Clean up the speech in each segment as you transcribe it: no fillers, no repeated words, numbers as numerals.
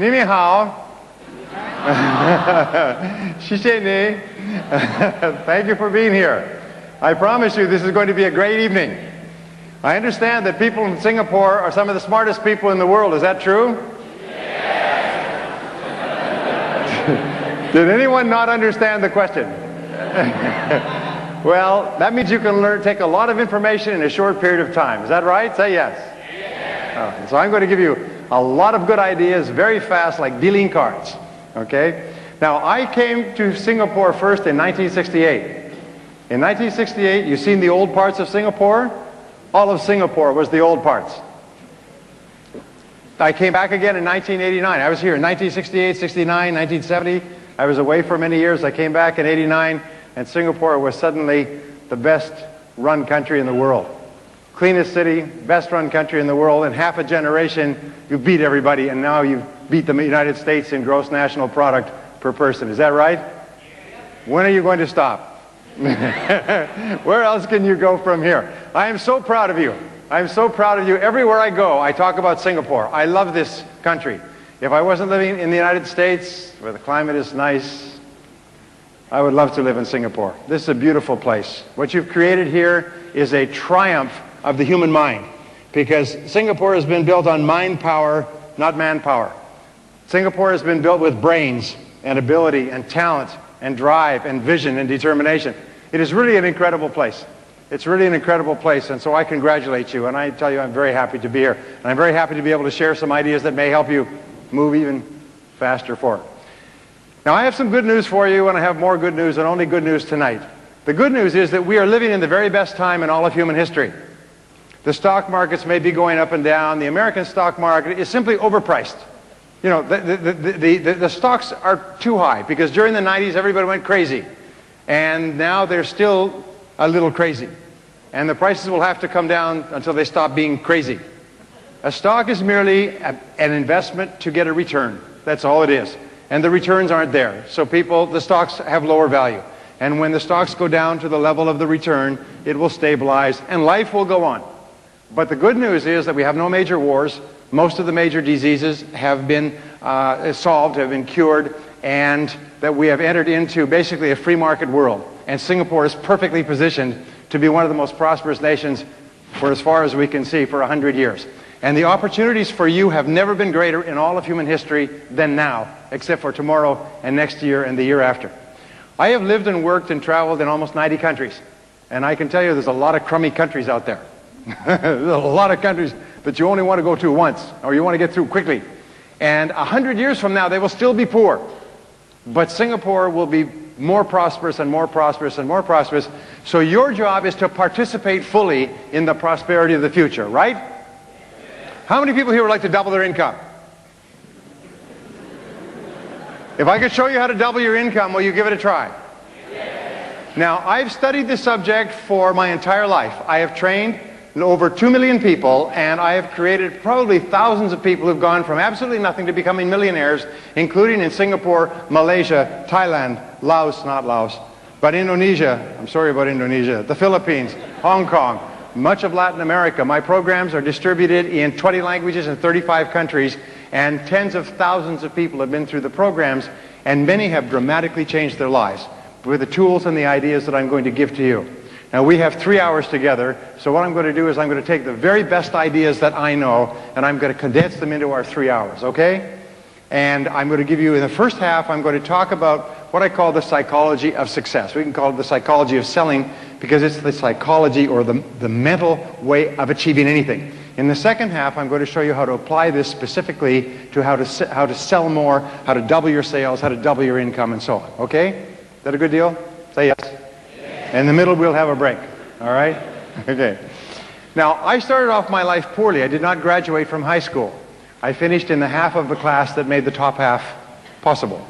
你们好. Thank you for being here. I promise you this is going to be a great evening. I understand that people in Singapore are some of the smartest people in the world. Is that true? Yes. Did anyone not understand the question? Well, that means you can take a lot of information in a short period of time. Is that right? Say yes. Yes. So I'm going to give you a lot of good ideas very fast, like dealing cards. Okay? Now, I came to Singapore first in 1968. In 1968, you've seen the old parts of Singapore? All of Singapore was the old parts. I came back again in 1989. I was here in 1968, 69, 1970. I was away for many years. I came back in 89, and Singapore was suddenly the best run country in the world. Cleanest city, best run country in the world. In half a generation, you beat everybody, and now you've beat the United States in gross national product per person. Is that right? When are you going to stop? Where else can you go from here? I am so proud of you. I am so proud of you. Everywhere I go, I talk about Singapore. I love this country. If I wasn't living in the United States, where the climate is nice, I would love to live in Singapore. This is a beautiful place. What you've created here is a triumph of the human mind, because Singapore has been built on mind power, not manpower. Singapore has been built with brains and ability and talent and drive and vision and determination. It is really an incredible place. It's really an incredible place, and so I congratulate you, and I tell you I'm very happy to be here. And I'm very happy to be able to share some ideas that may help you move even faster forward. Now, I have some good news for you, and I have more good news, and only good news tonight. The good news is that we are living in the very best time in all of human history. The stock markets may be going up and down. The American stock market is simply overpriced. You know, the stocks are too high, because during the 90s everybody went crazy, and now they're still a little crazy, and the prices will have to come down until they stop being crazy. A stock is merely an investment to get a return. That's all it is, and the returns aren't there, so the stocks have lower value, and when the stocks go down to the level of the return, it will stabilize and life will go on. But the good news is that we have no major wars. Most of the major diseases have been solved, have been cured, and that we have entered into basically a free market world. And Singapore is perfectly positioned to be one of the most prosperous nations for as far as we can see for 100 years. And the opportunities for you have never been greater in all of human history than now, except for tomorrow and next year and the year after. I have lived and worked and traveled in almost 90 countries. And I can tell you there's a lot of crummy countries out there. There's a lot of countries that you only want to go to once, or you want to get through quickly. And 100 years from now, they will still be poor. But Singapore will be more prosperous and more prosperous and more prosperous. So your job is to participate fully in the prosperity of the future, right? How many people here would like to double their income? If I could show you how to double your income, will you give it a try? Now, I've studied this subject for my entire life. I have trained over 2 million people, and I have created probably thousands of people who've gone from absolutely nothing to becoming millionaires, including in Singapore, Malaysia, Thailand, Laos, not Laos, but Indonesia, I'm sorry about Indonesia, the Philippines, Hong Kong, much of Latin America. My programs are distributed in 20 languages in 35 countries, and tens of thousands of people have been through the programs, and many have dramatically changed their lives with the tools and the ideas that I'm going to give to you. Now, we have 3 hours together, so what I'm going to do is I'm going to take the very best ideas that I know, and I'm going to condense them into our 3 hours, okay? And I'm going to give you, in the first half, I'm going to talk about what I call the psychology of success. We can call it the psychology of selling, because it's the psychology or the mental way of achieving anything. In the second half, I'm going to show you how to apply this specifically to how to sell more, how to double your sales, how to double your income, and so on, okay? Is that a good deal? Say yes. In the middle, we'll have a break. All right? Okay. Now, I started off my life poorly. I did not graduate from high school. I finished in the half of the class that made the top half possible.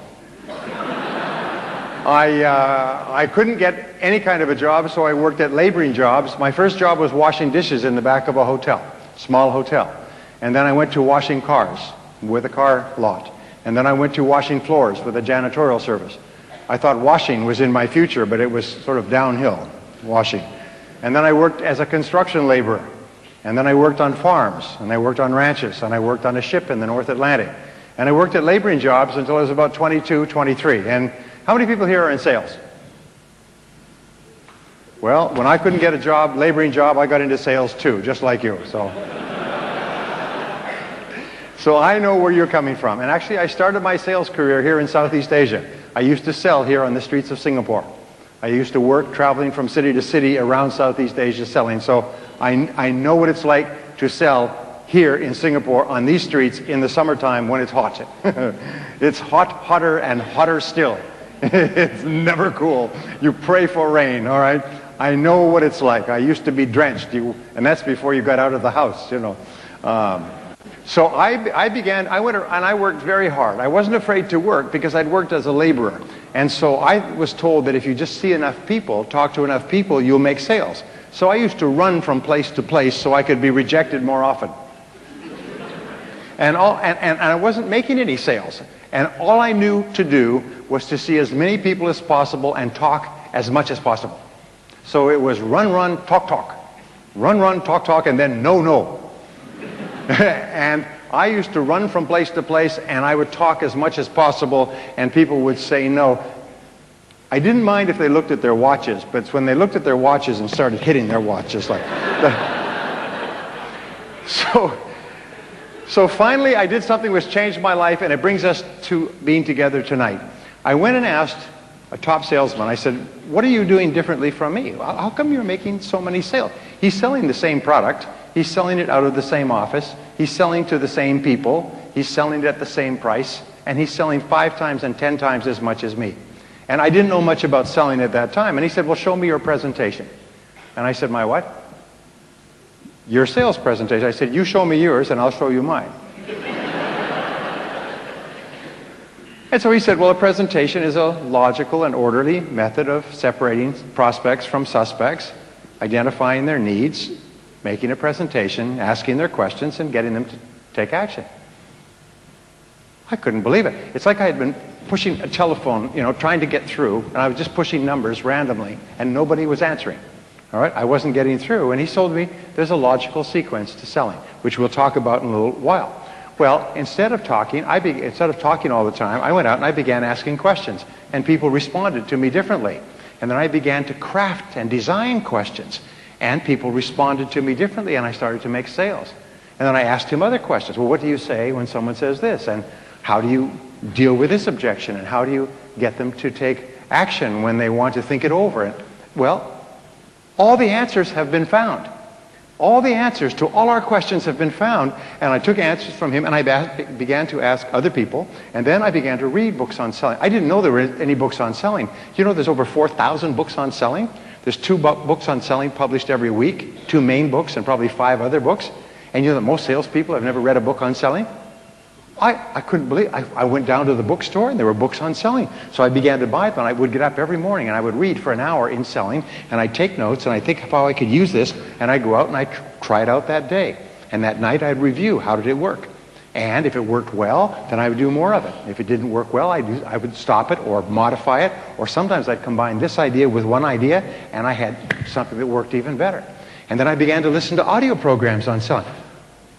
I couldn't get any kind of a job, so I worked at laboring jobs. My first job was washing dishes in the back of a hotel, small hotel. And then I went to washing cars with a car lot. And then I went to washing floors with a janitorial service. I thought washing was in my future, but it was sort of downhill, washing. And then I worked as a construction laborer. And then I worked on farms, and I worked on ranches, and I worked on a ship in the North Atlantic. And I worked at laboring jobs until I was about 22, 23. And how many people here are in sales? Well, when I couldn't get a job, laboring job, I got into sales too, just like you. So I know where you're coming from. And actually, I started my sales career here in Southeast Asia. I used to sell here on the streets of Singapore. I used to work traveling from city to city around Southeast Asia selling. So I know what it's like to sell here in Singapore on these streets in the summertime when it's hot. It's hot, hotter, and hotter still. It's never cool. You pray for rain, all right? I know what it's like. I used to be drenched, and that's before you got out of the house, you know. So I went and I worked very hard. I wasn't afraid to work because I'd worked as a laborer. And so I was told that if you just see enough people, talk to enough people, you'll make sales. So I used to run from place to place so I could be rejected more often. And I wasn't making any sales. And all I knew to do was to see as many people as possible and talk as much as possible. So it was run, run, talk, talk. Run, run, talk, talk, and then no, no. And I used to run from place to place, and I would talk as much as possible, and people would say no. I didn't mind if they looked at their watches, but it's when they looked at their watches and started hitting their watches like So finally, I did something which changed my life, and it brings us to being together tonight. I went and asked a top salesman, I said, what are you doing differently from me? How come you're making so many sales? He's selling the same product. He's selling it out of the same office. He's selling to the same people. He's selling it at the same price. And he's selling 5 times and 10 times as much as me. And I didn't know much about selling at that time. And he said, well, show me your presentation. And I said, my what? Your sales presentation. I said, you show me yours and I'll show you mine. And so he said, well, a presentation is a logical and orderly method of separating prospects from suspects, identifying their needs, making a presentation, asking their questions, and getting them to take action. I couldn't believe it. It's like I had been pushing a telephone, you know, trying to get through, and I was just pushing numbers randomly, and nobody was answering. All right, I wasn't getting through, and he told me there's a logical sequence to selling, which we'll talk about in a little while. Well, instead of talking all the time, I went out and I began asking questions, and people responded to me differently. And then I began to craft and design questions, and people responded to me differently, and I started to make sales. And then I asked him other questions. Well, what do you say when someone says this? And how do you deal with this objection? And how do you get them to take action when they want to think it over? And, well, all the answers have been found. All the answers to all our questions have been found, and I took answers from him, and I began to ask other people, and then I began to read books on selling. I didn't know there were any books on selling. You know, there's over 4,000 books on selling. There's 2 books on selling published every week, 2 main books and probably 5 other books. And you know that most salespeople have never read a book on selling? I couldn't believe it. I went down to the bookstore and there were books on selling. So I began to buy them, and I would get up every morning and I would read for an hour in selling, and I'd take notes and I'd think of how I could use this, and I'd go out and I'd try it out that day. And that night I'd review how did it work. And if it worked well, then I would do more of it. If it didn't work well, I would stop it or modify it, or sometimes I'd combine this idea with one idea and I had something that worked even better. And then I began to listen to audio programs on selling.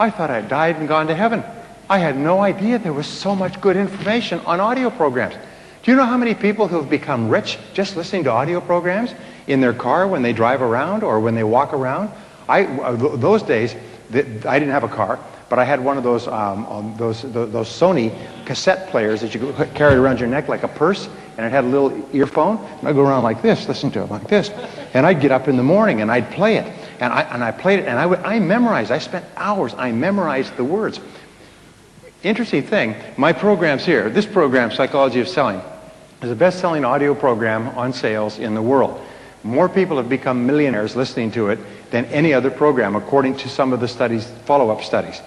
I thought I'd died and gone to heaven. I had no idea there was so much good information on audio programs. Do you know how many people who have become rich just listening to audio programs in their car when they drive around or when they walk around? Those days, I didn't have a car, but I had one of those Sony cassette players that you could carry around your neck like a purse, and it had a little earphone, and I'd go around like this, listen to it like this, and I'd get up in the morning and I'd play it, and I played it, and I memorized. I spent hours. I memorized the words. Interesting thing, my programs here, this program, Psychology of Selling, is the best-selling audio program on sales in the world. More people have become millionaires listening to it than any other program, according to some of the studies, follow-up studies.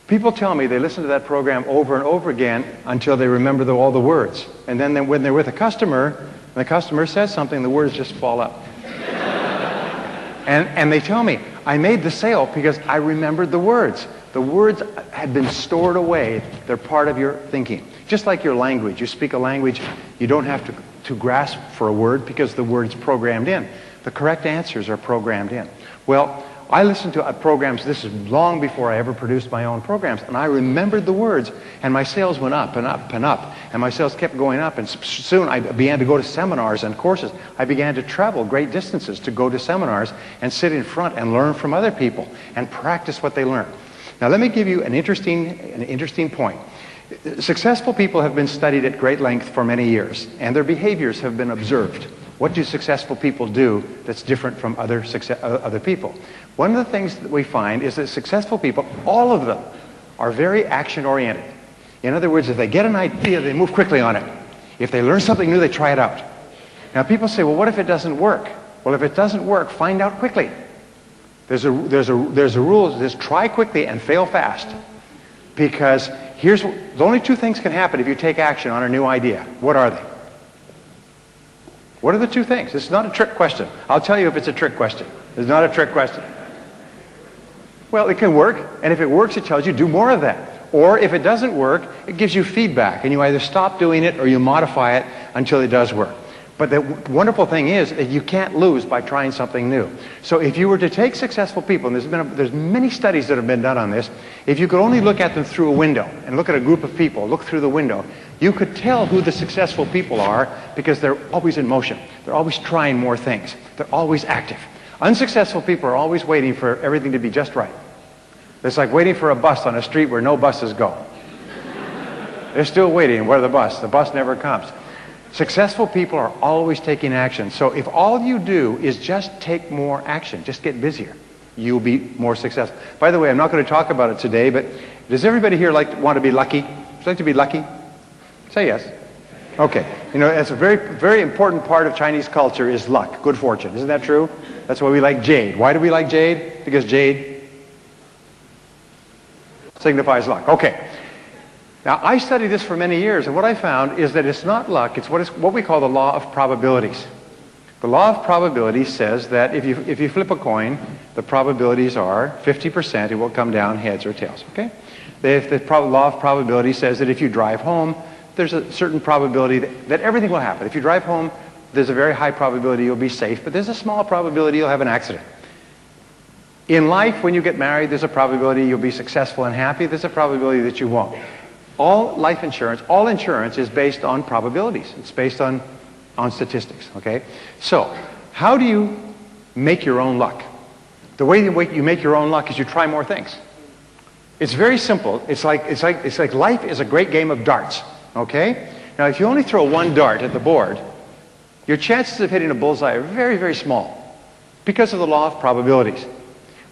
People tell me they listen to that program over and over again until they remember all the words. And then when they're with a customer, and the customer says something, the words just fall up. And they tell me, I made the sale because I remembered the words. The words had been stored away. They're part of your thinking. Just like your language. You speak a language, you don't have to grasp for a word because the word's programmed in. The correct answers are programmed in. Well, I listened to programs, this is long before I ever produced my own programs, and I remembered the words, and my sales went up and up and up, and my sales kept going up, and soon I began to go to seminars and courses. I began to travel great distances to go to seminars and sit in front and learn from other people and practice what they learn. Now let me give you an interesting point. Successful people have been studied at great length for many years, and their behaviors have been observed. What do successful people do that's different from other people? One of the things that we find is that successful people, all of them, are very action-oriented. In other words, if they get an idea, they move quickly on it. If they learn something new, they try it out. Now people say, well, what if it doesn't work? Well, if it doesn't work, find out quickly. There's a rule that says try quickly and fail fast. Because the only two things can happen if you take action on a new idea. What are they? What are the two things? This is not a trick question. I'll tell you if it's a trick question. It's not a trick question. Well, it can work, and if it works, it tells you do more of that. Or if it doesn't work, it gives you feedback, and you either stop doing it or you modify it until it does work. But the wonderful thing is that you can't lose by trying something new. So if you were to take successful people, and there's many studies that have been done on this, if you could only look at them through a window and look at a group of people, look through the window, you could tell who the successful people are because they're always in motion. They're always trying more things. They're always active. Unsuccessful people are always waiting for everything to be just right. It's like waiting for a bus on a street where no buses go. They're still waiting for the bus. The bus never comes. Successful people are always taking action. So if all you do is just take more action, just get busier, you'll be more successful. By the way, I'm not going to talk about it today, but does everybody here want to be lucky? Would you like to be lucky? Say yes. Okay. You know, it's a very, very important part of Chinese culture is luck, good fortune. Isn't that true? That's why we like jade. Why do we like jade? Because jade signifies luck. Okay. Now, I studied this for many years, and what I found is that it's not luck, it's what we call the law of probabilities. The law of probabilities says that if you flip a coin, the probabilities are 50% it will come down heads or tails, okay? The law of probability says that if you drive home, there's a certain probability that everything will happen. If you drive home, there's a very high probability you'll be safe, but there's a small probability you'll have an accident. In life, when you get married, there's a probability you'll be successful and happy. There's a probability that you won't. All life insurance, all insurance is based on probabilities. It's based on statistics, okay? So, how do you make your own luck? The way you make your own luck is you try more things. It's very simple. It's like life is a great game of darts, okay? Now, if you only throw one dart at the board, your chances of hitting a bullseye are very, very small because of the law of probabilities.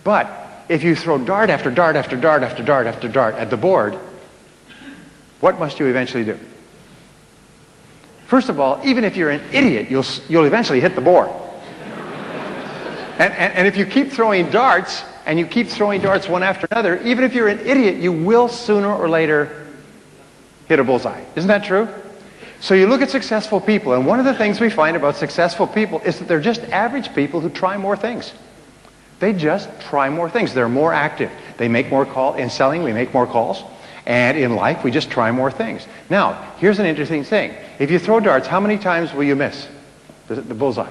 But if you throw dart after dart after dart after dart after dart at the board, what must you eventually do? First of all, even if you're an idiot, you'll eventually hit the board. And if you keep throwing darts, and you keep throwing darts one after another, even if you're an idiot, you will sooner or later hit a bullseye. Isn't that true? So you look at successful people, and one of the things we find about successful people is that they're just average people who try more things. They just try more things. They're more active. They make more calls. In selling, we make more calls. And in life, we just try more things. Now, here's an interesting thing. If you throw darts, how many times will you miss the bullseye?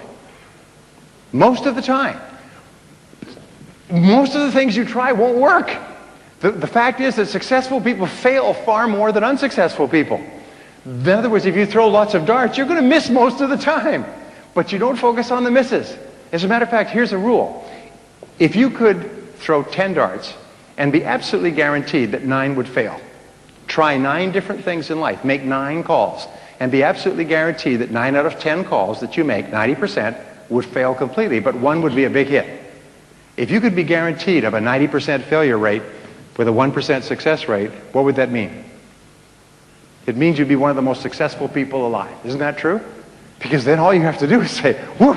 Most of the time. Most of the things you try won't work. The fact is that successful people fail far more than unsuccessful people. In other words, if you throw lots of darts, you're going to miss most of the time. But you don't focus on the misses. As a matter of fact, here's a rule. If you could throw 10 darts and be absolutely guaranteed that 9 would fail. Try 9 different things in life. Make 9 calls. And be absolutely guaranteed that 9 out of 10 calls that you make, 90%, would fail completely, but 1 would be a big hit. If you could be guaranteed of a 90% failure rate with a 1% success rate, what would that mean? It means you'd be one of the most successful people alive. Isn't that true? Because then all you have to do is say, whoa,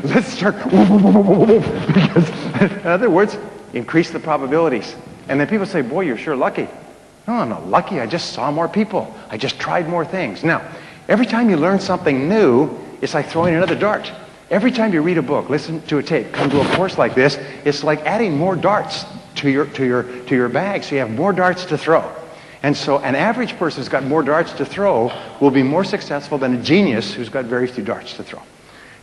let's start, because, in other words, increase the probabilities. And then people say, boy, you're sure lucky. No, I'm not lucky. I just saw more people. I just tried more things. Now, every time you learn something new, it's like throwing another dart. Every time you read a book, listen to a tape, come to a course like this, it's like adding more darts to your bag, so you have more darts to throw. And so an average person who's got more darts to throw will be more successful than a genius who's got very few darts to throw.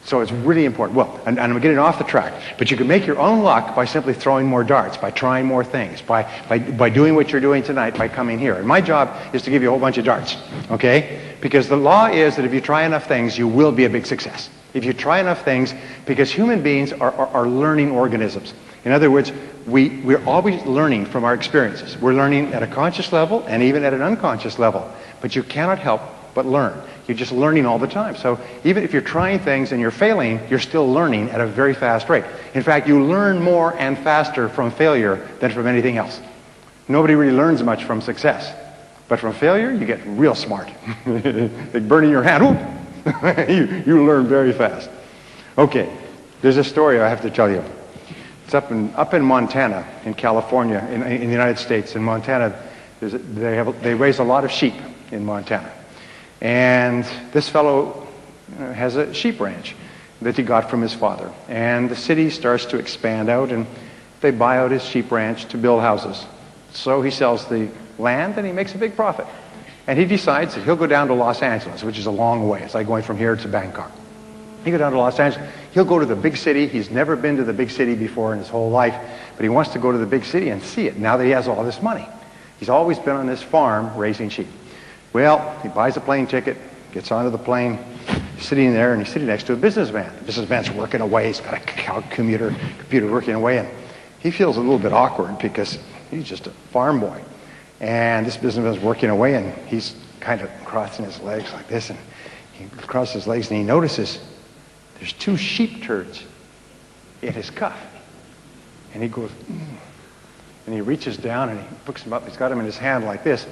So it's really important. Well, and I'm getting off the track, but you can make your own luck by simply throwing more darts, by trying more things, by doing what you're doing tonight, by coming here. And my job is to give you a whole bunch of darts, okay? Because the law is that if you try enough things, you will be a big success. If you try enough things, because human beings are learning organisms. In other words, we're always learning from our experiences. We're learning at a conscious level and even at an unconscious level. But you cannot help but learn. You're just learning all the time. So even if you're trying things and you're failing, you're still learning at a very fast rate. In fact, you learn more and faster from failure than from anything else. Nobody really learns much from success. But from failure, you get real smart. Like burning your hand. you learn very fast. Okay, there's a story I have to tell you. It's up in Montana, in California, in the United States. In Montana, they raise a lot of sheep in Montana. And this fellow has a sheep ranch that he got from his father. And the city starts to expand out, and they buy out his sheep ranch to build houses. So he sells the land, and he makes a big profit. And he decides that he'll go down to Los Angeles, which is a long way. It's like going from here to Bangkok. He'll go down to Los Angeles. He'll go to the big city. He's never been to the big city before in his whole life, but he wants to go to the big city and see it now that he has all this money. He's always been on this farm raising sheep. Well, he buys a plane ticket, gets onto the plane, he's sitting there, and he's sitting next to a businessman. The businessman's working away. He's got a computer working away, and he feels a little bit awkward because he's just a farm boy. And this businessman's working away, and he's kind of crossing his legs like this, and he crosses his legs, and he notices there's 2 sheep turds in his cuff. And he goes, and he reaches down, and he picks them up. He's got them in his hand like this,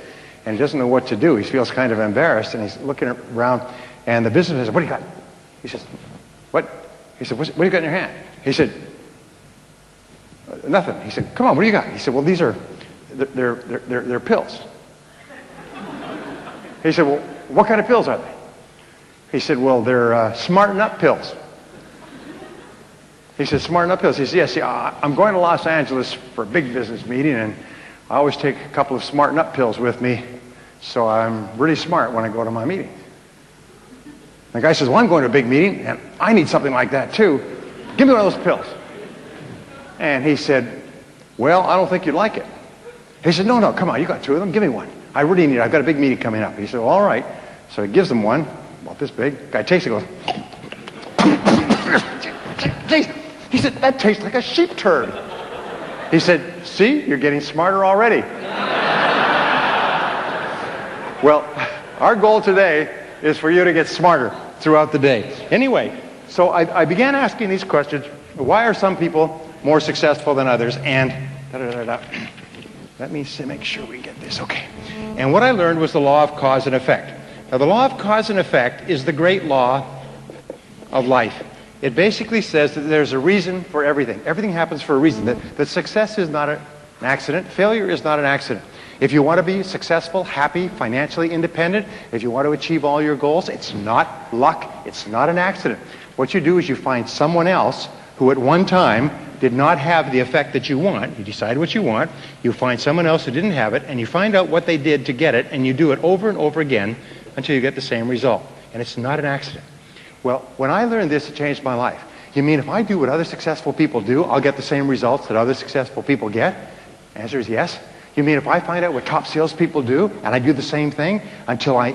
and he doesn't know what to do. He feels kind of embarrassed, and he's looking around, and the businessman says, "What do you got?" He says, "What?" He said, "What do you got in your hand?" He said, "Nothing." He said, "Come on, what do you got?" He said, "Well, they're pills." He said, "Well, what kind of pills are they?" He said, "Well, they're smarten up pills." He said, "Smarten up pills." He said, "Yes, I'm going to Los Angeles for a big business meeting, and I always take a couple of smarten up pills with me, so I'm really smart when I go to my meeting." The guy says, "Well, I'm going to a big meeting, and I need something like that too. Give me one of those pills." And he said, "Well, I don't think you'd like it." He said, No, come on, you got 2 of them. Give me one. I really need it. I've got a big meeting coming up." He said, "Well, all right." So he gives him one, about this big. Guy takes it, goes. He said, "That tastes like a sheep turd." He said, "See, you're getting smarter already." Well, our goal today is for you to get smarter throughout the day. Anyway, so I began asking these questions. Why are some people more successful than others? And let me make sure we get this. Okay. And what I learned was the law of cause and effect. Now, the law of cause and effect is the great law of life. It basically says that there's a reason for everything. Everything happens for a reason. That success is not an accident. Failure is not an accident. If you want to be successful, happy, financially independent, if you want to achieve all your goals, it's not luck. It's not an accident. What you do is you find someone else who at one time did not have the effect that you want. You decide what you want. You find someone else who didn't have it, and you find out what they did to get it, and you do it over and over again until you get the same result. And it's not an accident. Well, when I learned this, it changed my life. You mean if I do what other successful people do, I'll get the same results that other successful people get? The answer is yes. You mean if I find out what top salespeople do, and I do the same thing until I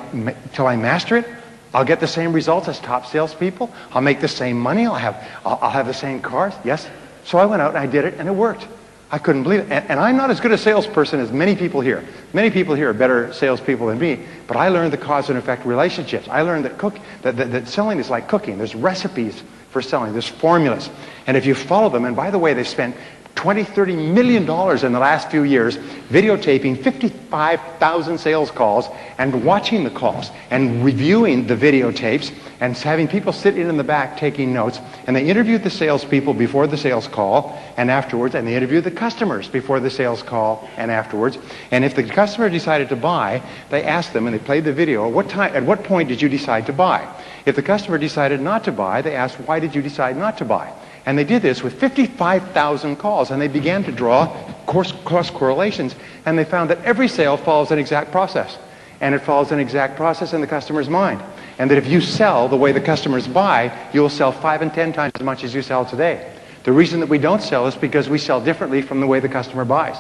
master it, I'll get the same results as top salespeople? I'll make the same money? I'll have the same cars? Yes. So I went out and I did it, and it worked. I couldn't believe it. And I'm not as good a salesperson as many people here. Many people here are better salespeople than me, but I learned the cause and effect relationships. I learned that selling is like cooking. There's recipes for selling. There's formulas. And if you follow them, and by the way, they've spent $20-30 million in the last few years videotaping 55,000 sales calls and watching the calls and reviewing the videotapes and having people sit in the back taking notes. And they interviewed the salespeople before the sales call and afterwards, and they interviewed the customers before the sales call and afterwards. And if the customer decided to buy, they asked them, and they played the video, at what point did you decide to buy? If the customer decided not to buy, they asked, why did you decide not to buy? And they did this with 55,000 calls, and they began to draw cross correlations, and they found that every sale follows an exact process, and it follows an exact process in the customer's mind. And that if you sell the way the customers buy, you'll sell 5 and 10 times as much as you sell today. The reason that we don't sell is because we sell differently from the way the customer buys.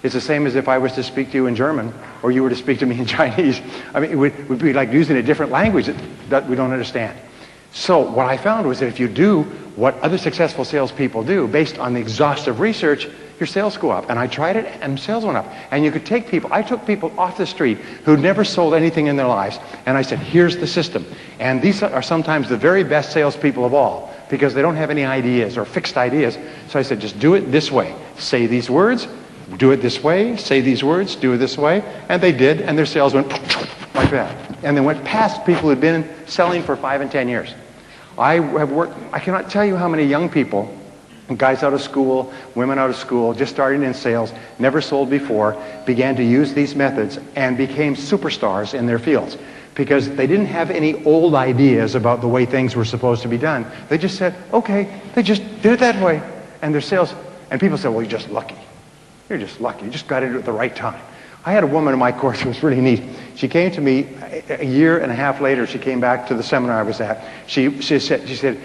It's the same as if I was to speak to you in German or you were to speak to me in Chinese. I mean, it would be like using a different language that we don't understand. So what I found was that if you do what other successful salespeople do based on the exhaustive research, your sales go up. And I tried it and sales went up. And you could take people, I took people off the street who'd never sold anything in their lives. And I said, here's the system. And these are sometimes the very best salespeople of all because they don't have any ideas or fixed ideas. So I said, just do it this way. Say these words, do it this way, say these words, do it this way. And they did, and their sales went like that. And they went past people who'd been selling for 5 and 10 years. I cannot tell you how many young people, guys out of school, women out of school, just starting in sales, never sold before, began to use these methods and became superstars in their fields because they didn't have any old ideas about the way things were supposed to be done. They just said, okay, they just did it that way. And their sales, and people said, well, you're just lucky. You're just lucky. You just got into it at the right time. I had a woman in my course who was really neat. She came to me a year and a half later. She came back to the seminar I was at. She said,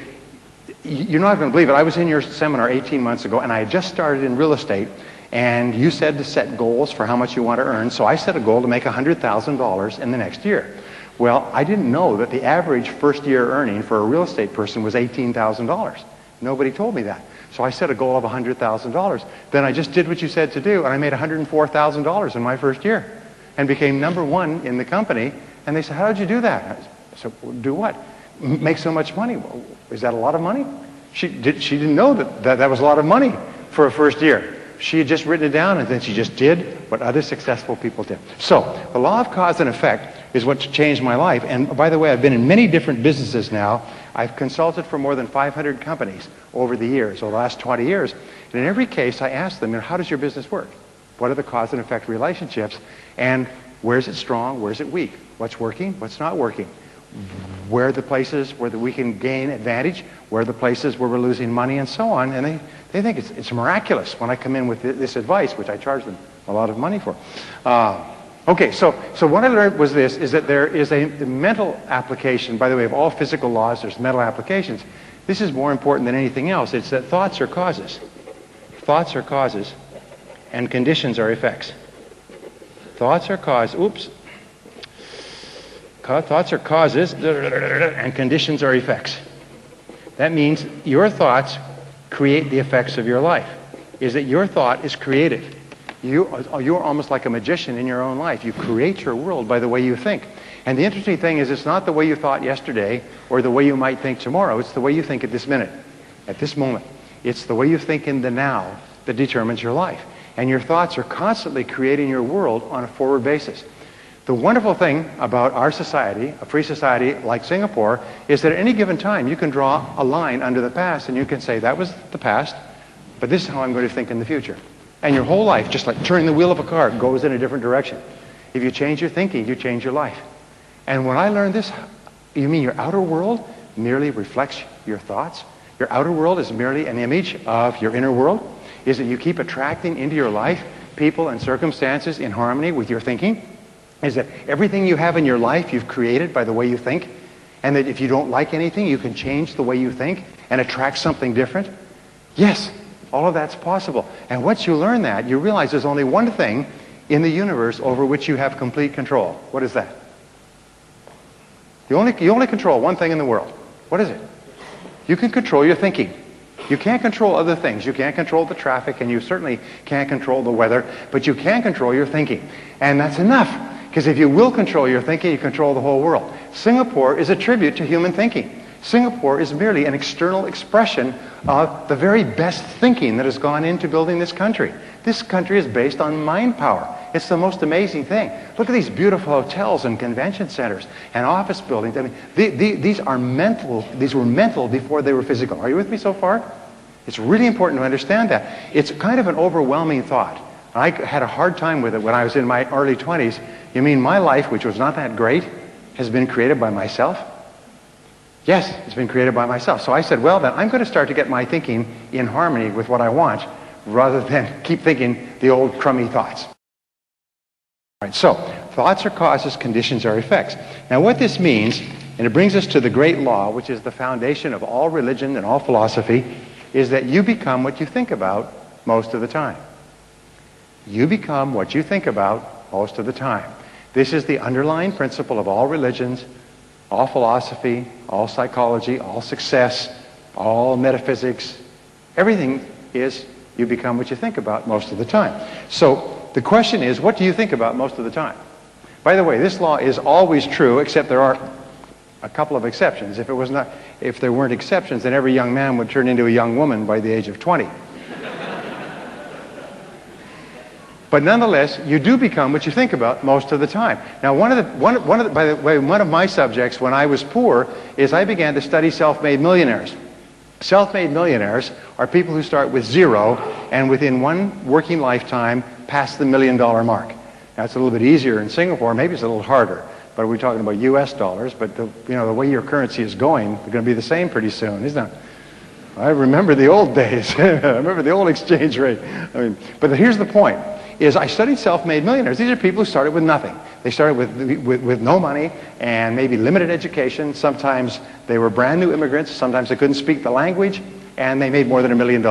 you're not going to believe it. I was in your seminar 18 months ago, and I had just started in real estate, and you said to set goals for how much you want to earn. So I set a goal to make $100,000 in the next year. Well, I didn't know that the average first-year earning for a real estate person was $18,000. Nobody told me that. So I set a goal of $100,000. Then I just did what you said to do, and I made $104,000 in my first year and became #1 in the company. And they said, how did you do that? I said, well, do what? Make so much money. Well, is that a lot of money? She didn't know that was a lot of money for a first year. She had just written it down, and then she just did what other successful people did. So the law of cause and effect is what changed my life. And by the way, I've been in many different businesses now. I've consulted for more than 500 companies over the years, over the last 20 years. And in every case, I ask them, how does your business work? What are the cause and effect relationships? And where is it strong? Where is it weak? What's working? What's not working? Where are the places where we can gain advantage? Where are the places where we're losing money and so on? And they think it's miraculous when I come in with this advice, which I charge them a lot of money for. Okay, so what I learned was this, is that there is a mental application, by the way, of all physical laws, there's mental applications. This is more important than anything else. It's that thoughts are causes. Thoughts are causes, and conditions are effects. Thoughts are causes, thoughts are causes, and conditions are effects. That means your thoughts create the effects of your life. Is that your thought is creative. You're almost like a magician in your own life. You create your world by the way you think. And the interesting thing is it's not the way you thought yesterday or the way you might think tomorrow. It's the way you think at this minute, at this moment. It's the way you think in the now that determines your life. And your thoughts are constantly creating your world on a forward basis. The wonderful thing about our society, a free society like Singapore, is that at any given time you can draw a line under the past and you can say, that was the past, but this is how I'm going to think in the future. And your whole life, just like turning the wheel of a car, goes in a different direction. If you change your thinking, you change your life. And when I learned this, you mean your outer world merely reflects your thoughts? Your outer world is merely an image of your inner world? Is that you keep attracting into your life people and circumstances in harmony with your thinking? Is that everything you have in your life you've created by the way you think? And that if you don't like anything, you can change the way you think and attract something different? Yes, all of that's possible. And once you learn that, you realize there's only one thing in the universe over which you have complete control. What is that? You only control one thing in the world. What is it? You can control your thinking. You can't control other things. You can't control the traffic, and you certainly can't control the weather, but you can control your thinking. And that's enough. Because if you will control your thinking, you control the whole world. Singapore is a tribute to human thinking. Singapore is merely an external expression of the very best thinking that has gone into building this country. This country is based on mind power. It's the most amazing thing. Look at these beautiful hotels and convention centers and office buildings. I mean, these are mental. These were mental before they were physical. Are you with me so far? It's really important to understand that. It's kind of an overwhelming thought. I had a hard time with it when I was in my early 20s. You mean my life, which was not that great, has been created by myself? Yes, it's been created by myself. So I said, well, then I'm going to start to get my thinking in harmony with what I want rather than keep thinking the old crummy thoughts. All right, so thoughts are causes, conditions are effects. Now what this means And it brings us to the great law, which is the foundation of all religion and all philosophy, is that you become what you think about most of the time. You become what you think about most of the time. This is the underlying principle of all religions, all philosophy, all psychology, all success, all metaphysics. Everything is you become what you think about most of the time. So the question is, what do you think about most of the time? By the way, this law is always true, except there are a couple of exceptions. If there weren't exceptions, then every young man would turn into a young woman by the age of 20. But nonetheless, you do become what you think about most of the time. Now, by the way, one of my subjects when I was poor is I began to study self-made millionaires. Self-made millionaires are people who start with zero and within one working lifetime pass the $1 million mark. Now, it's a little bit easier in Singapore. Maybe it's a little harder. But we're talking about U.S. dollars. But the way your currency is going, it's going to be the same pretty soon, isn't it? I remember the old days. I remember the old exchange rate. But here's the point. I studied self-made millionaires. These are people who started with nothing. They started with no money and maybe limited education. Sometimes they were brand new immigrants. Sometimes they couldn't speak the language, and they made more than $1 million.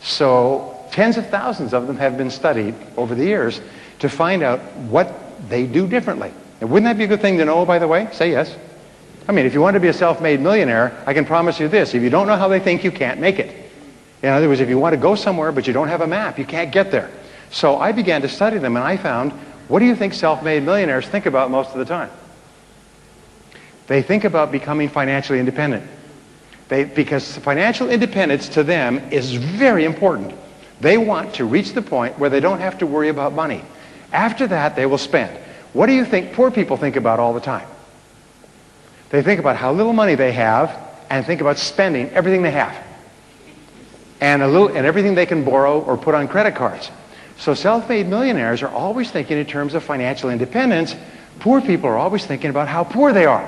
So tens of thousands of them have been studied over the years to find out what they do differently. And wouldn't that be a good thing to know, by the way? Say yes. If you want to be a self-made millionaire, I can promise you this. If you don't know how they think, you can't make it. In other words, if you want to go somewhere but you don't have a map, you can't get there. So I began to study them, and I found, what do you think self-made millionaires think about most of the time? They think about becoming financially independent. Because financial independence to them is very important. They want to reach the point where they don't have to worry about money. After that, they will spend. What do you think poor people think about all the time? They think about how little money they have and think about spending everything they have. And everything they can borrow or put on credit cards. So self-made millionaires are always thinking in terms of financial independence. Poor people are always thinking about how poor they are.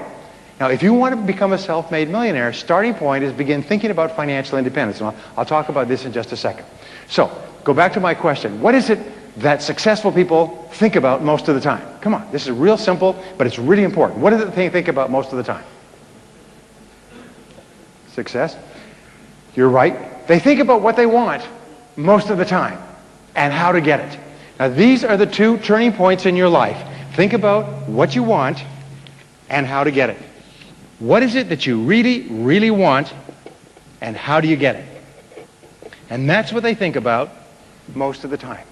Now, if you want to become a self-made millionaire, starting point is begin thinking about financial independence. And I'll talk about this in just a second. So, go back to my question. What is it that successful people think about most of the time? Come on, this is real simple, but it's really important. What is it they think about most of the time? Success? You're right. They think about what they want most of the time and how to get it. Now, these are the two turning points in your life. Think about what you want and how to get it. What is it that you really, really want, and how do you get it? And that's what they think about most of the time.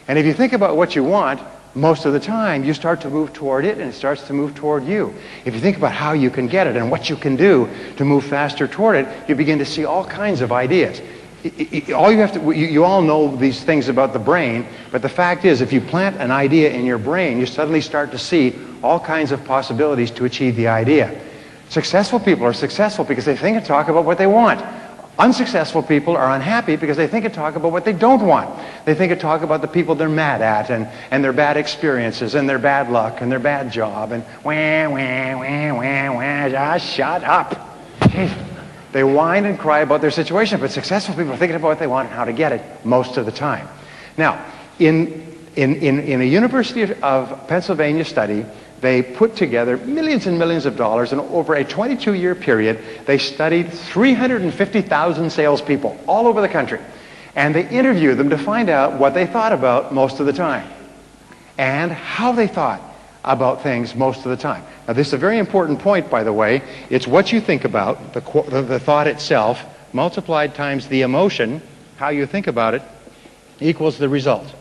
And if you think about what you want most of the time, you start to move toward it, and it starts to move toward you. If you think about how you can get it and what you can do to move faster toward it, you begin to see all kinds of ideas. You all know these things about the brain, but the fact is, if you plant an idea in your brain, you suddenly start to see all kinds of possibilities to achieve the idea. Successful people are successful because they think and talk about what they want. Unsuccessful people are unhappy because they think and talk about what they don't want. They think and talk about the people they're mad at and their bad experiences and their bad luck and their bad job and just shut up. They whine and cry about their situation, but successful people are thinking about what they want and how to get it most of the time. Now, in a University of Pennsylvania study, they put together millions and millions of dollars, and over a 22-year period, they studied 350,000 salespeople all over the country. And they interviewed them to find out what they thought about most of the time and how they thought about things most of the time. Now, this is a very important point, by the way. It's what you think about, the thought itself, multiplied times the emotion, how you think about it, equals the result.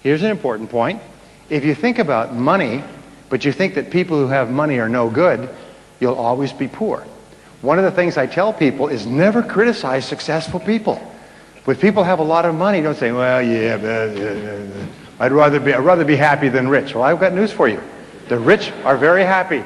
Here's an important point. If you think about money, but you think that people who have money are no good, you'll always be poor. One of the things I tell people is never criticize successful people. When people have a lot of money, don't say, well, yeah, I'd rather be happy than rich. Well, I've got news for you. The rich are very happy.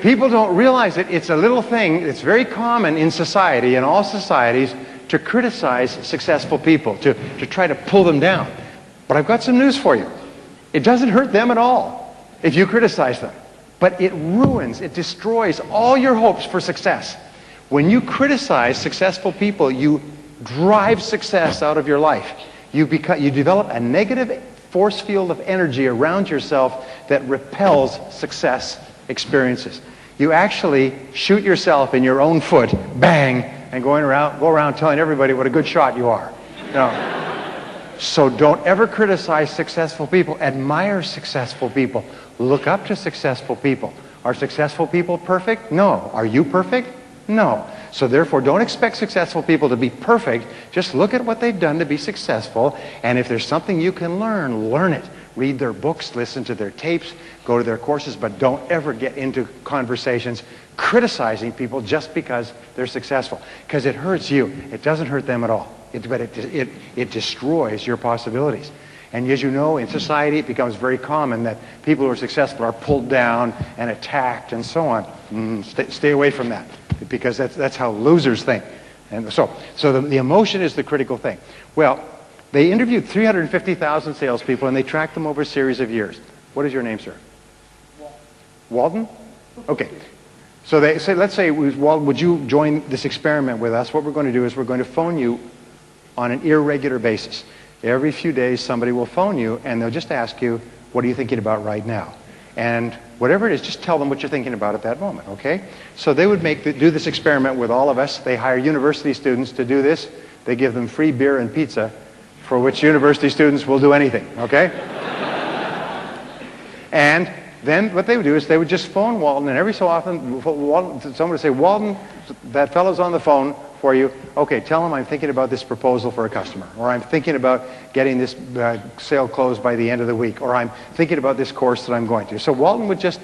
People don't realize it, it's a little thing. It's very common in society, in all societies, to criticize successful people, to try to pull them down. But I've got some news for you. It doesn't hurt them at all if you criticize them. But it ruins, it destroys all your hopes for success. When you criticize successful people, you drive success out of your life. You develop a negative force field of energy around yourself that repels success experiences. You actually shoot yourself in your own foot, bang, and go around telling everybody what a good shot you are. So don't ever criticize successful people. Admire successful people. Look up to successful people. Are successful people perfect? No. Are you perfect? No. So therefore, don't expect successful people to be perfect. Just look at what they've done to be successful, and if there's something you can learn, learn it. Read their books, listen to their tapes, go to their courses, but don't ever get into conversations criticizing people just because they're successful, because it hurts you. It doesn't hurt them at all, but it destroys your possibilities. And as you know, in society, it becomes very common that people who are successful are pulled down and attacked and so on. Stay away from that, because that's how losers think. And so the emotion is the critical thing. Well, they interviewed 350,000 salespeople, and they tracked them over a series of years. What is your name, sir? Walden? Okay. So they say, let's say, Walden, would you join this experiment with us? What we're going to do is we're going to phone you on an irregular basis. Every few days, somebody will phone you, and they'll just ask you, what are you thinking about right now? And whatever it is, just tell them what you're thinking about at that moment, okay? So they would do this experiment with all of us. They hire university students to do this. They give them free beer and pizza, for which university students will do anything, okay? And then what they would do is they would just phone Walden, and every so often, someone would say, Walden, that fellow's on the phone for you. Okay, tell him I'm thinking about this proposal for a customer, or I'm thinking about getting this sale closed by the end of the week, or I'm thinking about this course that I'm going to. So Walden would just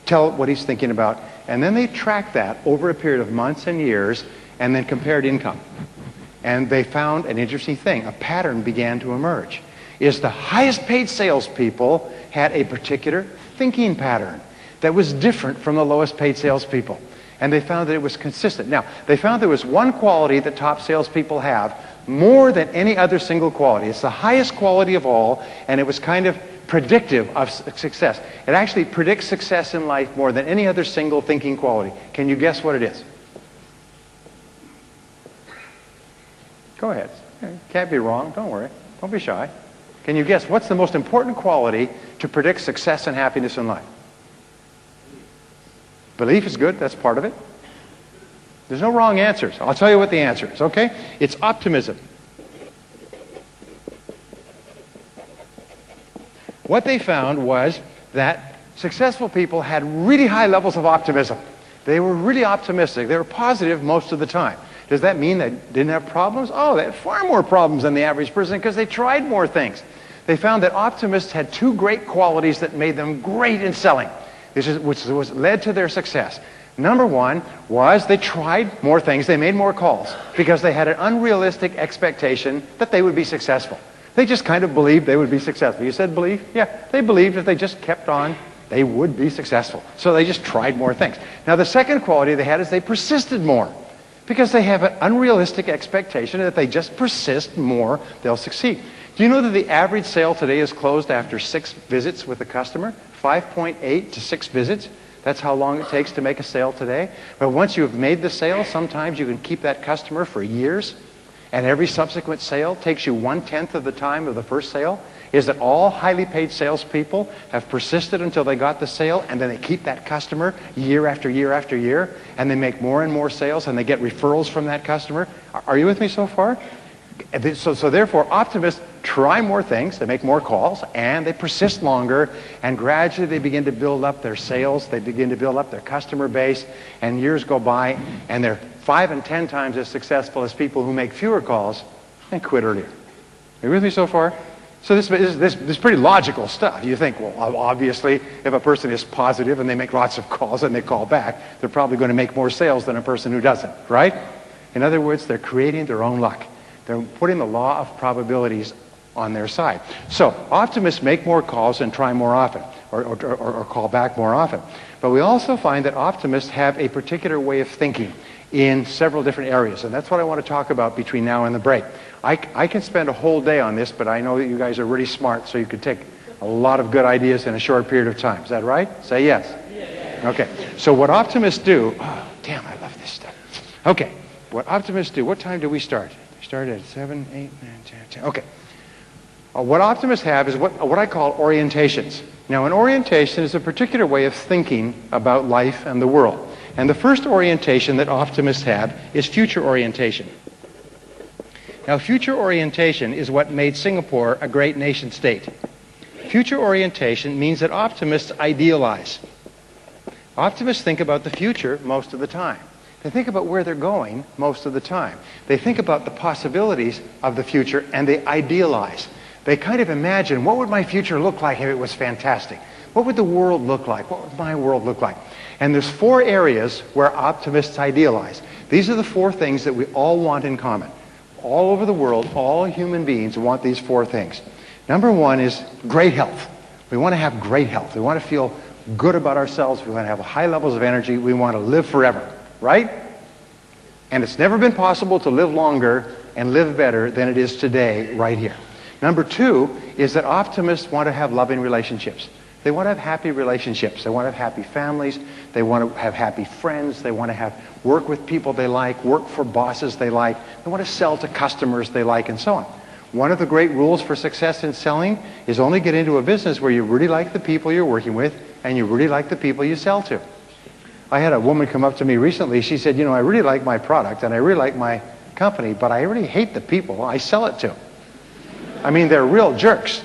tell what he's thinking about, and then they tracked that over a period of months and years, and then compared income. And they found an interesting thing. A pattern began to emerge. Is the highest paid salespeople had a particular thinking pattern that was different from the lowest paid salespeople. And they found that it was consistent. Now, they found there was one quality that top salespeople have more than any other single quality. It's the highest quality of all, and it was kind of predictive of success. It actually predicts success in life more than any other single thinking quality. Can you guess what it is? Go ahead. Can't be wrong. Don't worry. Don't be shy. Can you guess what's the most important quality to predict success and happiness in life? Belief is good. That's part of it. There's no wrong answers. I'll tell you what the answer is, okay? It's optimism. What they found was that successful people had really high levels of optimism. They were really optimistic. They were positive most of the time. Does that mean they didn't have problems? Oh, they had far more problems than the average person because they tried more things. They found that optimists had two great qualities that made them great in selling, which led to their success. Number one was they tried more things. They made more calls because they had an unrealistic expectation that they would be successful. They just kind of believed they would be successful. You said believe? Yeah, they believed if they just kept on, they would be successful. So they just tried more things. Now, the second quality they had is they persisted more because they have an unrealistic expectation that if they just persist more, they'll succeed. Do you know that the average sale today is closed after 6 visits with the customer? 5.8 to 6 visits. That's how long it takes to make a sale today. But once you've made the sale, sometimes you can keep that customer for years. And every subsequent sale takes you 1/10 of the time of the first sale. Is that all highly paid salespeople have persisted until they got the sale, and then they keep that customer year after year after year, and they make more and more sales, and they get referrals from that customer? Are you with me so far? So therefore, optimists try more things, they make more calls, and they persist longer, and gradually they begin to build up their sales, they begin to build up their customer base, and years go by, and they're 5 and 10 times as successful as people who make fewer calls and quit earlier. Are you with me so far? So this is pretty logical stuff. You think, well, obviously, if a person is positive and they make lots of calls and they call back, they're probably going to make more sales than a person who doesn't, right? In other words, they're creating their own luck. They're putting the law of probabilities on their side. So optimists make more calls and try more often, or call back more often. But we also find that optimists have a particular way of thinking in several different areas, and that's what I want to talk about between now and the break. I can spend a whole day on this, but I know that you guys are really smart, so you could take a lot of good ideas in a short period of time. Is that right? Say yes. Yes. Okay. So what optimists do... Oh, damn, I love this stuff. Okay. What optimists do... What time do we start? We start at 7, 8, 9, 10, 10. Okay. What optimists have is what I call orientations. Now, an orientation is a particular way of thinking about life and the world. And the first orientation that optimists have is future orientation. Now, future orientation is what made Singapore a great nation state. Future orientation means that optimists idealize. Optimists think about the future most of the time. They think about where they're going most of the time. They think about the possibilities of the future, and they idealize. They kind of imagine, what would my future look like if it was fantastic? What would the world look like? What would my world look like? And there's 4 areas where optimists idealize. These are the 4 things that we all want in common. All over the world, all human beings want these 4 things. Number 1 is great health. We want to have great health. We want to feel good about ourselves. We want to have high levels of energy. We want to live forever, right? And it's never been possible to live longer and live better than it is today, right here. Number 2 is that optimists want to have loving relationships. They want to have happy relationships. They want to have happy families. They want to have happy friends. They want to work with people they like, work for bosses they like. They want to sell to customers they like, and so on. One of the great rules for success in selling is only get into a business where you really like the people you're working with and you really like the people you sell to. I had a woman come up to me recently. She said, I really like my product and I really like my company, but I really hate the people I sell it to. I mean, they're real jerks.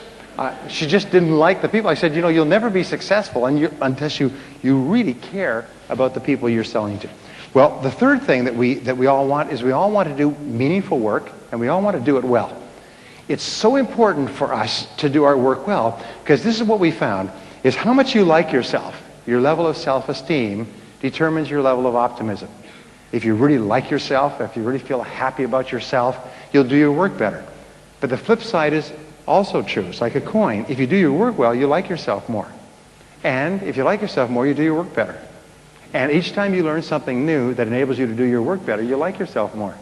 She just didn't like the people. I said, you'll never be successful unless you really care about the people you're selling to. Well, the third thing that we all want is we all want to do meaningful work, and we all want to do it well. It's so important for us to do our work well, because this is what we found, is how much you like yourself, your level of self-esteem, determines your level of optimism. If you really like yourself, if you really feel happy about yourself, you'll do your work better. But the flip side is also true. It's like a coin. If you do your work well, you like yourself more. And if you like yourself more, you do your work better. And each time you learn something new that enables you to do your work better, you like yourself more.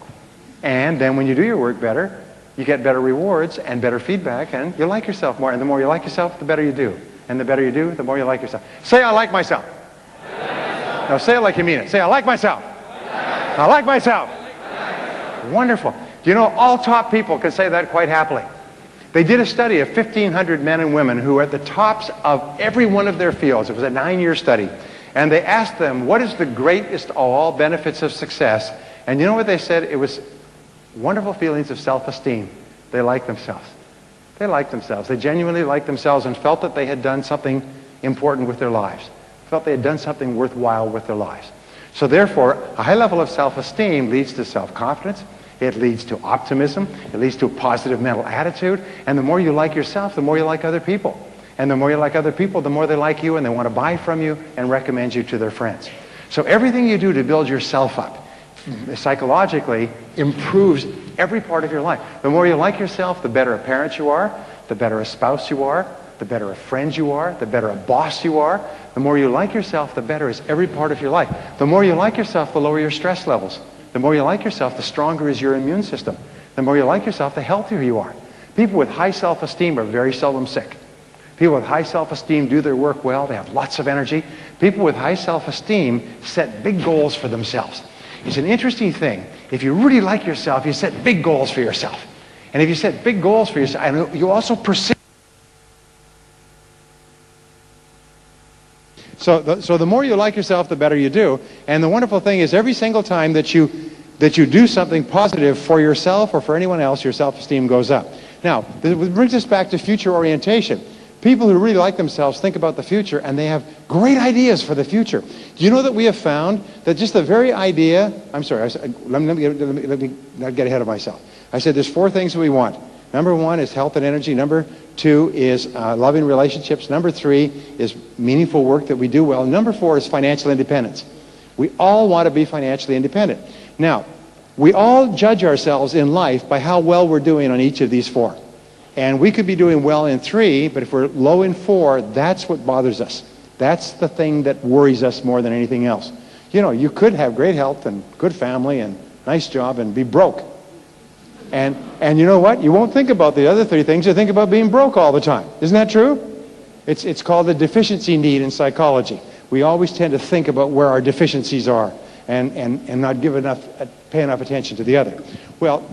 And then when you do your work better, you get better rewards and better feedback, and you like yourself more. And the more you like yourself, the better you do. And the better you do, the more you like yourself. Say, I like myself. Now say it like you mean it. Say, I like myself. I like myself. Wonderful. Do you know, all top people can say that quite happily. They did a study of 1,500 men and women who were at the tops of every one of their fields. It was a 9-year study. And they asked them, what is the greatest of all benefits of success? And you know what they said? It was wonderful feelings of self-esteem. They liked themselves. They liked themselves. They genuinely liked themselves and felt that they had done something important with their lives. Felt they had done something worthwhile with their lives. So therefore, a high level of self-esteem leads to self-confidence. It leads to optimism. It leads to a positive mental attitude. And the more you like yourself, the more you like other people. And the more you like other people, the more they like you and they want to buy from you and recommend you to their friends. So everything you do to build yourself up psychologically improves every part of your life. The more you like yourself, the better a parent you are, the better a spouse you are, the better a friend you are, the better a boss you are. The more you like yourself, the better is every part of your life. The more you like yourself, the lower your stress levels. The more you like yourself, the stronger is your immune system. The more you like yourself, the healthier you are. People with high self-esteem are very seldom sick. People with high self-esteem do their work well. They have lots of energy. People with high self-esteem set big goals for themselves. It's an interesting thing. If you really like yourself, you set big goals for yourself. And if you set big goals for yourself, and you also persist. So the more you like yourself, the better you do. And the wonderful thing is every single time that you do something positive for yourself or for anyone else, your self-esteem goes up. Now, this brings us back to future orientation. People who really like themselves think about the future, and they have great ideas for the future. Do you know that we have found that just the very idea... I'm sorry, let me not get ahead of myself. I said there's 4 things that we want. Number 1 is health and energy. Number 2 is loving relationships. Number 3 is meaningful work that we do well. Number 4 is financial independence. We all want to be financially independent. Now, we all judge ourselves in life by how well we're doing on each of these 4. And we could be doing well in 3, but if we're low in 4, that's what bothers us. That's the thing that worries us more than anything else. You know, you could have great health and good family and nice job and be broke. And you know what? You won't think about the other 3 things. You think about being broke all the time. Isn't that true? It's called the deficiency need in psychology. We always tend to think about where our deficiencies are and not pay enough attention to the other. Well,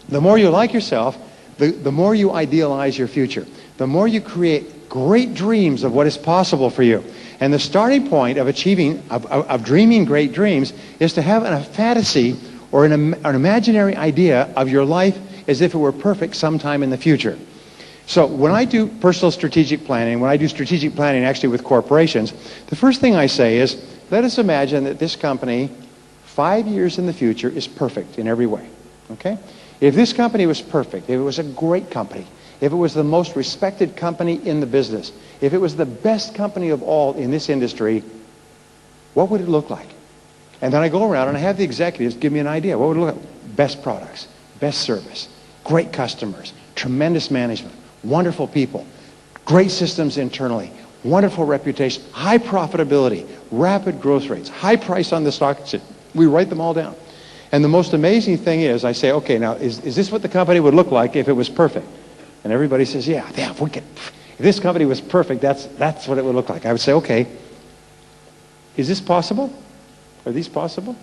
the more you like yourself, the more you idealize your future, the more you create great dreams of what is possible for you. And the starting point of of dreaming great dreams is to have a fantasy or an imaginary idea of your life as if it were perfect sometime in the future. So when I do personal strategic planning, when I do strategic planning actually with corporations, the first thing I say is, let us imagine that this company 5 years in the future is perfect in every way. Okay? If this company was perfect, if it was a great company, if it was the most respected company in the business, if it was the best company of all in this industry, what would it look like? And then I go around and I have the executives give me an idea. What would it look like? Best products, best service, great customers, tremendous management, wonderful people, great systems internally, wonderful reputation, high profitability, rapid growth rates, high price on the stock exchange. We write them all down. And the most amazing thing is, I say, okay, now, is this what the company would look like if it was perfect? And everybody says, yeah, if this company was perfect, that's what it would look like. I would say, okay, is this possible? Are these possible?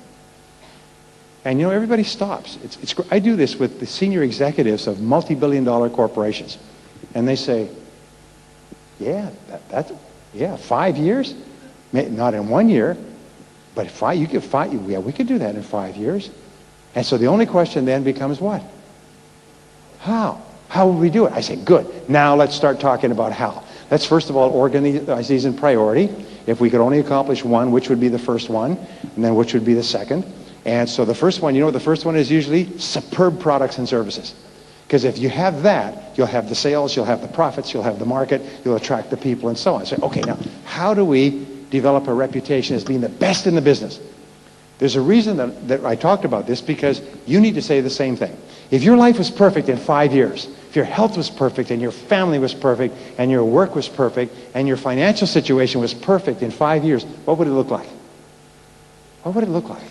And you know, everybody stops. I do this with the senior executives of multi-billion-dollar corporations. And they say, yeah, 5 years? Not in 1 year, but we could do that in 5 years. And so the only question then becomes what? How? How will we do it? I say, good. Now let's start talking about how. Let's first of all organize these in priority. If we could only accomplish one, which would be the first one, and then which would be the second. And so the first one, you know what the first one is usually? Superb products and services. Because if you have that, you'll have the sales, you'll have the profits, you'll have the market, you'll attract the people, and so on. So, okay, now, how do we develop a reputation as being the best in the business? There's a reason that I talked about this, because you need to say the same thing. If your life was perfect in 5 years, if your health was perfect and your family was perfect and your work was perfect and your financial situation was perfect in 5 years, what would it look like? What would it look like?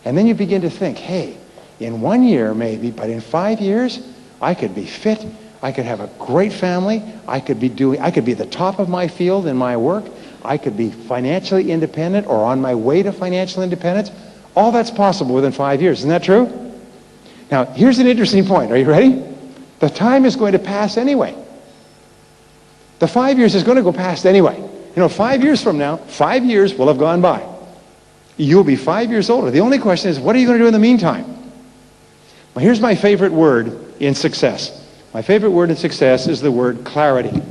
And then you begin to think, hey, in 1 year maybe, but in 5 years, I could be fit, I could have a great family, I could be the top of my field in my work, I could be financially independent or on my way to financial independence. All that's possible within 5 years. Isn't that true? Now, here's an interesting point. Are you ready? The time is going to pass anyway. The 5 years is going to go past anyway. You know, 5 years from now, 5 years will have gone by. You'll be 5 years older. The only question is, what are you going to do in the meantime? Well, here's my favorite word in success. My favorite word in success is the word clarity.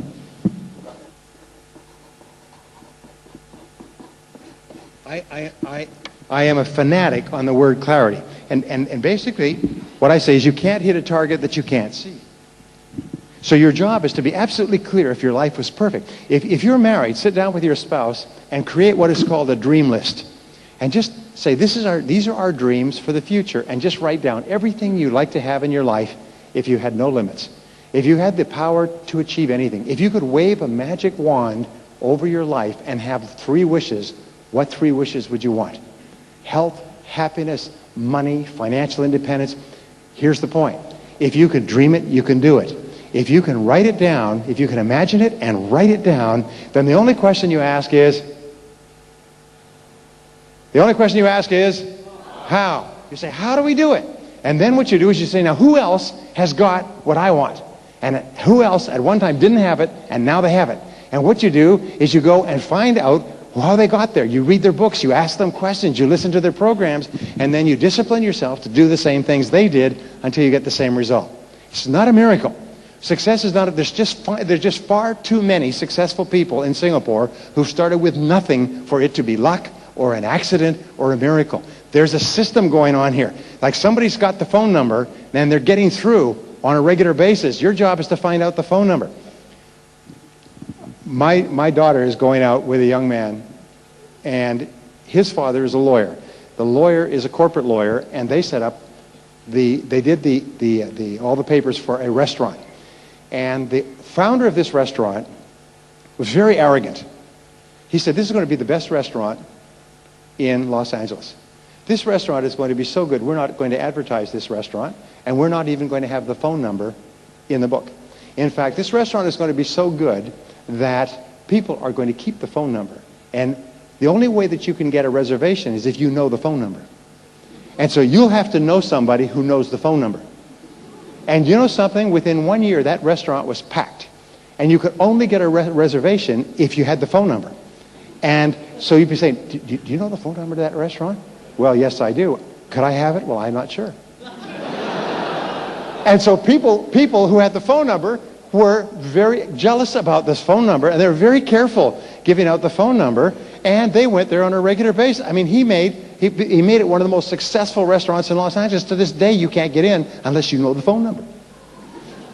I am a fanatic on the word clarity. And basically, what I say is you can't hit a target that you can't see. So your job is to be absolutely clear if your life was perfect. If you're married, sit down with your spouse and create what is called a dream list. And just say, these are our dreams for the future. And just write down everything you'd like to have in your life if you had no limits. If you had the power to achieve anything. If you could wave a magic wand over your life and have 3 wishes, what 3 wishes would you want? Health, happiness, money, financial independence. Here's the point. If you can dream it, you can do it. If you can write it down, if you can imagine it and write it down, then the only question you ask is how? You say, how do we do it? And then what you do is you say, now who else has got what I want? And who else at one time didn't have it and now they have it? And what you do is you go and find out how they got there. You read their books, you ask them questions, you listen to their programs, and then you discipline yourself to do the same things they did until you get the same result. It's not a miracle. Success is not, there's just far too many successful people in Singapore who started with nothing for it to be luck or an accident or a miracle. There's a system going on here. Like somebody's got the phone number and they're getting through on a regular basis. Your job is to find out the phone number. My daughter is going out with a young man, and his father is a lawyer. The lawyer is a corporate lawyer, and they set up they did all the papers for a restaurant. And the founder of this restaurant was very arrogant. He said, this is going to be the best restaurant in Los Angeles. This restaurant is going to be so good, we're not going to advertise this restaurant, and we're not even going to have the phone number in the book. In fact, this restaurant is going to be so good that people are going to keep the phone number. And the only way that you can get a reservation is if you know the phone number. And so you'll have to know somebody who knows the phone number. And you know something? Within 1 year, that restaurant was packed. And you could only get a reservation if you had the phone number. And so you'd be saying, do you know the phone number to that restaurant? Well, yes, I do. Could I have it? Well, I'm not sure. And so people who had the phone number were very jealous about this phone number, and they were very careful giving out the phone number, and they went there on a regular basis. I mean, he made it one of the most successful restaurants in Los Angeles. To this day, you can't get in unless you know the phone number.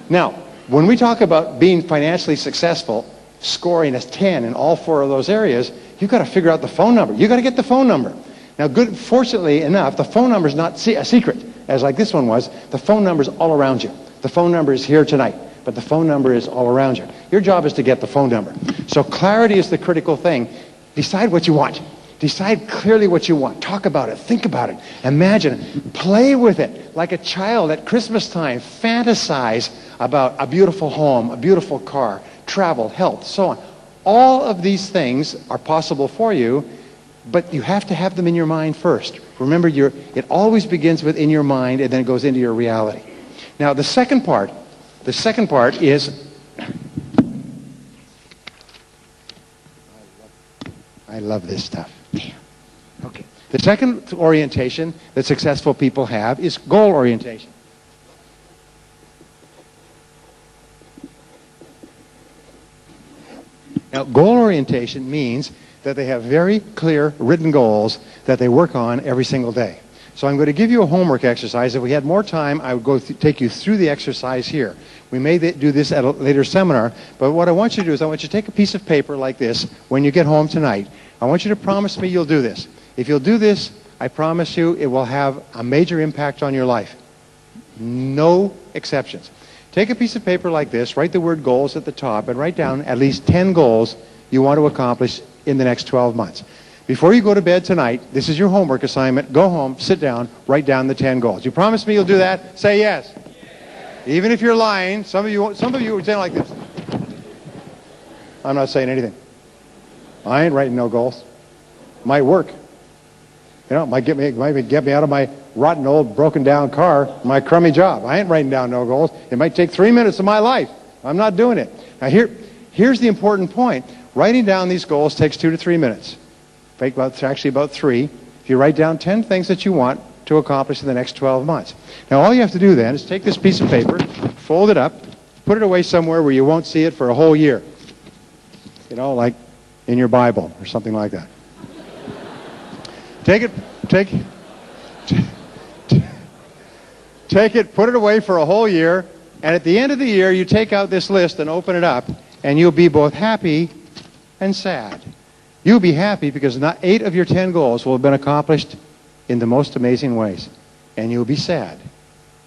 Now, when we talk about being financially successful, scoring a 10 in all 4 of those areas, you've got to figure out the phone number. You've got to get the phone number. Now, fortunately enough, the phone number is not a secret, as like this one was. The phone number is all around you. The phone number is here tonight, but the phone number is all around you. Your job is to get the phone number. So clarity is the critical thing. Decide what you want. Decide clearly what you want. Talk about it. Think about it. Imagine it. Play with it. Like a child at Christmas time. Fantasize about a beautiful home, a beautiful car, travel, health, so on. All of these things are possible for you, but you have to have them in your mind first. Remember, it always begins within your mind and then it goes into your reality. Now, the second part is, I love this stuff. Damn. Okay. The second orientation that successful people have is goal orientation. Now, goal orientation means that they have very clear written goals that they work on every single day. So I'm going to give you a homework exercise. If we had more time, I would take you through the exercise here. We may do this at a later seminar, but what I want you to do is I want you to take a piece of paper like this when you get home tonight. I want you to promise me you'll do this. If you'll do this, I promise you it will have a major impact on your life. No exceptions. Take a piece of paper like this, write the word goals at the top, and write down at least 10 goals you want to accomplish in the next 12 months. Before you go to bed tonight, this is your homework assignment. Go home, sit down, write down the 10 goals. You promise me you'll do that? Say yes. Yes. Even if you're lying, some of you would say like this. I'm not saying anything. I ain't writing no goals. Might work. You know, might get me out of my rotten old broken down car, my crummy job. I ain't writing down no goals. It might take 3 minutes of my life. I'm not doing it. Now here's the important point. Writing down these goals takes 2 to 3 minutes. Actually about 3. If you write down 10 things that you want to accomplish in the next 12 months. Now all you have to do then is take this piece of paper, fold it up, put it away somewhere where you won't see it for a whole year. You know, like in your Bible or something like that. Take it, put it away for a whole year, and at the end of the year you take out this list and open it up, and you'll be both happy and sad. You'll be happy because 8 of your 10 goals will have been accomplished in the most amazing ways. And you'll be sad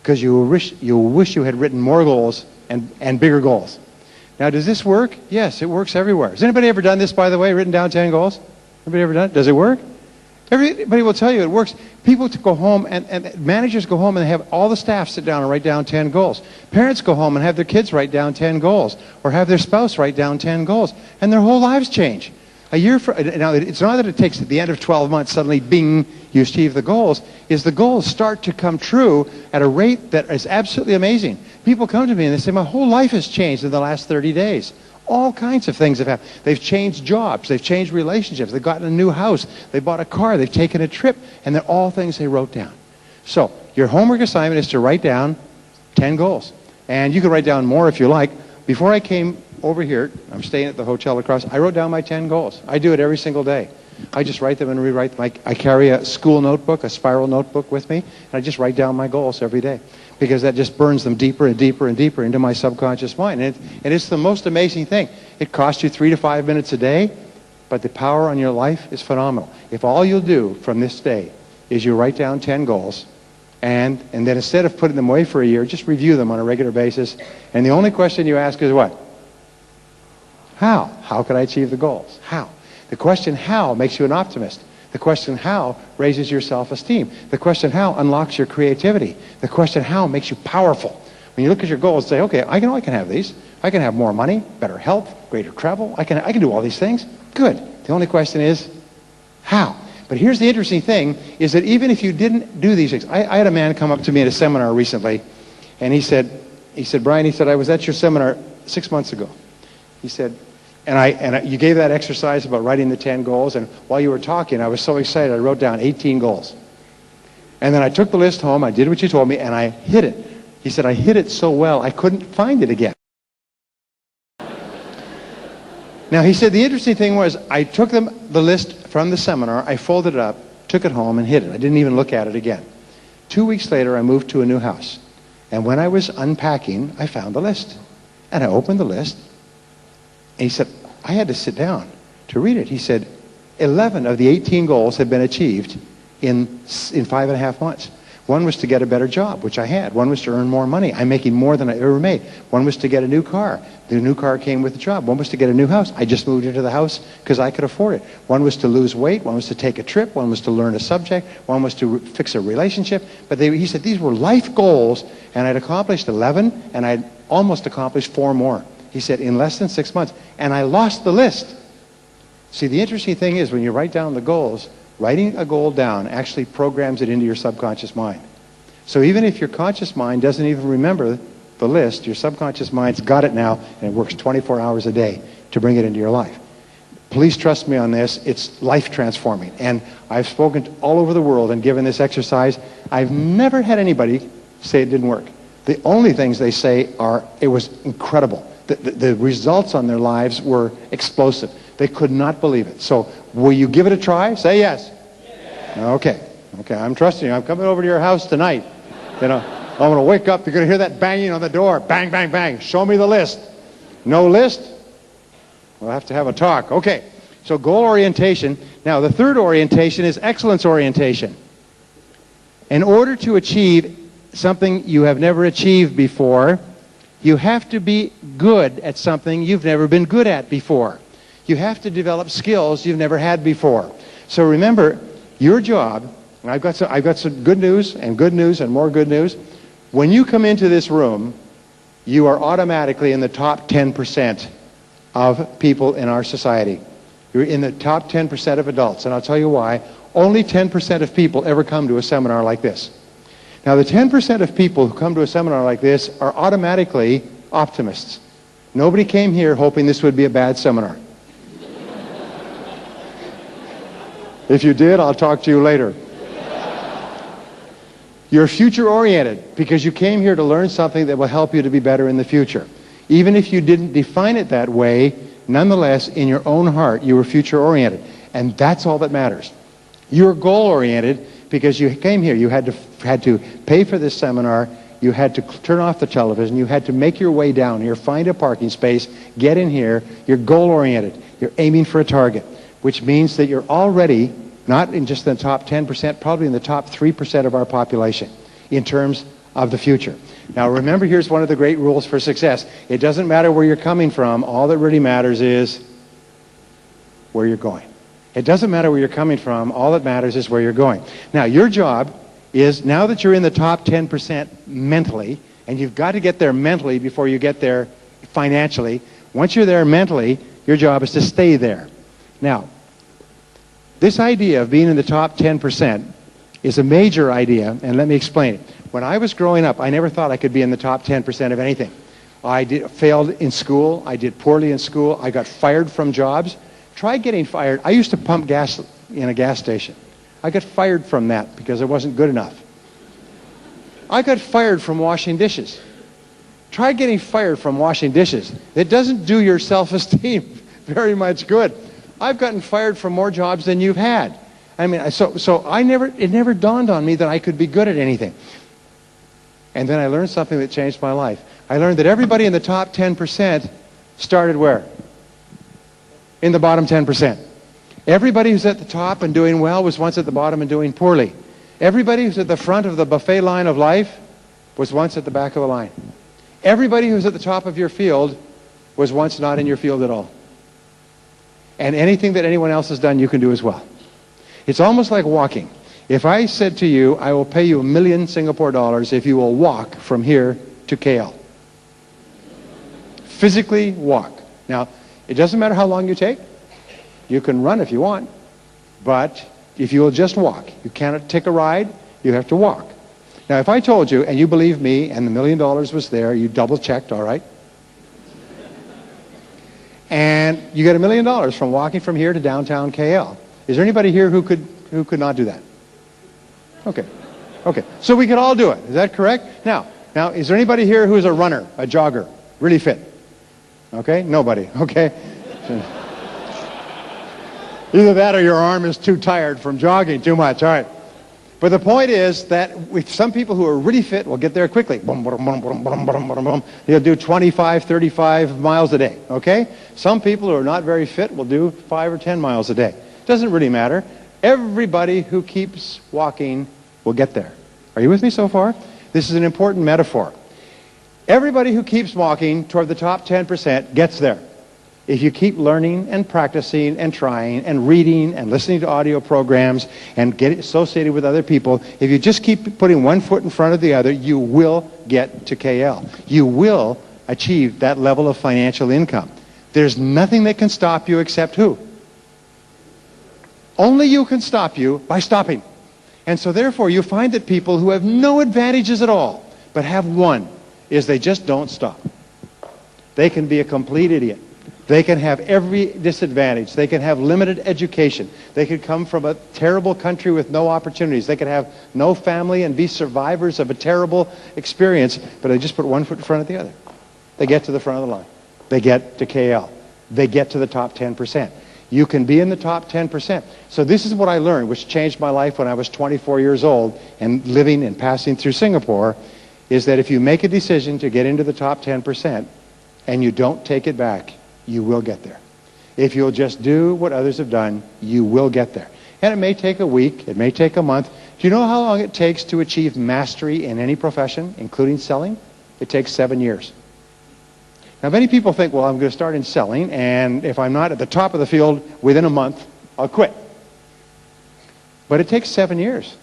because you'll wish you had written more goals and bigger goals. Now, does this work? Yes, it works everywhere. Has anybody ever done this, by the way, written down 10 goals? Anybody ever done it? Does it work? Everybody will tell you it works. People go home, and managers go home and they have all the staff sit down and write down 10 goals. Parents go home and have their kids write down 10 goals, or have their spouse write down 10 goals, and their whole lives change. Now, it's not that it takes at the end of 12 months, suddenly, bing, you achieve the goals. The goals start to come true at a rate that is absolutely amazing. People come to me and they say, my whole life has changed in the last 30 days. All kinds of things have happened. They've changed jobs. They've changed relationships. They've gotten a new house. They bought a car. They've taken a trip. And they're all things they wrote down. So your homework assignment is to write down 10 goals. And you can write down more if you like. Before I came over here, I'm staying at the hotel across, I wrote down my 10 goals. I do it every single day. I just write them and rewrite them. I carry a school notebook, a spiral notebook with me, and I just write down my goals every day. Because that just burns them deeper and deeper and deeper into my subconscious mind. And it's the most amazing thing. It costs you 3 to 5 minutes a day, but the power on your life is phenomenal. If all you'll do from this day is you write down 10 goals, and then instead of putting them away for a year, just review them on a regular basis. And the only question you ask is what? How? How can I achieve the goals? How? The question how makes you an optimist. The question how raises your self-esteem. The question how unlocks your creativity. The question how makes you powerful. When you look at your goals and say, okay, I can have these. I can have more money, better health, greater travel. I can do all these things. Good. The only question is how. But here's the interesting thing, is that even if you didn't do these things, I had a man come up to me at a seminar recently, And he said, Brian, he said, I was at your seminar 6 months ago. He said, you gave that exercise about writing the 10 goals, and while you were talking, I was so excited, I wrote down 18 goals. And then I took the list home, I did what you told me, and I hit it. He said, I hit it so well, I couldn't find it again. Now, he said, the interesting thing was, I took the list from the seminar, I folded it up, took it home, and hid it. I didn't even look at it again. 2 weeks later, I moved to a new house. And when I was unpacking, I found the list. And I opened the list. And he said, I had to sit down to read it. He said, 11 of the 18 goals had been achieved in 5.5 months. One was to get a better job, which I had. One was to earn more money. I'm making more than I ever made. One was to get a new car. The new car came with the job. One was to get a new house. I just moved into the house because I could afford it. One was to lose weight. One was to take a trip. One was to learn a subject. One was to fix a relationship. But he said these were life goals, and I'd accomplished 11, and I'd almost accomplished 4 more. He said, in less than 6 months. And I lost the list. See, the interesting thing is when you write down the goals, writing a goal down actually programs it into your subconscious mind. So even if your conscious mind doesn't even remember the list, your subconscious mind's got it now, and it works 24 hours a day to bring it into your life. Please trust me on this. It's life transforming. And I've spoken to all over the world and given this exercise. I've never had anybody say it didn't work. The only things they say are, it was incredible. The results on their lives were explosive. They could not believe it. So will you give it a try? Say yes. Yes. Okay, I'm trusting you. I'm coming over to your house tonight. You know, I'm going to wake up. You're going to hear that banging on the door. Bang, bang, bang. Show me the list. No list? We'll have to have a talk. Okay, so goal orientation. Now, the third orientation is excellence orientation. In order to achieve something you have never achieved before, you have to be good at something you've never been good at before. You have to develop skills you've never had before. So remember, your job, and I've got some good news and more good news. When you come into this room, you are automatically in the top 10% of people in our society. You're in the top 10% of adults, and I'll tell you why. Only 10% of people ever come to a seminar like this. Now, the 10% of people who come to a seminar like this are automatically optimists. Nobody came here hoping this would be a bad seminar. If you did, I'll talk to you later. You're future-oriented because you came here to learn something that will help you to be better in the future. Even if you didn't define it that way, nonetheless, in your own heart, you were future-oriented. And that's all that matters. You're goal-oriented because you came here. You had to pay for this seminar. You had to turn off the television. You had to make your way down here, find a parking space, get in here. You're goal-oriented. You're aiming for a target, which means that you're already not in just the top 10%, probably in the top 3% of our population in terms of the future. Now remember, here's one of the great rules for success. It doesn't matter where you're coming from. All that really matters is where you're going. It doesn't matter where you're coming from. All that matters is where you're going. Now your job is, now that you're in the top 10% mentally, and you've got to get there mentally before you get there financially, once you're there mentally, your job is to stay there. Now, this idea of being in the top 10% is a major idea, and let me explain it. When I was growing up, I never thought I could be in the top 10% of anything. I failed in school. I did poorly in school. I got fired from jobs. Try getting fired. I used to pump gas in a gas station. I got fired from that because I wasn't good enough. I got fired from washing dishes. Try getting fired from washing dishes. It doesn't do your self-esteem very much good. I've gotten fired from more jobs than you've had. I mean, it never dawned on me that I could be good at anything. And then I learned something that changed my life. I learned that everybody in the top 10% started where? In the bottom 10%. Everybody who's at the top and doing well was once at the bottom and doing poorly. Everybody who's at the front of the buffet line of life was once at the back of the line. Everybody who's at the top of your field was once not in your field at all. And anything that anyone else has done, you can do as well. It's almost like walking. If I said to you, I will pay you $1,000,000 Singapore dollars if you will walk from here to KL. Physically walk. Now, it doesn't matter how long you take. You can run if you want. But if you will just walk, you cannot take a ride, you have to walk. Now, if I told you, and you believe me, and the $1 million was there, you double-checked, all right? And you get $1 million from walking from here to downtown KL. Is there anybody here who could not do that? Okay. Okay. So we could all do it. Is that correct? Now, is there anybody here who is a runner, a jogger, really fit? Okay? Nobody. Okay. Either that or your arm is too tired from jogging too much. All right. But the point is that some people who are really fit will get there quickly. They'll do 25, 35 miles a day. Okay? Some people who are not very fit will do 5 or 10 miles a day. Doesn't really matter. Everybody who keeps walking will get there. Are you with me so far? This is an important metaphor. Everybody who keeps walking toward the top 10% gets there. If you keep learning and practicing and trying and reading and listening to audio programs and get associated with other people, if you just keep putting one foot in front of the other, you will get to KL. You will achieve that level of financial income. There's nothing that can stop you except who? Only you can stop you by stopping. And so therefore you find that people who have no advantages at all, but have one, is they just don't stop. They can be a complete idiot. They can have every disadvantage. They can have limited education. They could come from a terrible country with no opportunities. They could have no family and be survivors of a terrible experience, but they just put one foot in front of the other. They get to the front of the line. They get to KL. They get to the top 10%. You can be in the top 10%. So this is what I learned, which changed my life when I was 24 years old and living and passing through Singapore, is that if you make a decision to get into the top 10% and you don't take it back, you will get there. If you'll just do what others have done, you will get there. And it may take a week, it may take a month. Do you know how long it takes to achieve mastery in any profession, including selling? It takes 7 years. Now, many people think, well, I'm going to start in selling, and if I'm not at the top of the field within a month, I'll quit. But it takes 7 years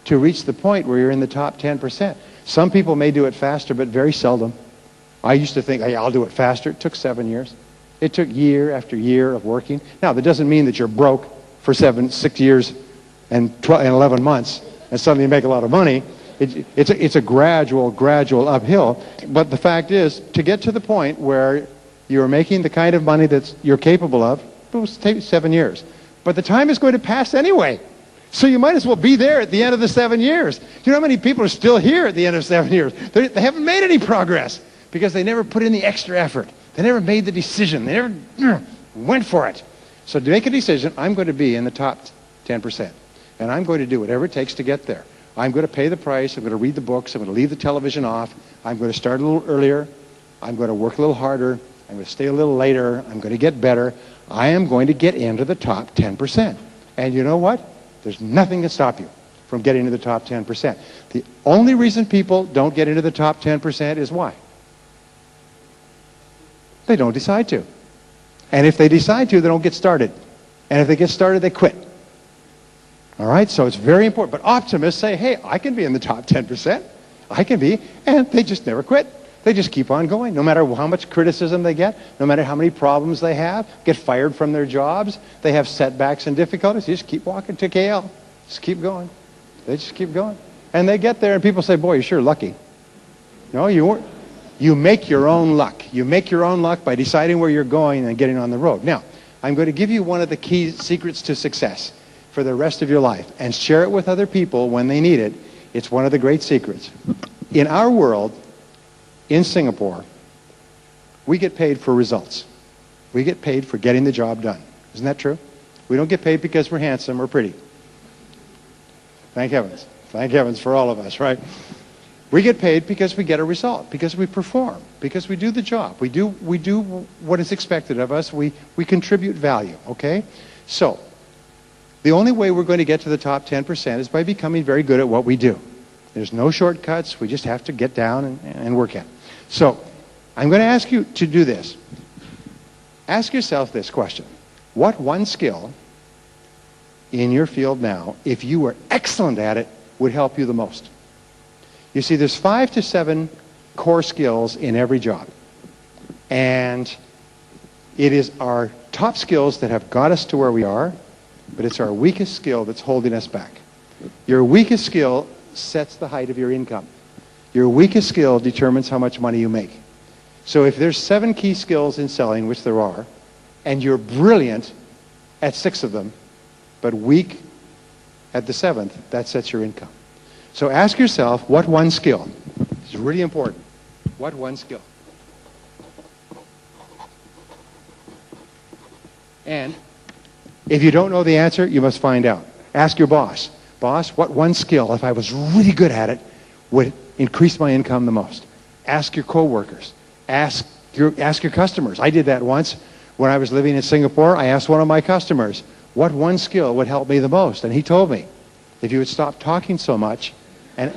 to reach the point where you're in the top 10%. Some people may do it faster, but very seldom. I used to think, hey, I'll do it faster. It took 7 years. It took year after year of working. Now, that doesn't mean that you're broke for 6 years and 11 months and suddenly you make a lot of money. It's a gradual uphill. But the fact is, to get to the point where you're making the kind of money that you're capable of, it will take 7 years. But the time is going to pass anyway. So you might as well be there at the end of the 7 years. Do you know how many people are still here at the end of 7 years? They haven't made any progress because they never put in the extra effort. They never made the decision. They never went for it. So to make a decision, I'm going to be in the top 10%. And I'm going to do whatever it takes to get there. I'm going to pay the price. I'm going to read the books. I'm going to leave the television off. I'm going to start a little earlier. I'm going to work a little harder. I'm going to stay a little later. I'm going to get better. I am going to get into the top 10%. And you know what? There's nothing to stop you from getting to the top 10%. The only reason people don't get into the top 10% is why? They don't decide to. And if they decide to, they don't get started. And if they get started, they quit. All right? So it's very important. But optimists say, hey, I can be in the top 10%. I can be. And they just never quit. They just keep on going. No matter how much criticism they get, no matter how many problems they have, get fired from their jobs, they have setbacks and difficulties. You just keep walking to KL. Just keep going. They just keep going. And they get there and people say, boy, you're sure lucky. No, you weren't. You make your own luck. You make your own luck by deciding where you're going and getting on the road. Now, I'm going to give you one of the key secrets to success for the rest of your life and share it with other people when they need it. It's one of the great secrets. In our world, in Singapore, we get paid for results. We get paid for getting the job done. Isn't that true? We don't get paid because we're handsome or pretty. Thank heavens. Thank heavens for all of us, right? We get paid because we get a result, because we perform, because we do the job. We do what is expected of us. We contribute value, okay? So, the only way we're going to get to the top 10% is by becoming very good at what we do. There's no shortcuts. We just have to get down and work at it. So, I'm going to ask you to do this. Ask yourself this question. What one skill in your field now, if you were excellent at it, would help you the most? You see, there's 5 to 7 core skills in every job. And it is our top skills that have got us to where we are, but it's our weakest skill that's holding us back. Your weakest skill sets the height of your income. Your weakest skill determines how much money you make. So if there's 7 key skills in selling, which there are, and you're brilliant at 6 of them, but weak at the 7th, that sets your income. So ask yourself, what one skill? It's really important. What one skill? And if you don't know the answer, you must find out. Ask your boss. Boss, what one skill, if I was really good at it, would increase my income the most? Ask your coworkers. Ask your customers. I did that once when I was living in Singapore. I asked one of my customers, what one skill would help me the most? And he told me, if you would stop talking so much and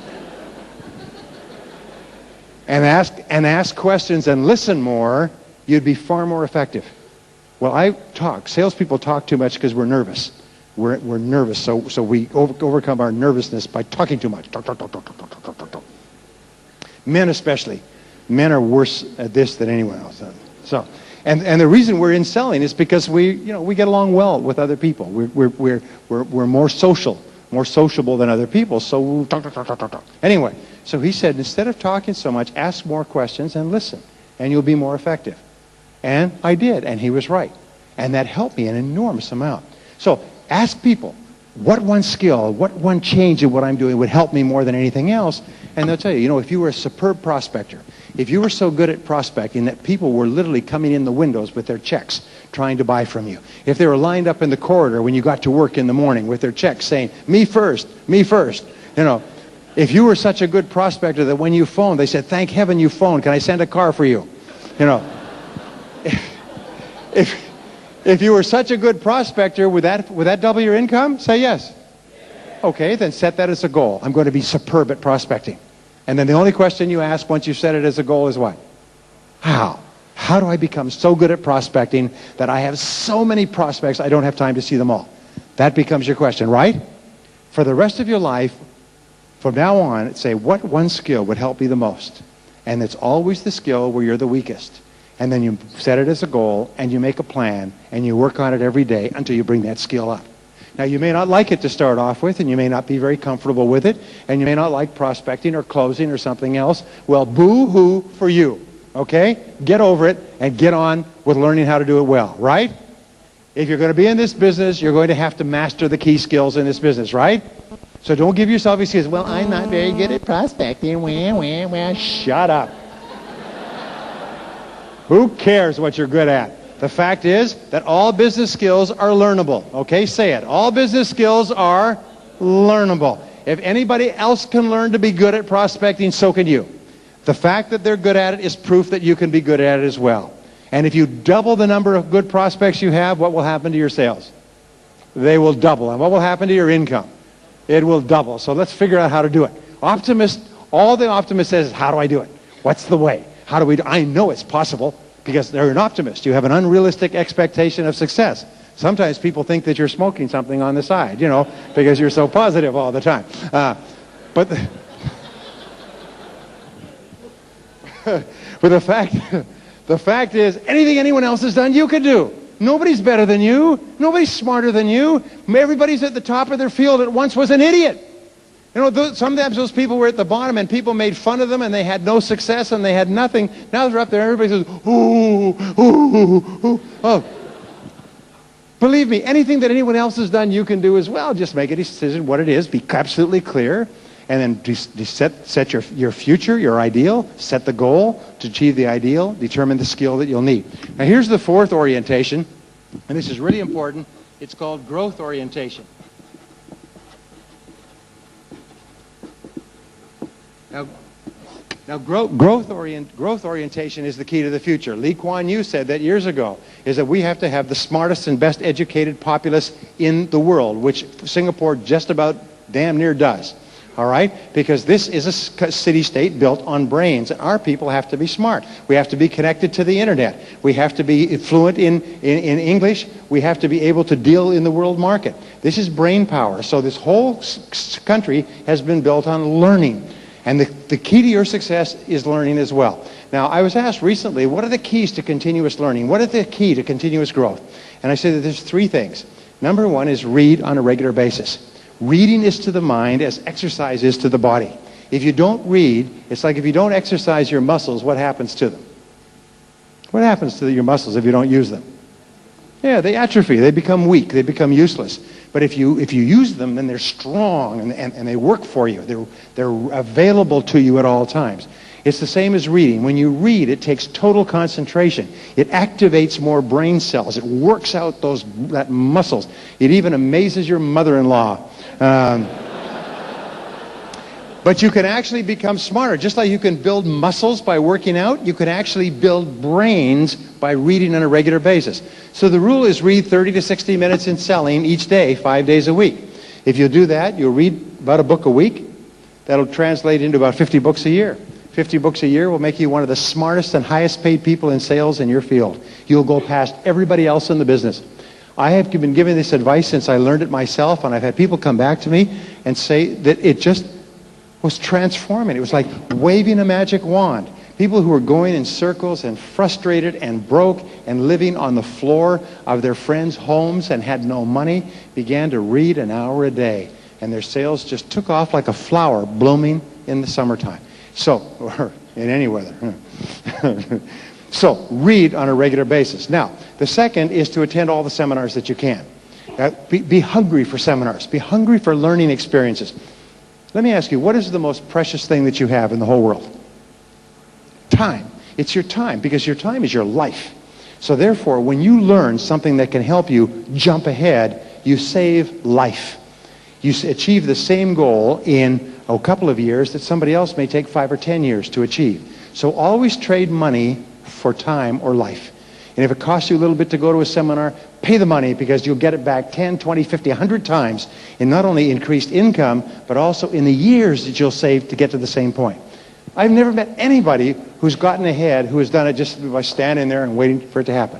ask questions and listen more, you'd be far more effective. Well, I talk. Salespeople talk too much because we're nervous. We're nervous, so we overcome our nervousness by talking too much. Talk. Men especially. Men are worse at this than anyone else. So, and the reason we're in selling is because we get along well with other people. We're more sociable than other people. So talk. Anyway, so he said, instead of talking so much, ask more questions and listen, and you'll be more effective. And I did, and he was right, and that helped me an enormous amount. So ask people, what one skill, what one change in what I'm doing would help me more than anything else? And they'll tell you, if you were a superb prospector, if you were so good at prospecting that people were literally coming in the windows with their checks trying to buy from you, if they were lined up in the corridor when you got to work in the morning with their checks saying, me first, if you were such a good prospector that when you phoned, they said, thank heaven you phoned, can I send a car for you? If you were such a good prospector, would that double your income? Say yes. Okay, then set that as a goal. I'm going to be superb at prospecting. And then the only question you ask once you set it as a goal is what? How? How do I become so good at prospecting that I have so many prospects I don't have time to see them all? That becomes your question, right? For the rest of your life, from now on, say, what one skill would help me the most? And it's always the skill where you're the weakest. And then you set it as a goal, and you make a plan, and you work on it every day until you bring that skill up. Now, you may not like it to start off with, and you may not be very comfortable with it, and you may not like prospecting or closing or something else. Well, boo-hoo for you, okay? Get over it and get on with learning how to do it well, right? If you're going to be in this business, you're going to have to master the key skills in this business, right? So don't give yourself excuses. Well, I'm not very good at prospecting. Well, shut up. Who cares what you're good at? The fact is that all business skills are learnable. Okay, say it. All business skills are learnable. If anybody else can learn to be good at prospecting, so can you. The fact that they're good at it is proof that you can be good at it as well. And if you double the number of good prospects you have, what will happen to your sales? They will double. And what will happen to your income? It will double. So let's figure out how to do it. All the optimist says is, how do I do it? What's the way? How do we do it? I know it's possible. Because they're an optimist. You have an unrealistic expectation of success. Sometimes people think that you're smoking something on the side, because you're so positive all the time. But the fact is, anything anyone else has done, you can do. Nobody's better than you. Nobody's smarter than you. Everybody's at the top of their field at once was an idiot. Sometimes those people were at the bottom and people made fun of them and they had no success and they had nothing. Now they're up there and everybody says, ooh. Oh. Believe me, anything that anyone else has done, you can do as well. Just make a decision what it is. Be absolutely clear. And then set your future, your ideal. Set the goal to achieve the ideal. Determine the skill that you'll need. Now here's the fourth orientation. And this is really important. It's called growth orientation. Now growth orientation is the key to the future. Lee Kuan Yew said that years ago, is that we have to have the smartest and best educated populace in the world, which Singapore just about damn near does. All right? Because this is a city-state built on brains. And our people have to be smart. We have to be connected to the internet. We have to be fluent in English. We have to be able to deal in the world market. This is brain power. So this whole country has been built on learning. And the key to your success is learning as well. Now, I was asked recently, what are the keys to continuous learning? What is the key to continuous growth? And I said that there's 3 things. Number 1 is read on a regular basis. Reading is to the mind as exercise is to the body. If you don't read, it's like if you don't exercise your muscles, what happens to them? What happens to your muscles if you don't use them? Yeah, they atrophy. They become weak. They become useless. But if you use them, then they're strong and they work for you. They're available to you at all times. It's the same as reading. When you read, it takes total concentration. It activates more brain cells. It works out that muscles. It even amazes your mother-in-law. But you can actually become smarter. Just like you can build muscles by working out, you can actually build brains by reading on a regular basis. So the rule is read 30 to 60 minutes in selling each day, 5 days a week. If you do that, you'll read about a book a week. That'll translate into about 50 books a year. 50 books a year will make you one of the smartest and highest paid people in sales in your field. You'll go past everybody else in the business. I have been giving this advice since I learned it myself, and I've had people come back to me and say that it just was transforming. It was like waving a magic wand. People who were going in circles and frustrated and broke and living on the floor of their friends' homes and had no money began to read an hour a day, and their sales just took off like a flower blooming in the summertime. So, or in any weather. So, read on a regular basis. Now, the second is to attend all the seminars that you can. Be hungry for seminars. Be hungry for learning experiences. Let me ask you, what is the most precious thing that you have in the whole world? Time. It's your time, because your time is your life. So therefore, when you learn something that can help you jump ahead, you save life. You achieve the same goal in a couple of years that somebody else may take 5 or 10 years to achieve. So always trade money for time or life. And if it costs you a little bit to go to a seminar, pay the money, because you'll get it back 10, 20, 50, 100 times in not only increased income, but also in the years that you'll save to get to the same point. I've never met anybody who's gotten ahead who has done it just by standing there and waiting for it to happen.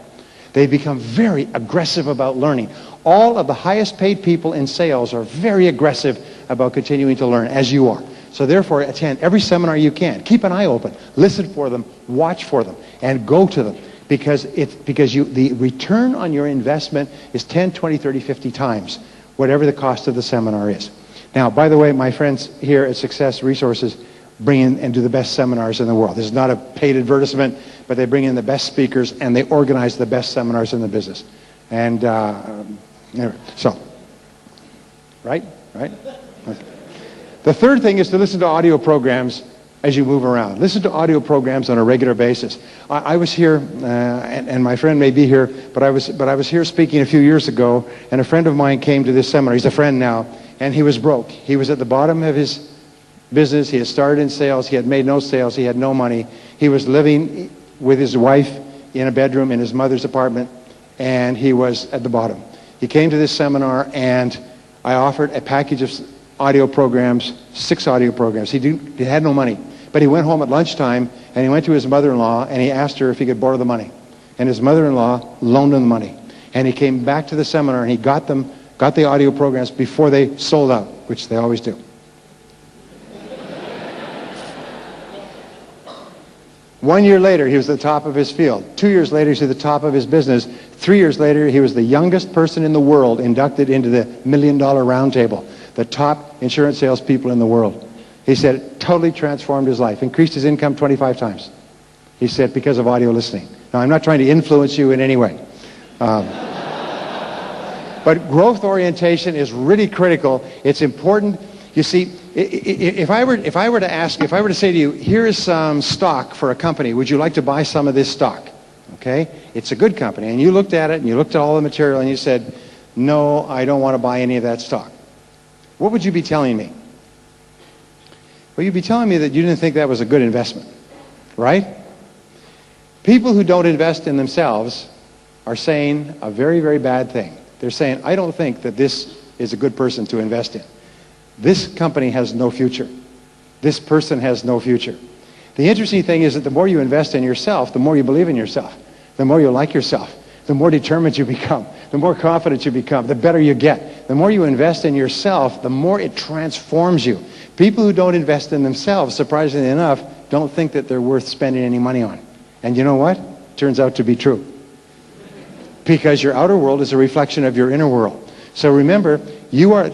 They've become very aggressive about learning. All of the highest paid people in sales are very aggressive about continuing to learn, as you are. So therefore, attend every seminar you can. Keep an eye open. Listen for them. Watch for them. And go to them. Because the return on your investment is 10, 20, 30, 50 times whatever the cost of the seminar is. Now, by the way, my friends here at Success Resources bring in and do the best seminars in the world. This is not a paid advertisement, but they bring in the best speakers and they organize the best seminars in the business. And so, right? The third thing is to listen to audio programs as you move around. Listen to audio programs on a regular basis. I was here, and my friend may be here, but I was here speaking a few years ago, and a friend of mine came to this seminar. He's a friend now, and he was broke. He was at the bottom of his business. He had started in sales. He had made no sales. He had no money. He was living with his wife in a bedroom in his mother's apartment, and he was at the bottom. He came to this seminar, and I offered a package of audio programs, 6 audio programs. He had no money. But he went home at lunchtime, and he went to his mother-in-law, and he asked her if he could borrow the money. And his mother-in-law loaned him the money. And he came back to the seminar, and he got the audio programs before they sold out, which they always do. 1 year later, he was at the top of his field. 2 years later, he was at the top of his business. 3 years later, he was the youngest person in the world inducted into the $1 Million Roundtable, the top insurance salespeople in the world. He said it totally transformed his life, increased his income 25 times. He said because of audio listening. Now, I'm not trying to influence you in any way. But growth orientation is really critical. It's important. You see, if I were to say to you, here is some stock for a company, would you like to buy some of this stock? Okay? It's a good company. And you looked at it, and you looked at all the material, and you said, no, I don't want to buy any of that stock. What would you be telling me? Well, you'd be telling me that you didn't think that was a good investment, right? People who don't invest in themselves are saying a very, very bad thing. They're saying, I don't think that this is a good person to invest in. This company has no future. This person has no future. The interesting thing is that the more you invest in yourself, the more you believe in yourself, the more you like yourself, the more determined you become, the more confident you become, the better you get. The more you invest in yourself, the more it transforms you. People who don't invest in themselves, surprisingly enough, don't think that they're worth spending any money on. And you know what? Turns out to be true. Because your outer world is a reflection of your inner world. So remember,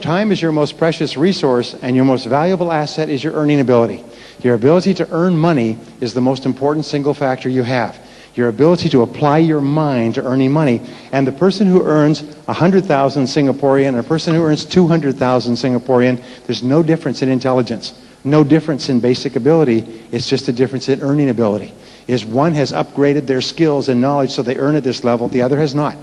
time is your most precious resource, and your most valuable asset is your earning ability. Your ability to earn money is the most important single factor you have. Your ability to apply your mind to earning money. And the person who earns 100,000 Singaporean and a person who earns 200,000 Singaporean, there's no difference in intelligence, no difference in basic ability. It's just a difference in earning ability. One has upgraded their skills and knowledge so they earn at this level, the other has not.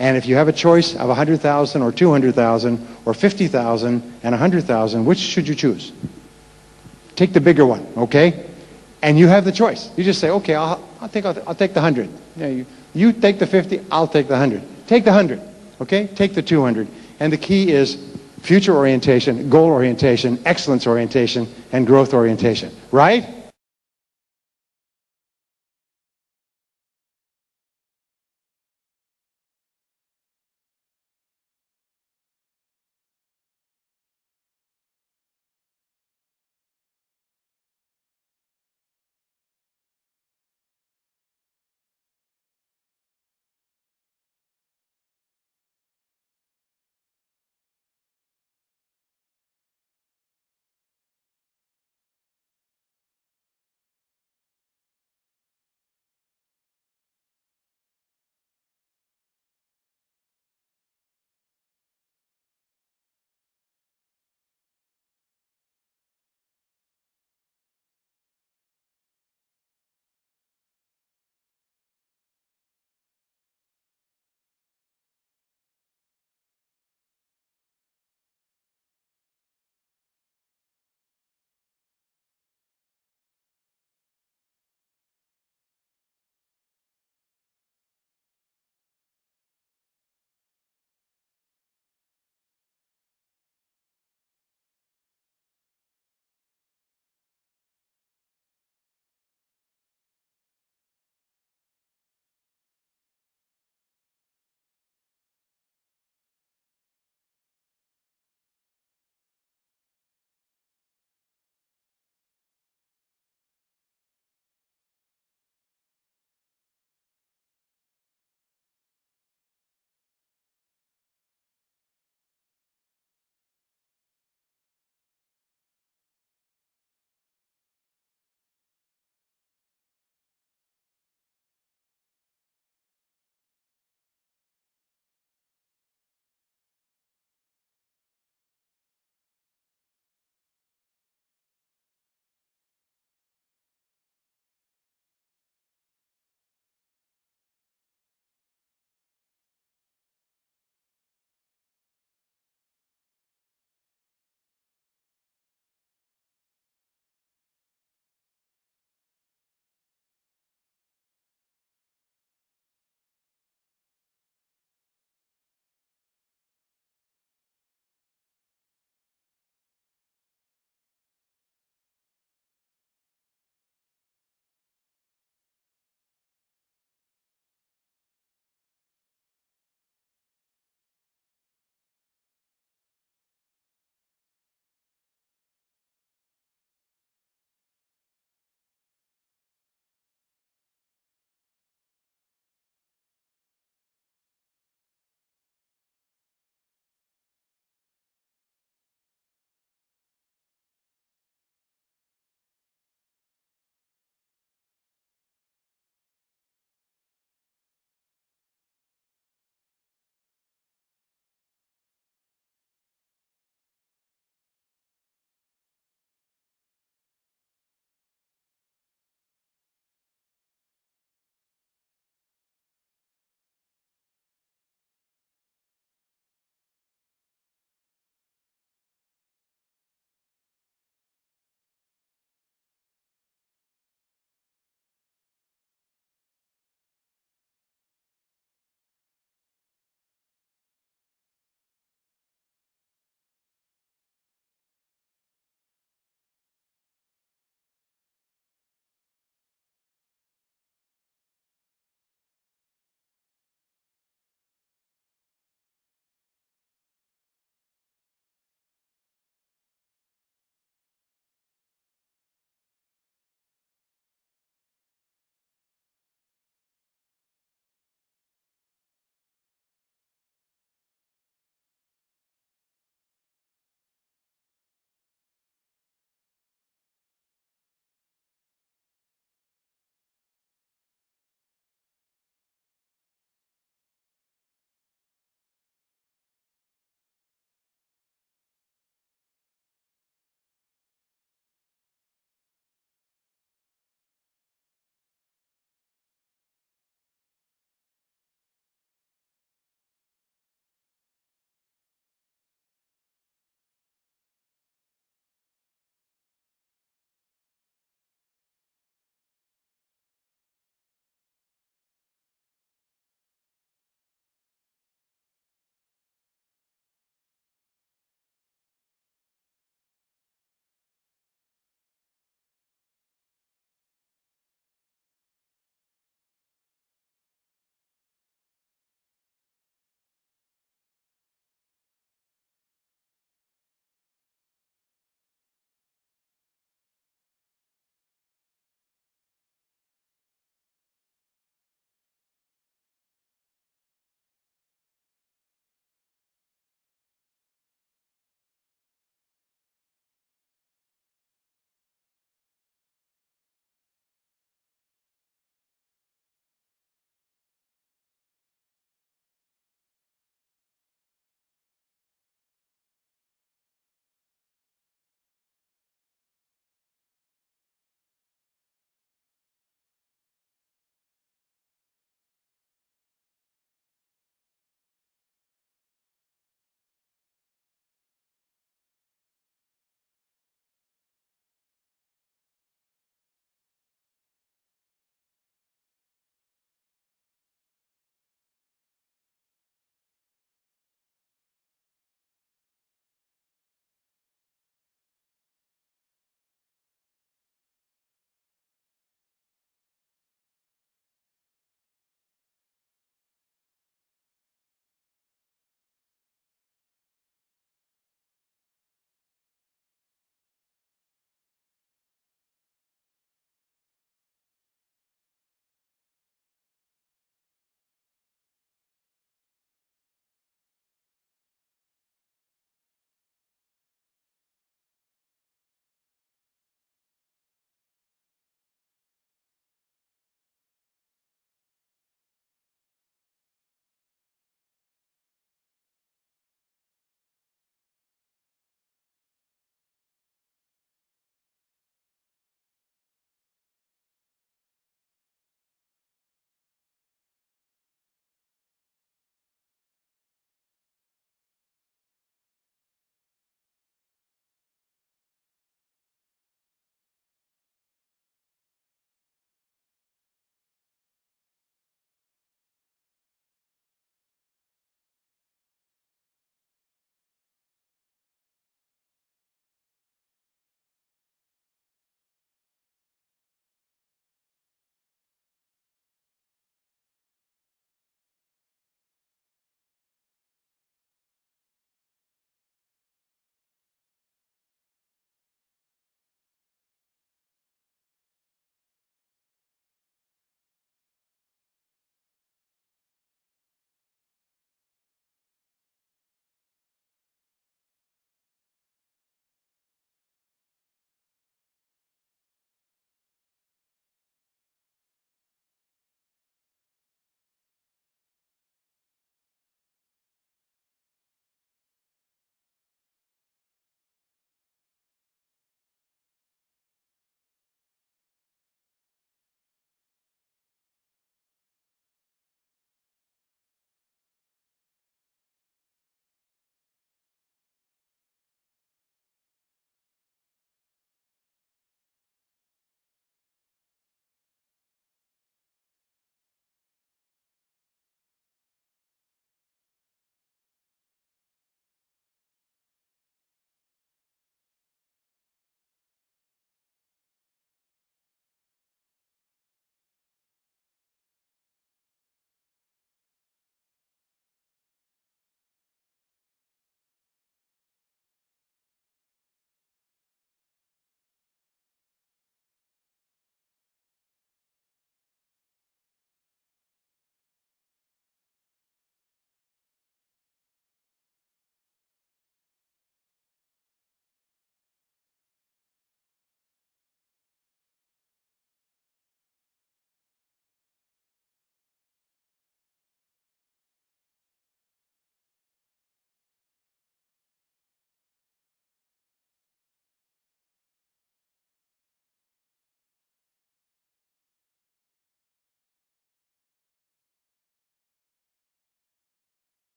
And if you have a choice of 100,000 or 200,000 or 50,000 and 100,000, which should you choose? Take the bigger one, okay? And you have the choice. You just say, okay, I'll take the 100. You take the 50, I'll take the 100. Take the 100, okay? Take the 200. And the key is future orientation, goal orientation, excellence orientation, and growth orientation, right?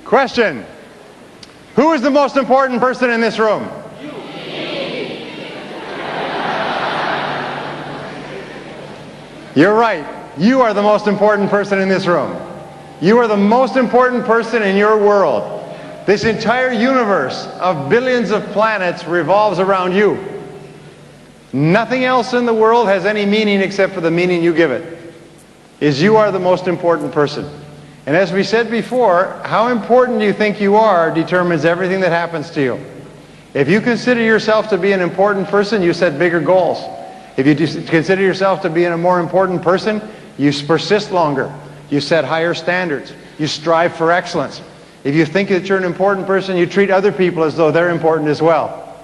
Question. Who is the most important person in this room? You're right. You are the most important person in this room. You are the most important person in your world. This entire universe of billions of planets revolves around you. Nothing else in the world has any meaning except for the meaning you give it. You are the most important person. And as we said before, how important you think you are determines everything that happens to you. If you consider yourself to be an important person, you set bigger goals. If you consider yourself to be a more important person, you persist longer. You set higher standards. You strive for excellence. If you think that you're an important person, you treat other people as though they're important as well.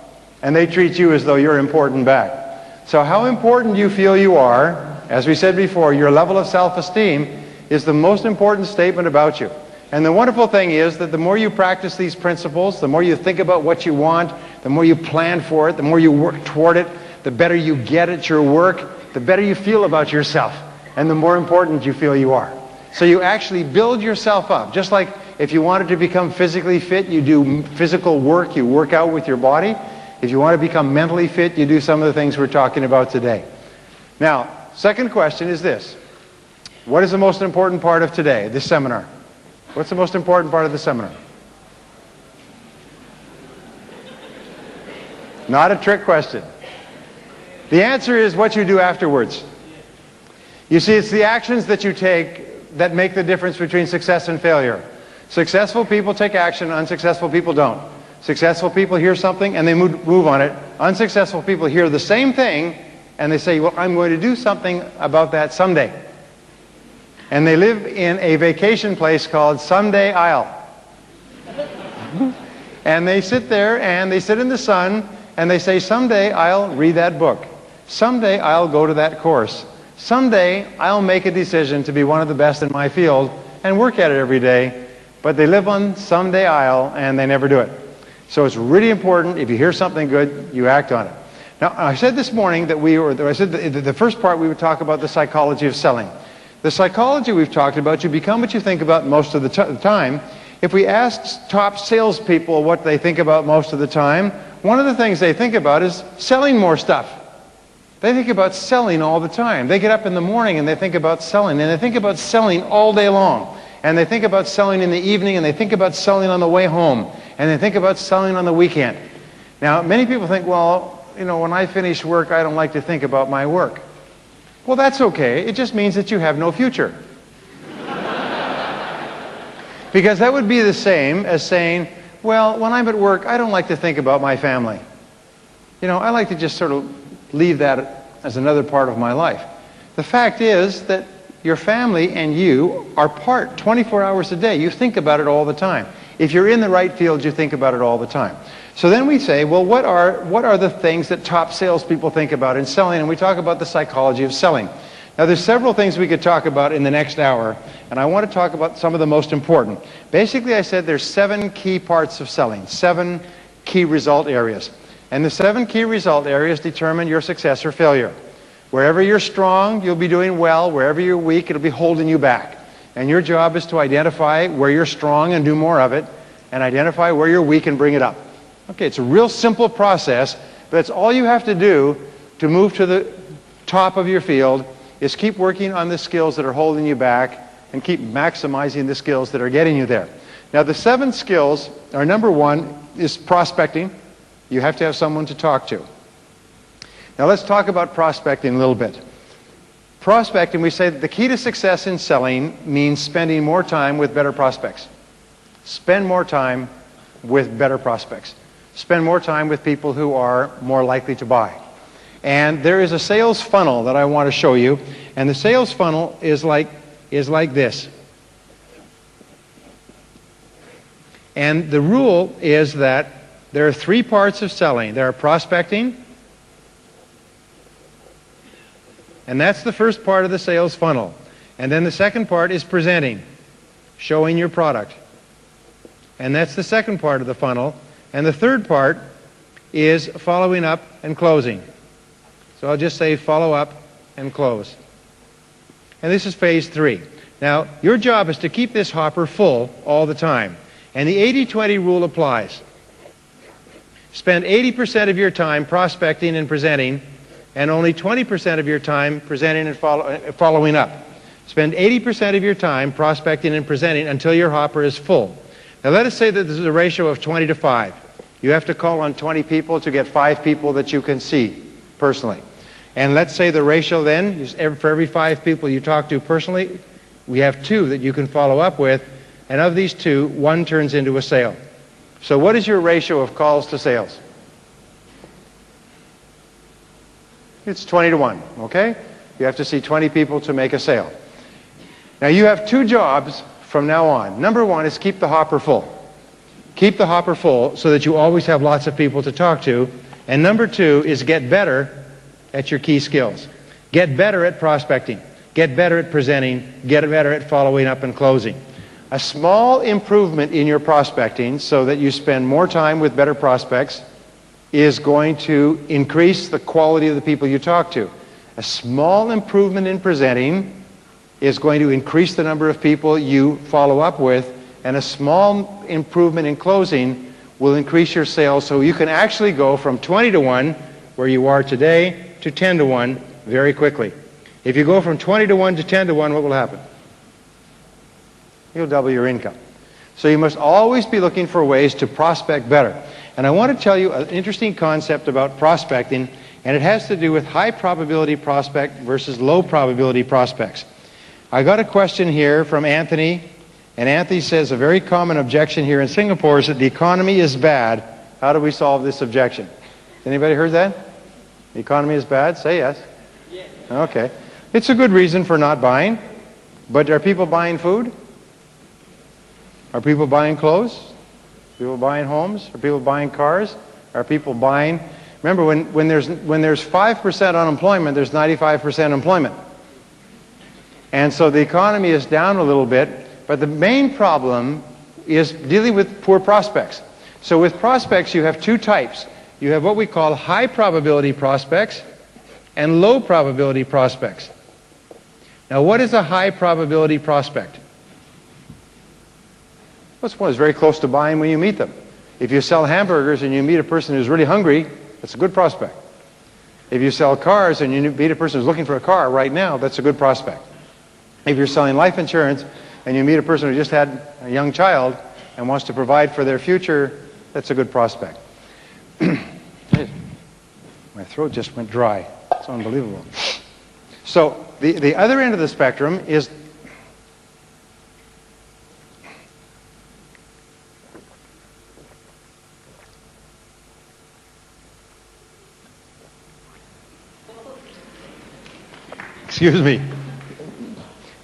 And they treat you as though you're important back. So how important you feel you are, as we said before, your level of self-esteem is the most important statement about you. And the wonderful thing is that the more you practice these principles, the more you think about what you want, the more you plan for it, the more you work toward it, the better you get at your work, the better you feel about yourself, and the more important you feel you are. So you actually build yourself up. Just like if you wanted to become physically fit, you do physical work, you work out with your body. If you want to become mentally fit, you do some of the things we're talking about today. Now, second question is this. What is the most important part of today, this seminar? What's the most important part of the seminar? Not a trick question. The answer is what you do afterwards. You see, it's the actions that you take that make the difference between success and failure. Successful people take action, unsuccessful people don't. Successful people hear something and they move on it. Unsuccessful people hear the same thing and they say, well, I'm going to do something about that someday. And they live in a vacation place called Someday Isle. And they sit there and they sit in the sun and they say, someday I'll read that book. Someday I'll go to that course. Someday I'll make a decision to be one of the best in my field and work at it every day. But they live on Someday Isle and they never do it. So it's really important, if you hear something good, you act on it. Now, I said this morning that the first part we would talk about the psychology of selling. The psychology we've talked about, you become what you think about most of the time. If we asked top salespeople what they think about most of the time, one of the things they think about is selling more stuff. They think about selling all the time. They get up in the morning and they think about selling, and they think about selling all day long. And they think about selling in the evening, and they think about selling on the way home, and they think about selling on the weekend. Now, many people think, well, you know, when I finish work, I don't like to think about my work. Well, that's okay. It just means that you have no future. Because that would be the same as saying, well, when I'm at work, I don't like to think about my family. You know, I like to just sort of leave that as another part of my life. The fact is that your family and you are part 24 hours a day. You think about it all the time. If you're in the right field, you think about it all the time. So then we say, well, what are the things that top salespeople think about in selling? And we talk about the psychology of selling. Now, there's several things we could talk about in the next hour, and I want to talk about some of the most important. Basically, I said there's 7 key parts of selling, 7 key result areas. And the 7 key result areas determine your success or failure. Wherever you're strong, you'll be doing well. Wherever you're weak, it'll be holding you back. And your job is to identify where you're strong and do more of it, and identify where you're weak and bring it up. Okay, it's a real simple process, but it's all you have to do to move to the top of your field is keep working on the skills that are holding you back and keep maximizing the skills that are getting you there. Now, the 7 skills are, number 1 is prospecting. You have to have someone to talk to. Now, let's talk about prospecting a little bit. Prospecting, we say that the key to success in selling means spending more time with better prospects. Spend more time with better prospects. Spend more time with people who are more likely to buy. And there is a sales funnel that I want to show you, and the sales funnel is like this. And the rule is that there are 3 parts of selling. There are prospecting, and that's the first part of the sales funnel. And then the second part is presenting, showing your product. And that's the second part of the funnel. And the third part is following up and closing. So I'll just say follow up and close. And this is phase 3. Now, your job is to keep this hopper full all the time. And the 80-20 rule applies. Spend 80% of your time prospecting and presenting, and only 20% of your time presenting and following up. Spend 80% of your time prospecting and presenting until your hopper is full. Now let us say that this is a ratio of 20 to 5. You have to call on 20 people to get 5 people that you can see personally. And let's say the ratio then, for every 5 people you talk to personally, we have 2 that you can follow up with, and of these 2, 1 turns into a sale. So what is your ratio of calls to sales? It's 20 to 1, okay? You have to see 20 people to make a sale. Now you have 2 jobs from now on. Number 1 is keep the hopper full. Keep the hopper full so that you always have lots of people to talk to. And number 2 is get better at your key skills. Get better at prospecting. Get better at presenting. Get better at following up and closing. A small improvement in your prospecting so that you spend more time with better prospects is going to increase the quality of the people you talk to. A small improvement in presenting is going to increase the number of people you follow up with, and a small improvement in closing will increase your sales so you can actually go from 20 to 1, where you are today, to 10 to 1 very quickly. If you go from 20 to 1 to 10 to 1, what will happen? You'll double your income. So you must always be looking for ways to prospect better. And I want to tell you an interesting concept about prospecting, and it has to do with high probability prospect versus low probability prospects. I got a question here from Anthony, and Anthony says a very common objection here in Singapore is that the economy is bad. How do we solve this objection? Anybody heard that? The economy is bad? Say yes. Yes. Okay. It's a good reason for not buying, but are people buying food? Are people buying clothes? Are people buying homes? Are people buying cars? Are people buying... Remember, when there's 5% unemployment, there's 95% employment. And so the economy is down a little bit, but the main problem is dealing with poor prospects. So with prospects, you have 2 types. You have what we call high probability prospects and low probability prospects. Now, what is a high probability prospect? Well, it's one that's very close to buying when you meet them. If you sell hamburgers and you meet a person who's really hungry, that's a good prospect. If you sell cars and you meet a person who's looking for a car right now, that's a good prospect. If you're selling life insurance and you meet a person who just had a young child and wants to provide for their future, that's a good prospect. My throat just went dry. It's unbelievable. So the other end of the spectrum is excuse me.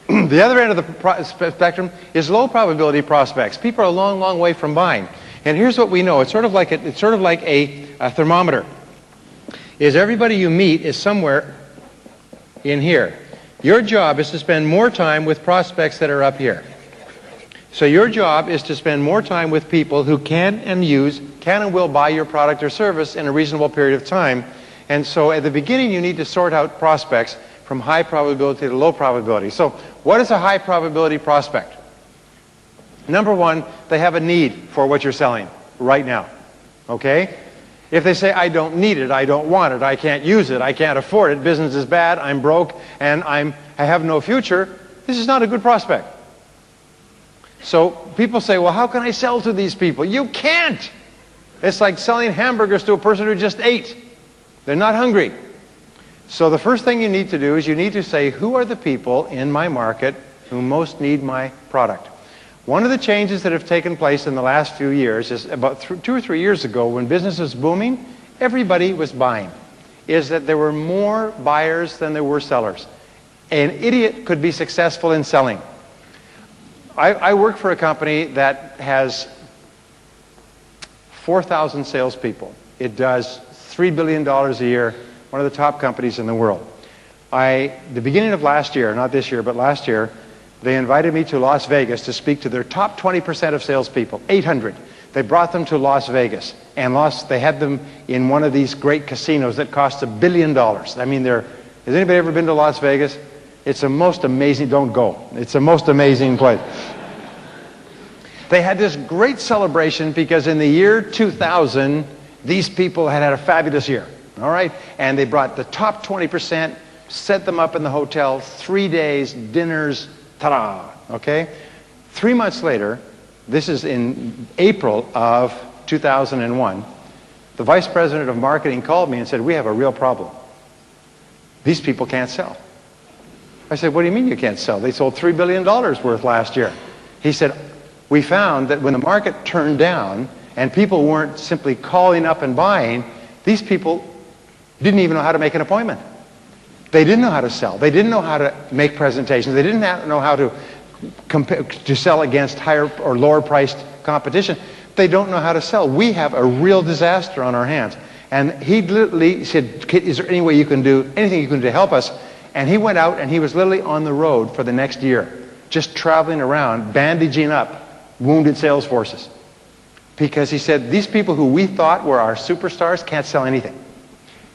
The other end of the spectrum is low probability prospects. People are a long, long way from buying. And here's what we know. It's sort of like a thermometer. Is everybody you meet is somewhere in here. Your job is to spend more time with prospects that are up here. So your job is to spend more time with people who can and will buy your product or service in a reasonable period of time. And so at the beginning, you need to sort out prospects from high probability to low probability. So what is a high probability prospect? Number 1, they have a need for what you're selling right now. Okay? If they say, I don't need it, I don't want it, I can't use it, I can't afford it, business is bad, I'm broke, and I have no future, this is not a good prospect. So people say, well, how can I sell to these people? You can't! It's like selling hamburgers to a person who just ate. They're not hungry. So the first thing you need to do is you need to say, who are the people in my market who most need my product? One of the changes that have taken place in the last few years is about 2 or 3 years ago, when business was booming, everybody was buying. Is that there were more buyers than there were sellers. An idiot could be successful in selling. I work for a company that has 4,000 salespeople. It does $3 billion a year, one of the top companies in the world. The beginning of last year, not this year, but last year, they invited me to Las Vegas to speak to their top 20% of salespeople, 800. They brought them to Las Vegas, and they had them in one of these great casinos that cost $1 billion. I mean, has anybody ever been to Las Vegas? It's a most amazing, don't go. It's a most amazing place. They had this great celebration because in the year 2000, these people had had a fabulous year, all right? And they brought the top 20%, set them up in the hotel, 3 days, dinners, ta-da, okay? 3 months later, this is in April of 2001, the vice president of marketing called me and said, we have a real problem. These people can't sell. I said, what do you mean you can't sell? They sold $3 billion worth last year. He said, we found that when the market turned down and people weren't simply calling up and buying, these people didn't even know how to make an appointment. They didn't know how to sell. They didn't know how to make presentations. They didn't know how to sell against higher or lower priced competition. They don't know how to sell. We have a real disaster on our hands. And he literally said, is there any way you can do, anything you can do to help us? And he went out and he was literally on the road for the next year, just traveling around, bandaging up wounded sales forces. Because he said, these people who we thought were our superstars can't sell anything.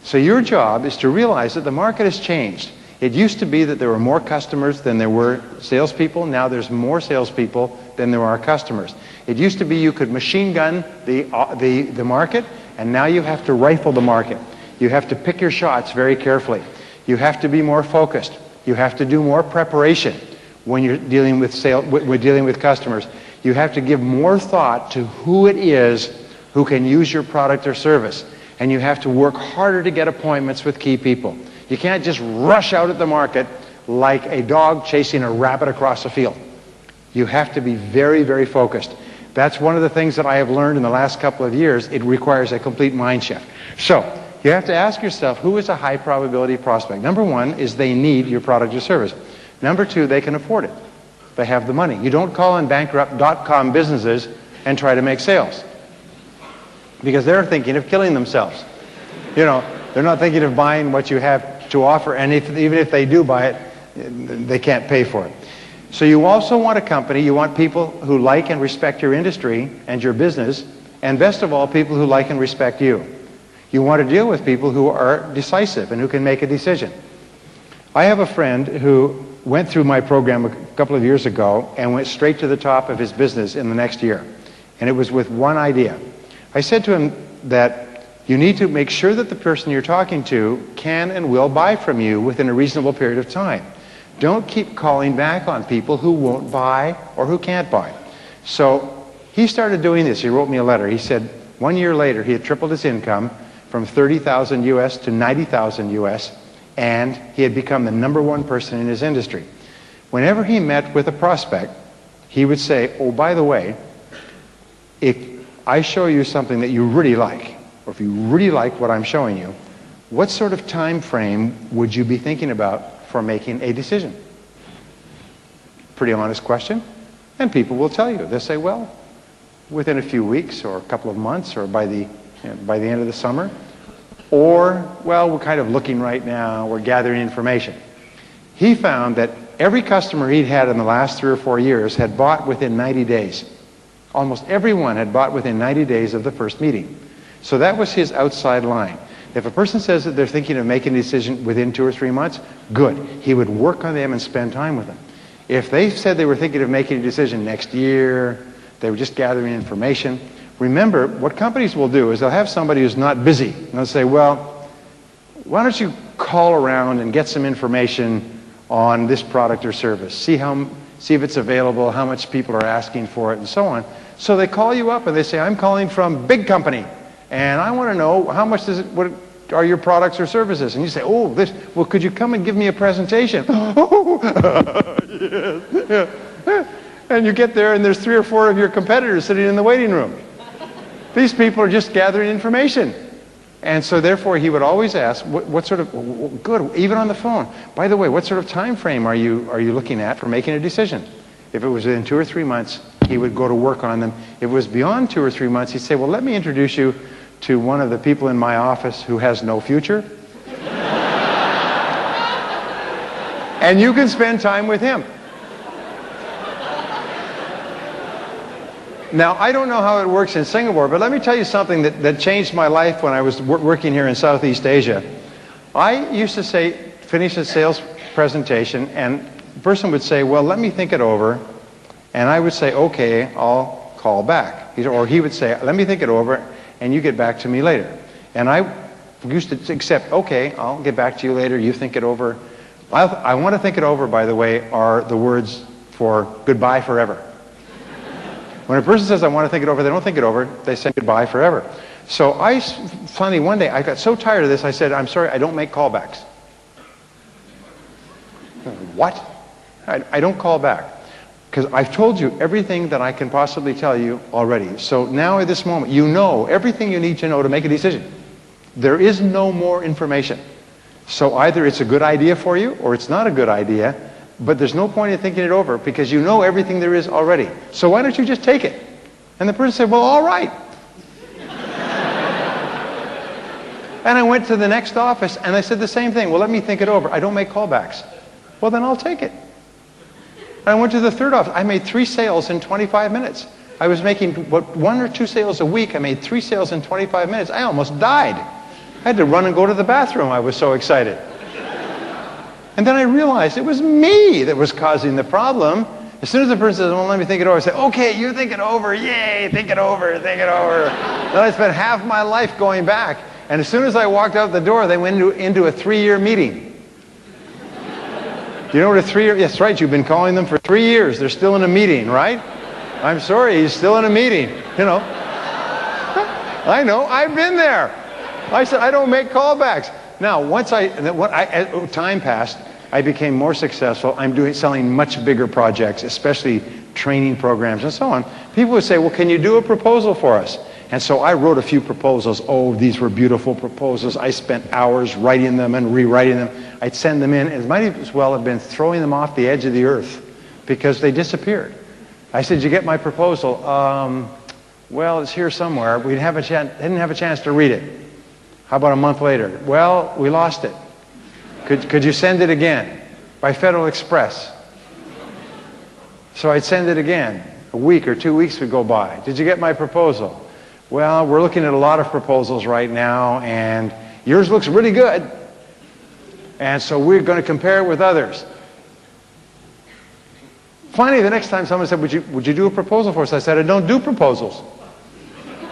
So your job is to realize that the market has changed. It used to be that there were more customers than there were salespeople. Now there's more salespeople than there are customers. It used to be you could machine gun the market, and now you have to rifle the market. You have to pick your shots very carefully. You have to be more focused. You have to do more preparation when you're dealing with dealing with customers. You have to give more thought to who it is who can use your product or service. And you have to work harder to get appointments with key people. You can't just rush out at the market like a dog chasing a rabbit across a field. You have to be very, very focused. That's one of the things that I have learned in the last couple of years. It requires a complete mind shift. So you have to ask yourself, who is a high probability prospect? Number one is they need your product or service. Number two, they can afford it. They have the money. You don't call on bankrupt .com businesses and try to make sales, because they're thinking of killing themselves. You know, they're not thinking of buying what you have to offer, and even if they do buy it, they can't pay for it. So you also want a company, you want people who like and respect your industry and your business, and best of all, people who like and respect you. You want to deal with people who are decisive and who can make a decision. I have a friend who went through my program a couple of years ago and went straight to the top of his business in the next year. And it was with one idea. I said to him that you need to make sure that the person you're talking to can and will buy from you within a reasonable period of time. Don't keep calling back on people who won't buy or who can't buy. So he started doing this. He wrote me a letter. He said 1 year later he had tripled his income from 30,000 US to 90,000 US, and he had become the #1 person in his industry. Whenever he met with a prospect, he would say, oh, by the way, if I show you something that you really like, or if you really like what I'm showing you, what sort of time frame would you be thinking about for making a decision? Pretty honest question. And people will tell you. They'll say, well, within a few weeks or a couple of months or by the end of the summer. Or, well, we're kind of looking right now, we're gathering information. He found that every customer he'd had in the last 3 or 4 years had bought within 90 days. Almost everyone had bought within 90 days of the first meeting. So that was his outside line. If a person says that they're thinking of making a decision within 2 or 3 months, good. He would work on them and spend time with them. If they said they were thinking of making a decision next year, they were just gathering information, remember, what companies will do is they'll have somebody who's not busy. And they'll say, well, why don't you call around and get some information on this product or service. See if it's available, how much people are asking for it, and so on. So they call you up and they say, I'm calling from big company, and I want to know how much what are your products or services? And you say, oh, well, could you come and give me a presentation? Oh, yes, yeah. And you get there and there's 3 or 4 of your competitors sitting in the waiting room. These people are just gathering information. And so therefore he would always ask, what sort of, good, even on the phone, by the way, what sort of time frame are you looking at for making a decision? If it was within 2 or 3 months, he would go to work on them. If it was beyond 2 or 3 months, he'd say, well, let me introduce you to one of the people in my office who has no future. And you can spend time with him. Now, I don't know how it works in Singapore, but let me tell you something that changed my life when I was working here in Southeast Asia. I used to finish a sales presentation, and the person would say, well, let me think it over. And I would say, okay, I'll call back. Or he would say, let me think it over, and you get back to me later. And I used to accept, okay, I'll get back to you later, you think it over. I want to think it over, by the way, are the words for goodbye forever. When a person says, I want to think it over, they don't think it over, they say goodbye forever. So I finally, one day, I got so tired of this, I said, I'm sorry, I don't make callbacks. What? I don't call back. Because I've told you everything that I can possibly tell you already. So now at this moment, you know everything you need to know to make a decision. There is no more information. So either it's a good idea for you or it's not a good idea, but there's no point in thinking it over because you know everything there is already. So why don't you just take it? And the person said, well, all right. And I went to the next office and I said the same thing. Well, let me think it over. I don't make callbacks. Well, then I'll take it. I went to the third office. I made 3 sales in 25 minutes. I was making, 1 or 2 sales a week. I made 3 sales in 25 minutes. I almost died. I had to run and go to the bathroom. I was so excited. And then I realized it was me that was causing the problem. As soon as the person says, well, let me think it over, I say, okay, you think it over. Yay, think it over, think it over. Then I spent half my life going back. And as soon as I walked out the door, they went into a 3-year meeting. Do you know what a 3-year? Yes, right. You've been calling them for 3 years. They're still in a meeting, right? I'm sorry, he's still in a meeting. You know. I know. I've been there. I said I don't make callbacks. Now, as time passed, I became more successful. I'm selling much bigger projects, especially training programs and so on. People would say, "Well, can you do a proposal for us?" And so I wrote a few proposals. Oh, these were beautiful proposals. I spent hours writing them and rewriting them. I'd send them in, and it might as well have been throwing them off the edge of the earth because they disappeared. I said, "Did you get my proposal?" Well, it's here somewhere. We didn't have a chance to read it. How about a month later? Well, we lost it. Could you send it again by Federal Express? So I'd send it again. A week or 2 weeks would go by. Did you get my proposal? Well, we're looking at a lot of proposals right now, and yours looks really good. And so we're going to compare it with others. Finally, the next time someone said, would you do a proposal for us? I said, I don't do proposals.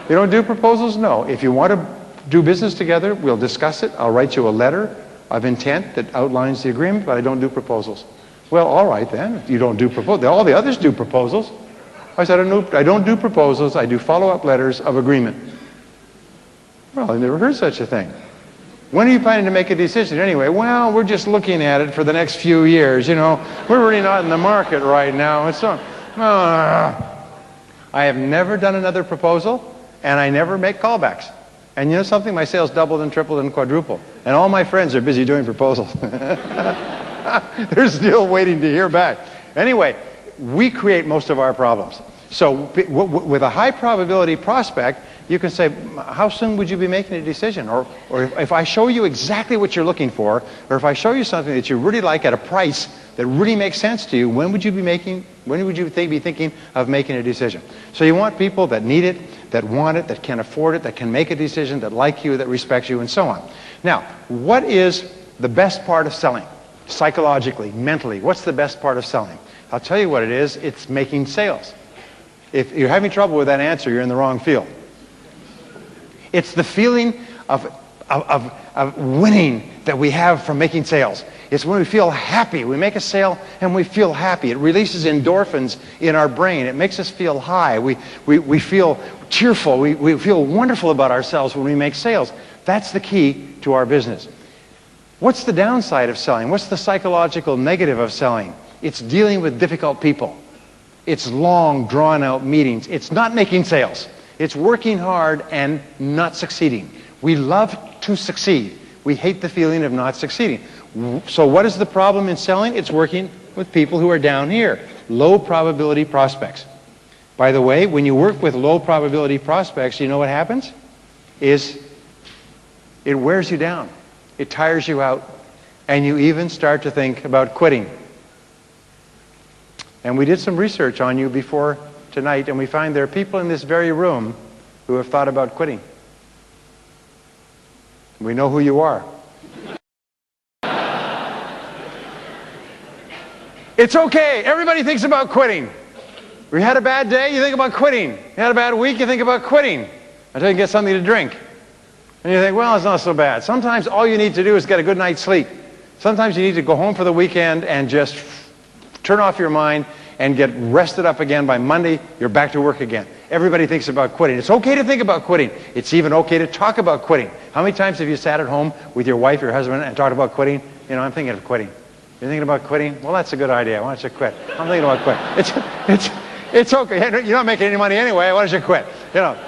You don't do proposals? No. If you want to do business together, we'll discuss it. I'll write you a letter of intent that outlines the agreement, but I don't do proposals. Well, all right then. If you don't do proposals, all the others do proposals. I said, I don't do proposals. I do follow-up letters of agreement. Well, I've never heard such a thing. When are you planning to make a decision anyway? Well, we're just looking at it for the next few years. You know, we're really not in the market right now. And so, I have never done another proposal, and I never make callbacks. And you know something? My sales doubled and tripled and quadrupled. And all my friends are busy doing proposals. They're still waiting to hear back. Anyway, we create most of our problems. So with a high probability prospect, you can say, how soon would you be making a decision? Or if I show you exactly what you're looking for, or if I show you something that you really like at a price that really makes sense to you, when would you be thinking of making a decision? So you want people that need it, that want it, that can afford it, that can make a decision, that like you, that respect you, and so on. Now, what is the best part of selling? Psychologically, mentally, what's the best part of selling? I'll tell you what it is. It's making sales. If you're having trouble with that answer, you're in the wrong field. It's the feeling of winning that we have from making sales. It's when we feel happy. We make a sale and we feel happy. It releases endorphins in our brain. It makes us feel high. We feel cheerful. We feel wonderful about ourselves when we make sales. That's the key to our business. What's the downside of selling? What's the psychological negative of selling? It's dealing with difficult people. It's long, drawn-out meetings. It's not making sales. It's working hard and not succeeding. We love to succeed. We hate the feeling of not succeeding. So what is the problem in selling? It's working with people who are down here, low probability prospects. By the way, when you work with low probability prospects, you know what happens? It wears you down. It tires you out. And you even start to think about quitting. And we did some research on you before tonight, and we find there are people in this very room who have thought about quitting. We know who you are. It's okay. Everybody thinks about quitting. You had a bad day, you think about quitting. You had a bad week, you think about quitting until you get something to drink. And you think, well, it's not so bad. Sometimes all you need to do is get a good night's sleep. Sometimes you need to go home for the weekend and just turn off your mind and get rested up again. By Monday, you're back to work again. Everybody thinks about quitting. It's okay to think about quitting. It's even okay to talk about quitting. How many times have you sat at home with your wife, your husband, and talked about quitting? You know, I'm thinking of quitting. You're thinking about quitting? Well, that's a good idea. Why don't you quit? I'm thinking about quitting. It's okay. You're not making any money anyway. Why don't you quit? You know.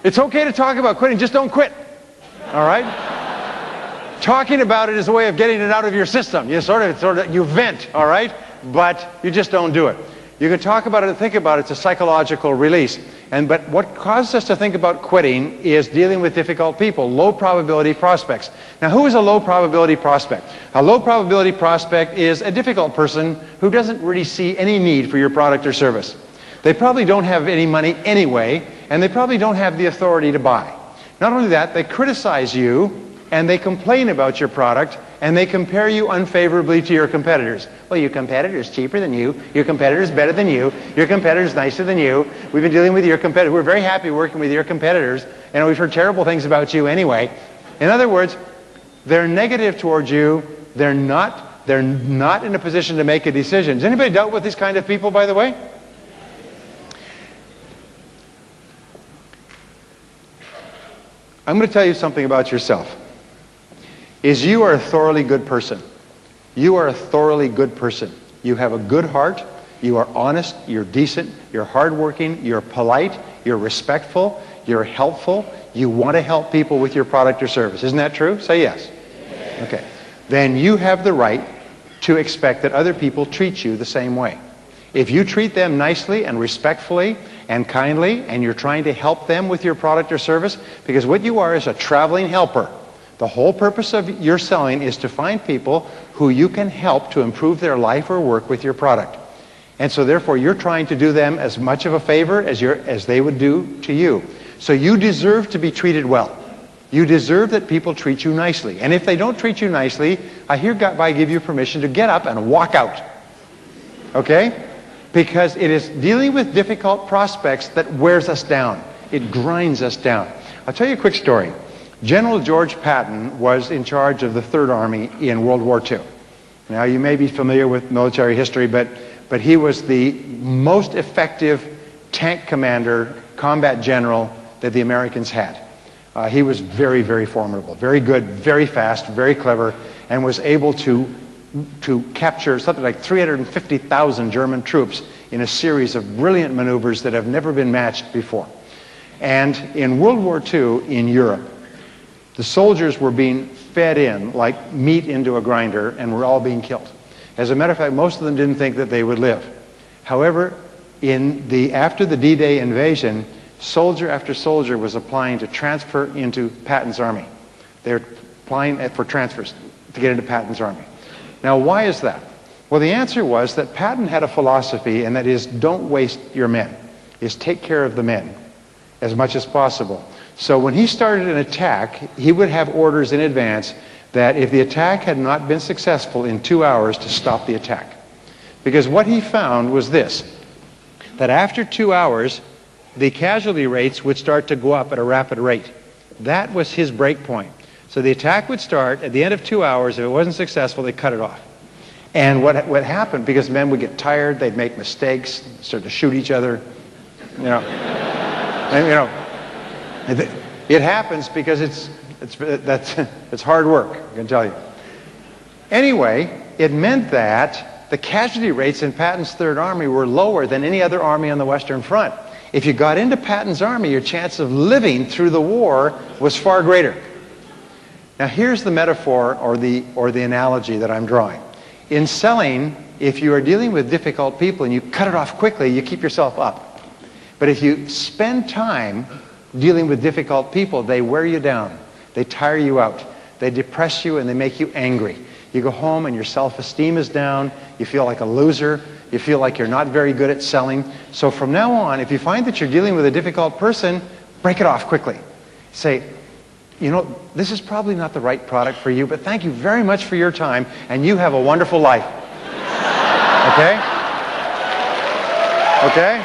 It's okay to talk about quitting. Just don't quit. All right? Talking about it is a way of getting it out of your system. You sort of you vent, all right? But you just don't do it. You can talk about it and think about it. It's a psychological release. But what causes us to think about quitting is dealing with difficult people, low probability prospects. Now, who is a low probability prospect? A low probability prospect is a difficult person who doesn't really see any need for your product or service. They probably don't have any money anyway, and they probably don't have the authority to buy. Not only that, they criticize you, and they complain about your product, and they compare you unfavorably to your competitors. Well, your competitor's cheaper than you. Your competitor's better than you. Your competitor's nicer than you. We've been dealing with your competitors. We're very happy working with your competitors, and we've heard terrible things about you anyway. In other words, they're negative towards you. They're not in a position to make a decision. Has anybody dealt with these kind of people, by the way? I'm going to tell you something about yourself. You are a thoroughly good person. You are a thoroughly good person. You have a good heart. You are honest. You're decent. You're hardworking. You're polite. You're respectful. You're helpful. You want to help people with your product or service. Isn't that true? Say yes. Okay. Then you have the right to expect that other people treat you the same way. If you treat them nicely and respectfully and kindly, and you're trying to help them with your product or service, because what you are is a traveling helper. The whole purpose of your selling is to find people who you can help to improve their life or work with your product. And so therefore you're trying to do them as much of a favor as they would do to you. So you deserve to be treated well. You deserve that people treat you nicely. And if they don't treat you nicely, I hereby give you permission to get up and walk out. Okay? Because it is dealing with difficult prospects that wears us down. It grinds us down. I'll tell you a quick story. General George Patton was in charge of the Third Army in World War II. Now, you may be familiar with military history, but he was the most effective tank commander, combat general that the Americans had. He was very, very formidable, very good, very fast, very clever, and was able to capture something like 350,000 German troops in a series of brilliant maneuvers that have never been matched before. And in World War II in Europe, the soldiers were being fed in like meat into a grinder and were all being killed. As a matter of fact, most of them didn't think that they would live. However, after the D-Day invasion, soldier after soldier was applying to transfer into Patton's army. They were applying for transfers to get into Patton's army. Now, why is that? Well, the answer was that Patton had a philosophy, and that is, don't waste your men. Is take care of the men as much as possible. So when he started an attack, he would have orders in advance that if the attack had not been successful in 2 hours, to stop the attack. Because what he found was this, that after 2 hours, the casualty rates would start to go up at a rapid rate. That was his break point. So the attack would start at the end of 2 hours. If it wasn't successful, they cut it off. And what happened, because men would get tired, they'd make mistakes, start to shoot each other, it happens because it's hard work, I can tell you. Anyway, it meant that the casualty rates in Patton's Third Army were lower than any other army on the Western Front. If you got into Patton's army, your chance of living through the war was far greater. Now here's the metaphor or the analogy that I'm drawing. In selling, if you are dealing with difficult people and you cut it off quickly, you keep yourself up. But if you spend time dealing with difficult people, they wear you down. They tire you out. They depress you and they make you angry. You go home and your self-esteem is down. You feel like a loser. You feel like you're not very good at selling. So from now on, if you find that you're dealing with a difficult person, break it off quickly. Say, you know, this is probably not the right product for you, but thank you very much for your time, and you have a wonderful life. Okay? Okay?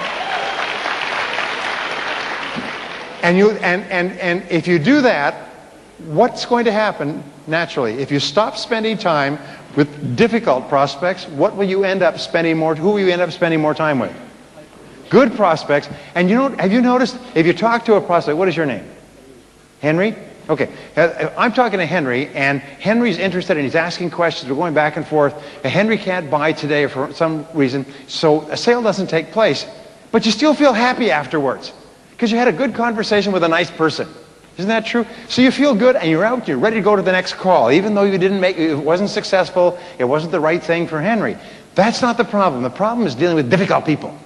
And if you do that, what's going to happen naturally? If you stop spending time with difficult prospects, what will you end up spending more? Who will you end up spending more time with? Good prospects. And have you noticed, if you talk to a prospect, what is your name? Henry? Okay. I'm talking to Henry, and Henry's interested, and he's asking questions. We're going back and forth. And Henry can't buy today for some reason, so a sale doesn't take place. But you still feel happy afterwards because you had a good conversation with a nice person. Isn't that true? So you feel good, and you're out, you're ready to go to the next call, even though it wasn't successful, it wasn't the right thing for Henry. That's not the problem. The problem is dealing with difficult people.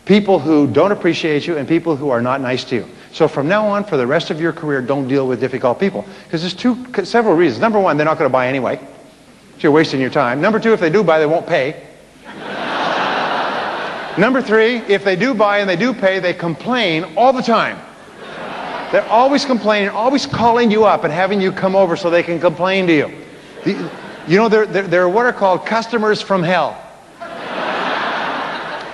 People who don't appreciate you and people who are not nice to you. So from now on, for the rest of your career, don't deal with difficult people. Because there's several reasons. Number one, they're not going to buy anyway. So you're wasting your time. Number two, if they do buy, they won't pay. Number three, if they do buy and they do pay, they complain all the time. They're always complaining, always calling you up and having you come over so they can complain to you. They're what are called customers from hell.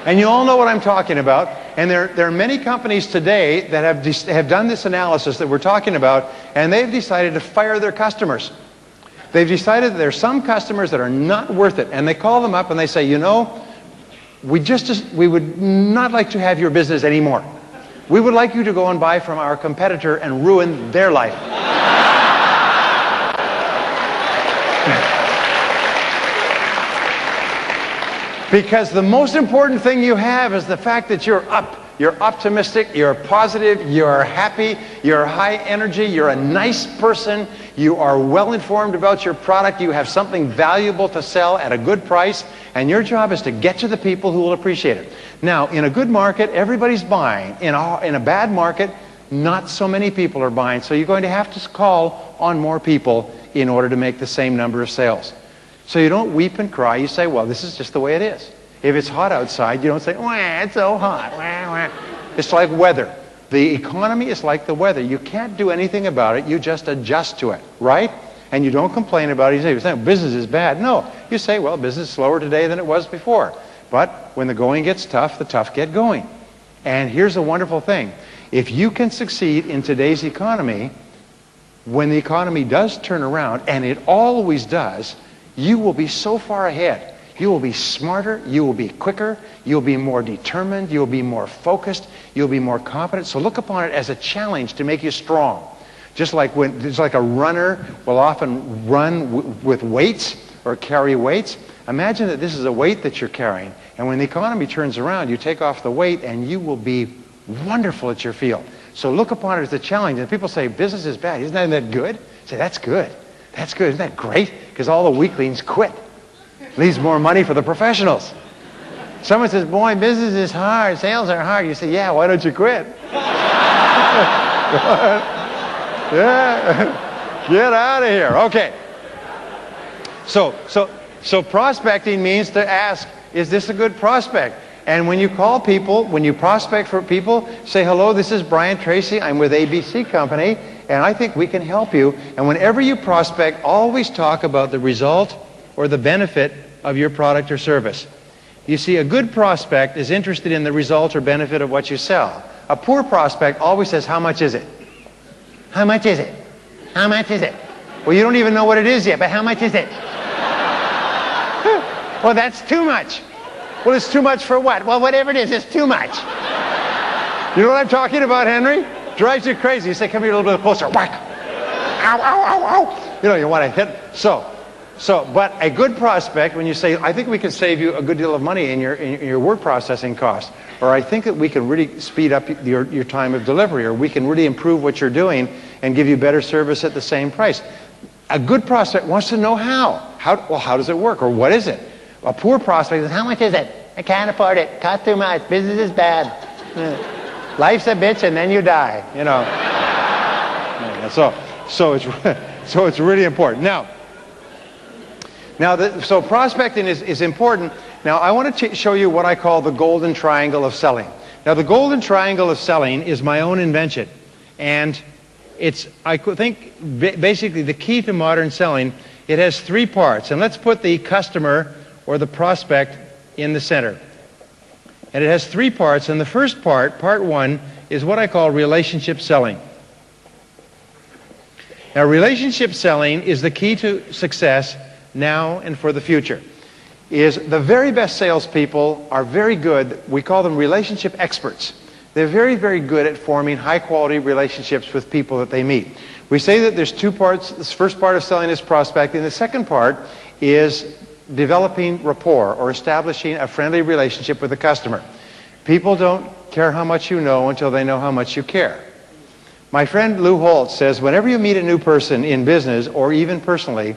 And you all know what I'm talking about. And there are many companies today that have done this analysis that we're talking about, and they've decided to fire their customers. They've decided that there are some customers that are not worth it, and they call them up and they say, you know, we would not like to have your business anymore. We would like you to go and buy from our competitor and ruin their life. Because the most important thing you have is the fact that you're up. You're optimistic, you're positive, you're happy, you're high energy, you're a nice person, you are well informed about your product, you have something valuable to sell at a good price, and your job is to get to the people who will appreciate it. Now, in a good market, everybody's buying. In a bad market, not so many people are buying, so you're going to have to call on more people in order to make the same number of sales. So you don't weep and cry, you say, well, this is just the way it is. If it's hot outside, you don't say, wah, it's so hot. Wah, wah. It's like weather. The economy is like the weather. You can't do anything about it. You just adjust to it, right? And you don't complain about it. You say, business is bad. No. You say, well, business is slower today than it was before. But when the going gets tough, the tough get going. And here's a wonderful thing. If you can succeed in today's economy, when the economy does turn around, and it always does, you will be so far ahead. You will be smarter, you will be quicker, you'll be more determined, you'll be more focused, you'll be more confident. So look upon it as a challenge to make you strong. Just like a runner will often run with weights or carry weights. Imagine that this is a weight that you're carrying, and when the economy turns around, you take off the weight and you will be wonderful at your field. So look upon it as a challenge. And people say, business is bad. Isn't that good? Say, that's good. That's good. Isn't that great? Because all the weaklings quit. Leaves more money for the professionals. Someone says, boy, business is hard, sales are hard. You say, yeah, why don't you quit? Yeah, get out of here. Okay. So prospecting means to ask, is this a good prospect? And when you call people, when you prospect for people, say, hello, this is Brian Tracy. I'm with ABC Company, and I think we can help you. And whenever you prospect, always talk about the result or the benefit of your product or service. You see, a good prospect is interested in the result or benefit of what you sell. A poor prospect always says, how much is it? How much is it? How much is it? Well, you don't even know what it is yet, but how much is it? Well, that's too much. Well, it's too much for what? Well, whatever it is, it's too much. You know what I'm talking about, Henry? Drives you crazy. You say, come here a little bit closer. Whack. Ow, ow, ow, ow. You know, you want to hit. But a good prospect, when you say, I think we can save you a good deal of money in your word processing costs, or I think that we can really speed up your time of delivery, or we can really improve what you're doing and give you better service at the same price. A good prospect wants to know how. Well, how does it work, or what is it? A poor prospect says, how much is it? I can't afford it. Cost too much. Business is bad. Life's a bitch, and then you die. You know. So it's really important. So prospecting is important. Now, I want to show you what I call the golden triangle of selling. Now, the golden triangle of selling is my own invention. And it's, I think, basically the key to modern selling. It has three parts. And let's put the customer or the prospect in the center. And it has three parts, and the first part, part one, is what I call relationship selling. Now, relationship selling is the key to success now and for the future. The very best salespeople are very good. We call them relationship experts. They're very, very good at forming high-quality relationships with people that they meet. We say that there's two parts. This first part of selling is prospecting. The second part is developing rapport or establishing a friendly relationship with the customer. People don't care how much you know until they know how much you care. My friend Lou Holtz says whenever you meet a new person in business or even personally,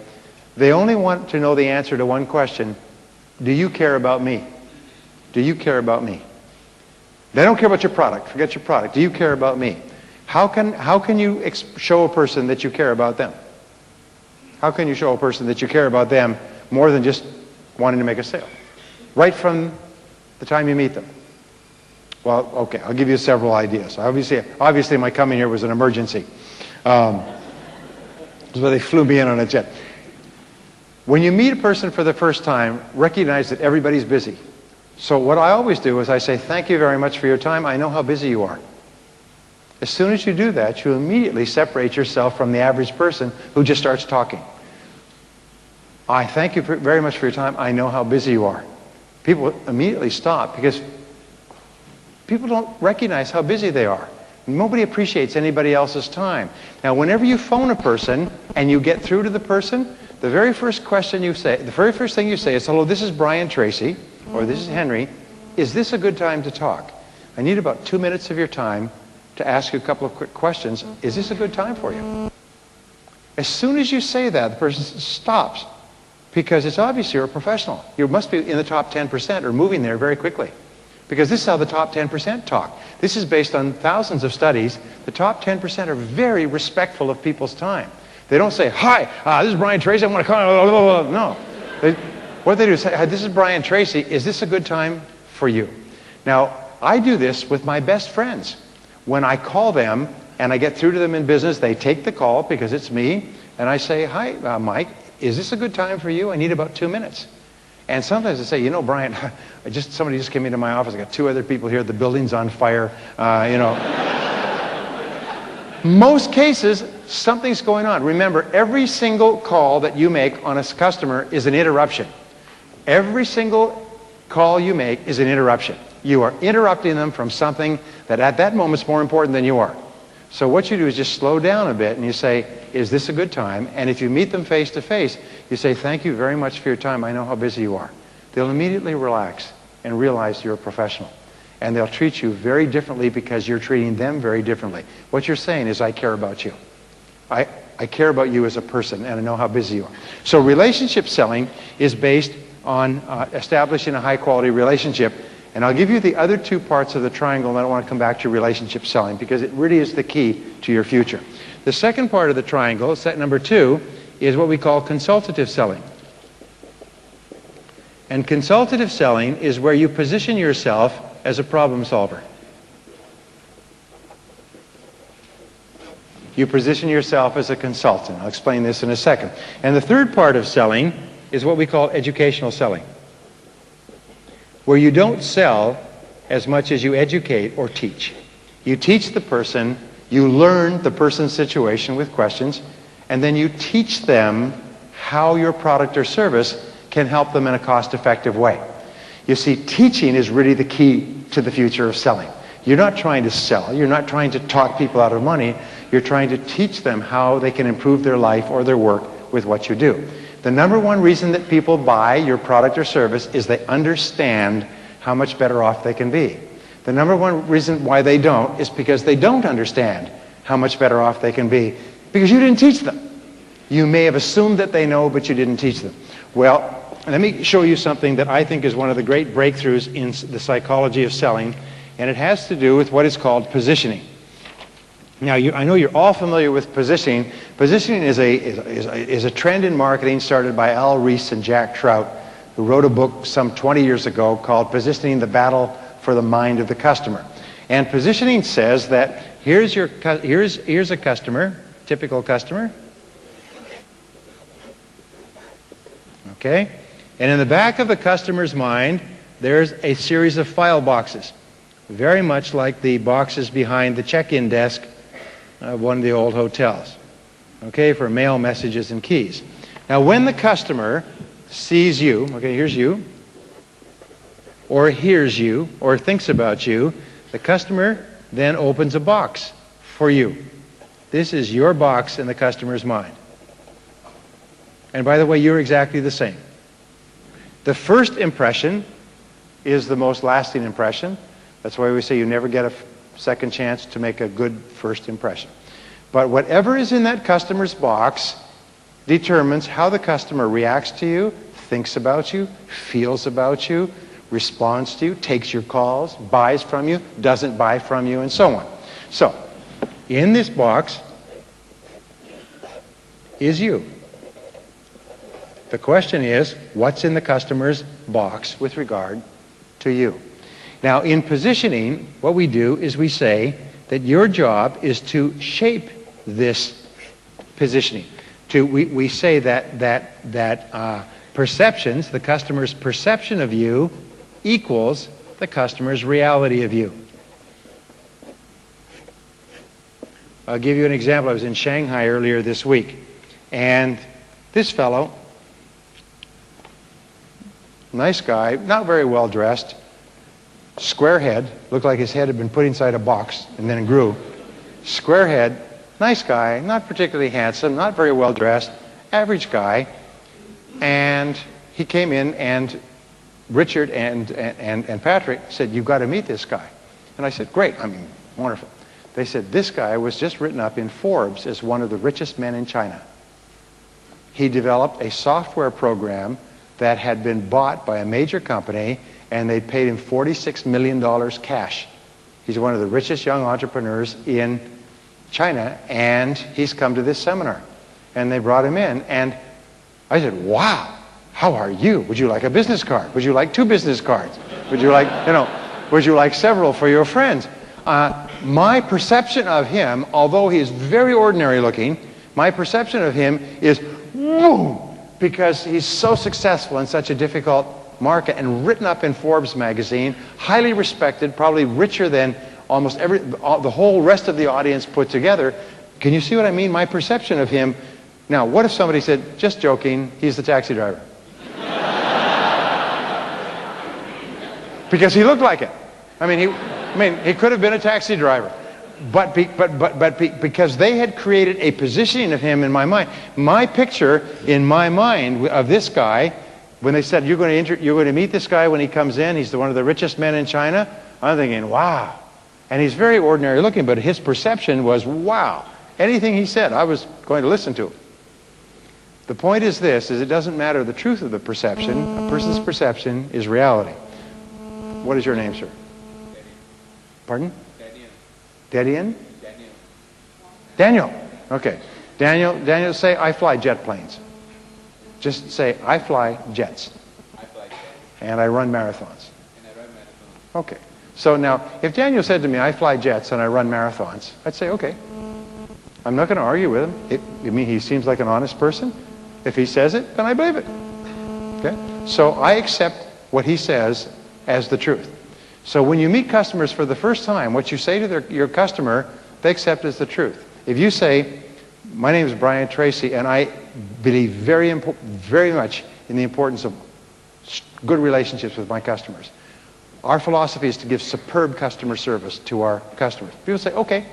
they only want to know the answer to one question: do you care about me? Do you care about me? They don't care about your product. Forget your product. Do you care about me? How can you show a person that you care about them? How can you show a person that you care about them more than just wanting to make a sale? Right from the time you meet them. Well, okay, I'll give you several ideas. Obviously my coming here was an emergency. That's why they flew me in on a jet. When you meet a person for the first time, recognize that everybody's busy. So what I always do is I say, thank you very much for your time. I know how busy you are. As soon as you do that, you immediately separate yourself from the average person who just starts talking. I thank you very much for your time. I know how busy you are. People immediately stop because people don't recognize how busy they are. Nobody appreciates anybody else's time. Now, whenever you phone a person and you get through to the person, the very first thing you say is, hello, this is Brian Tracy, or this is Henry. Is this a good time to talk? I need about 2 minutes of your time to ask you a couple of quick questions. Is this a good time for you? As soon as you say that, the person stops because it's obvious you're a professional. You must be in the top 10% or moving there very quickly, because this is how the top 10% talk. This is based on thousands of studies. The top 10% are very respectful of people's time. They don't say, hi, this is Brian Tracy, I want to call. No. What they do is say, hi, this is Brian Tracy, is this a good time for you? Now, I do this with my best friends. When I call them and I get through to them in business, they take the call because it's me, and I say, hi, Mike, is this a good time for you? I need about 2 minutes. And sometimes they say, you know, Brian, somebody just came into my office. I got 2 other people here. The building's on fire. Most cases, something's going on. Remember, every single call that you make on a customer is an interruption. Every single call you make is an interruption. You are interrupting them from something that at that moment is more important than you are. So what you do is just slow down a bit and you say, is this a good time? And if you meet them face to face, you say, thank you very much for your time. I know how busy you are. They'll immediately relax and realize you're a professional. And they'll treat you very differently because you're treating them very differently. What you're saying is, I care about you. I care about you as a person, and I know how busy you are. So relationship selling is based on establishing a high-quality relationship. And I'll give you the other 2 parts of the triangle, and I want to come back to relationship selling because it really is the key to your future. The second part of the triangle, set number 2, is what we call consultative selling. And consultative selling is where you position yourself as a problem solver. You position yourself as a consultant. I'll explain this in a second. And the third part of selling is what we call educational selling, where you don't sell as much as you educate or teach. You teach the person, you learn the person's situation with questions, and then you teach them how your product or service can help them in a cost-effective way. You see, teaching is really the key to the future of selling. You're not trying to sell. You're not trying to talk people out of money. You're trying to teach them how they can improve their life or their work with what you do. The number one reason that people buy your product or service is they understand how much better off they can be. The number one reason why they don't is because they don't understand how much better off they can be, because you didn't teach them. You may have assumed that they know, but you didn't teach them. Well, let me show you something that I think is one of the great breakthroughs in the psychology of selling, and it has to do with what is called positioning. Now, I know you're all familiar with positioning. Positioning is a trend in marketing started by Al Ries and Jack Trout, who wrote a book some 20 years ago called Positioning: The Battle for the Mind of the Customer. And positioning says that here's a customer, typical customer. Okay? And in the back of the customer's mind, there's a series of file boxes, very much like the boxes behind the check-in desk of one of the old hotels, okay, for mail, messages, and keys. Now, when the customer sees you, okay, here's you, or hears you, or thinks about you, the customer then opens a box for you. This is your box in the customer's mind. And by the way, you're exactly the same. The first impression is the most lasting impression. That's why we say you never get a second chance to make a good first impression. But whatever is in that customer's box determines how the customer reacts to you, thinks about you, feels about you, responds to you, takes your calls, buys from you, doesn't buy from you, and so on. So, in this box is you. The question is, what's in the customer's box with regard to you? Now, in positioning, what we do is we say that your job is to shape this positioning. We say that perceptions, the customer's perception of you, equals the customer's reality of you. I'll give you an example. I was in Shanghai earlier this week, and this fellow, nice guy, not very well dressed, square head, looked like his head had been put inside a box and then it grew. Square head, nice guy, not particularly handsome, not very well dressed, average guy. And he came in, and Richard and Patrick said, "You've got to meet this guy." And I said, "Great, I mean, wonderful." They said, "This guy was just written up in Forbes as one of the richest men in China. He developed a software program that had been bought by a major company, and they paid him $46 million cash. He's one of the richest young entrepreneurs in China, and he's come to this seminar." And they brought him in, and I said, "Wow, how are you? Would you like a business card? Would you like 2 business cards? Would you like, would you like several for your friends?" My perception of him, although he is very ordinary looking, my perception of him is, whoa, because he's so successful in such a difficult market and written up in Forbes magazine, highly respected, probably richer than almost the whole rest of the audience put together. Can you see what I mean? My perception of him. Now, what if somebody said, "Just joking, he's the taxi driver"? Because he looked like it. I mean, he could have been a taxi driver. But because they had created a positioning of him in my mind, my picture in my mind of this guy, when they said, you're going to meet this guy when he comes in, he's one of the richest men in China, I'm thinking, wow. And he's very ordinary looking, but his perception was, wow. Anything he said, I was going to listen to. The point is this, is it doesn't matter the truth of the perception. A person's perception is reality. What is your name, sir? Pardon? Daniel. Daniel. Okay. Daniel, say, "I fly jet planes." Just say, "I fly jets. I fly jets. And I run marathons." Okay. So now, if Daniel said to me, "I fly jets and I run marathons," I'd say, okay. I'm not going to argue with him. I mean, he seems like an honest person. If he says it, then I believe it. Okay? So I accept what he says as the truth. So when you meet customers for the first time, what you say to your customer, they accept as the truth. If you say, "My name is Brian Tracy, and I believe very much in the importance of good relationships with my customers. Our philosophy is to give superb customer service to our customers." People say, "Okay."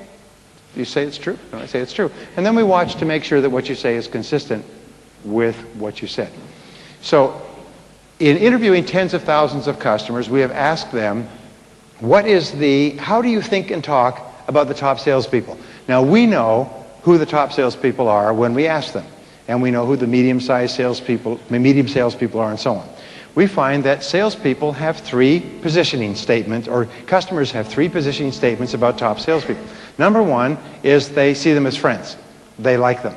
You say it's true? And I say it's true. And then we watch to make sure that what you say is consistent with what you said. So in interviewing tens of thousands of customers, we have asked them, how do you think and talk about the top salespeople? Now, we know who the top salespeople are when we ask them, and we know who the medium salespeople are, and so on. We find that salespeople have 3 positioning statements, or customers have 3 positioning statements about top salespeople. Number 1 is they see them as friends. They like them.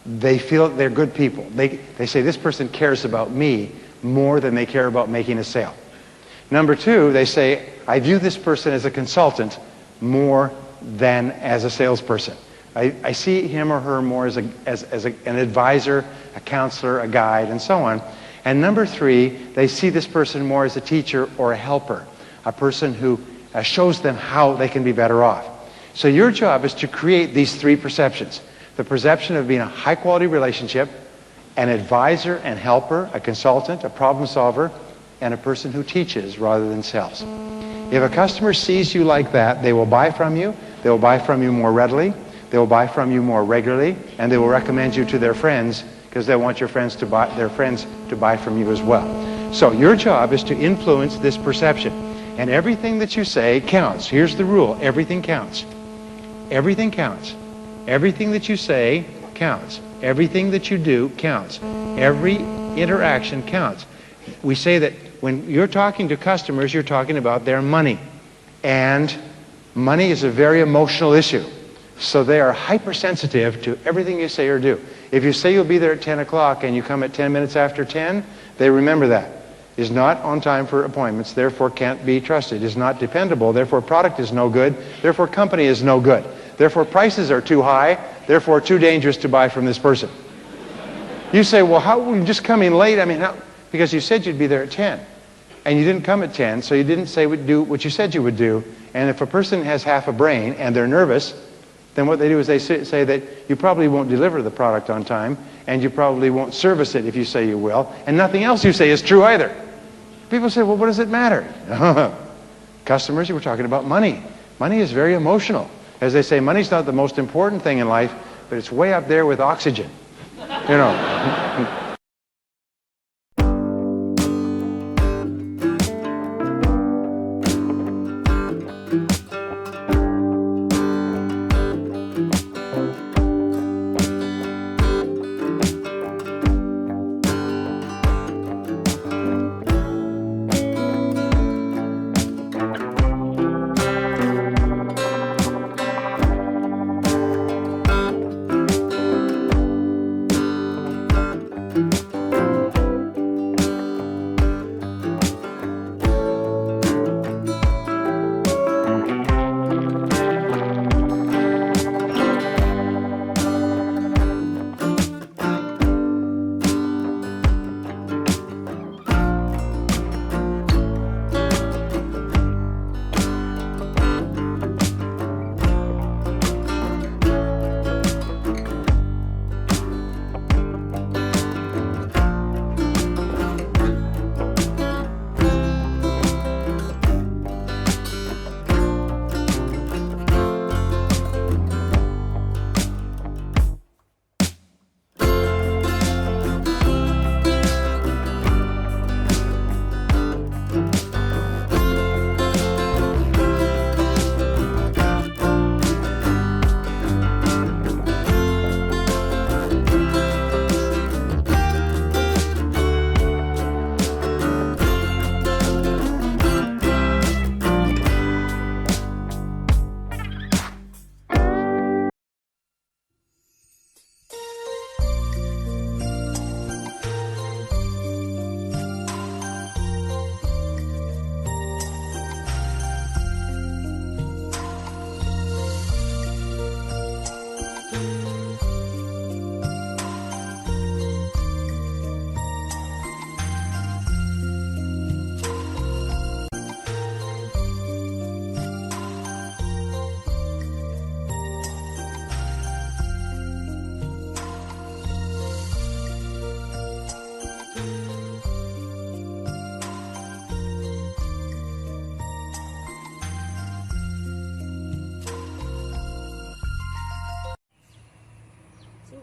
They feel they're good people. They say, "This person cares about me more than they care about making a sale." Number 2, they say, "I view this person as a consultant more than as a salesperson. I see him or her more as an advisor, a counselor, a guide, and so on." And number 3, they see this person more as a teacher or a helper, a person who shows them how they can be better off. So your job is to create these 3 perceptions. The perception of being a high-quality relationship, an advisor and helper, a consultant, a problem solver, and a person who teaches rather than sells. If a customer sees you like that, they will buy from you. They will buy from you more readily. They will buy from you more regularly, and they will recommend you to their friends because they want their friends to buy from you as well. So your job is to influence this perception, and everything that you say counts. Here's the rule: everything counts. Everything counts. Everything that you say counts. Everything that you do counts. Every interaction counts. We say that when you're talking to customers, you're talking about their money. And money is a very emotional issue. So they are hypersensitive to everything you say or do. If you say you'll be there at 10 o'clock and you come at 10 minutes after 10, they remember that. Is not on time for appointments, therefore can't be trusted. Is not dependable, therefore product is no good, therefore company is no good. Therefore prices are too high, therefore too dangerous to buy from this person. You say, well, how would you just come in late? I mean, how? Because you said you'd be there at 10. And you didn't come at 10, so you didn't do what you said you would do. And if a person has half a brain and they're nervous, then what they do is they say that you probably won't deliver the product on time, and you probably won't service it if you say you will, and nothing else you say is true either. People say, well, what does it matter? Customers, you were talking about money. Money is very emotional. As they say, money's not the most important thing in life, but it's way up there with oxygen. You know.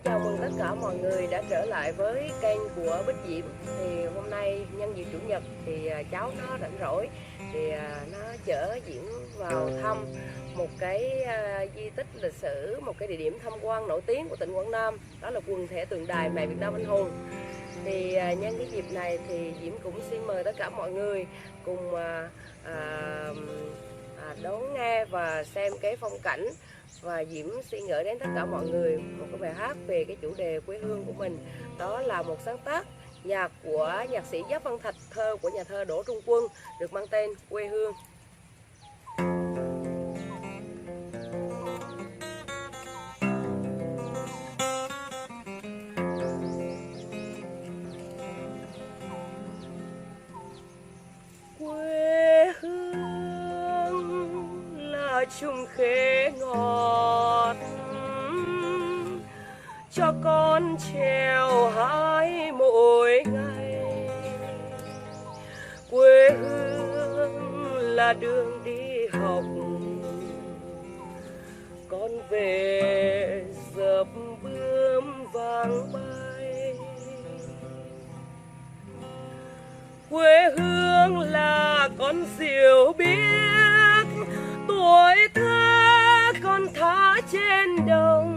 Chào mừng tất cả mọi người đã trở lại với kênh của Bích Diễm. Thì hôm nay nhân dịp Chủ nhật thì cháu nó rảnh rỗi thì nó chở Diễm vào thăm một cái di tích lịch sử, một cái địa điểm tham quan nổi tiếng của tỉnh Quảng Nam, đó là quần thể tượng đài Mẹ Việt Nam Anh Hùng. Thì nhân cái dịp này thì Diễm cũng xin mời tất cả mọi người cùng đón nghe và xem cái phong cảnh. Và Diễm xin gửi đến tất cả mọi người một cái bài hát về cái chủ đề quê hương của mình. Đó là một sáng tác nhạc của nhạc sĩ Giáp Văn Thạch, thơ của nhà thơ Đỗ Trung Quân, được mang tên Quê Hương. chung khế ngọt cho con trèo hái mỗi ngày. Quê hương là đường đi học, con về dập bướm vàng bay. Quê hương là con diều biếc, tuổi thơ con thả trên đồng.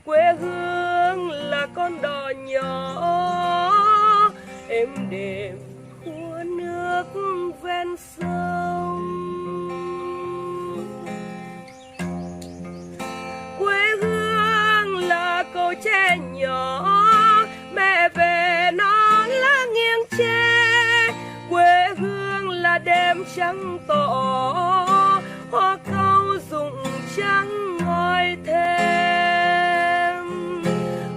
Quê hương là con đò nhỏ êm đềm khua nước ven sông. Quê hương là cầu tre nhỏ, mẹ về nó lá nghiêng tre. Quê hương là đêm trắng tỏ, hoa cau rụng trắng ngòi thêm.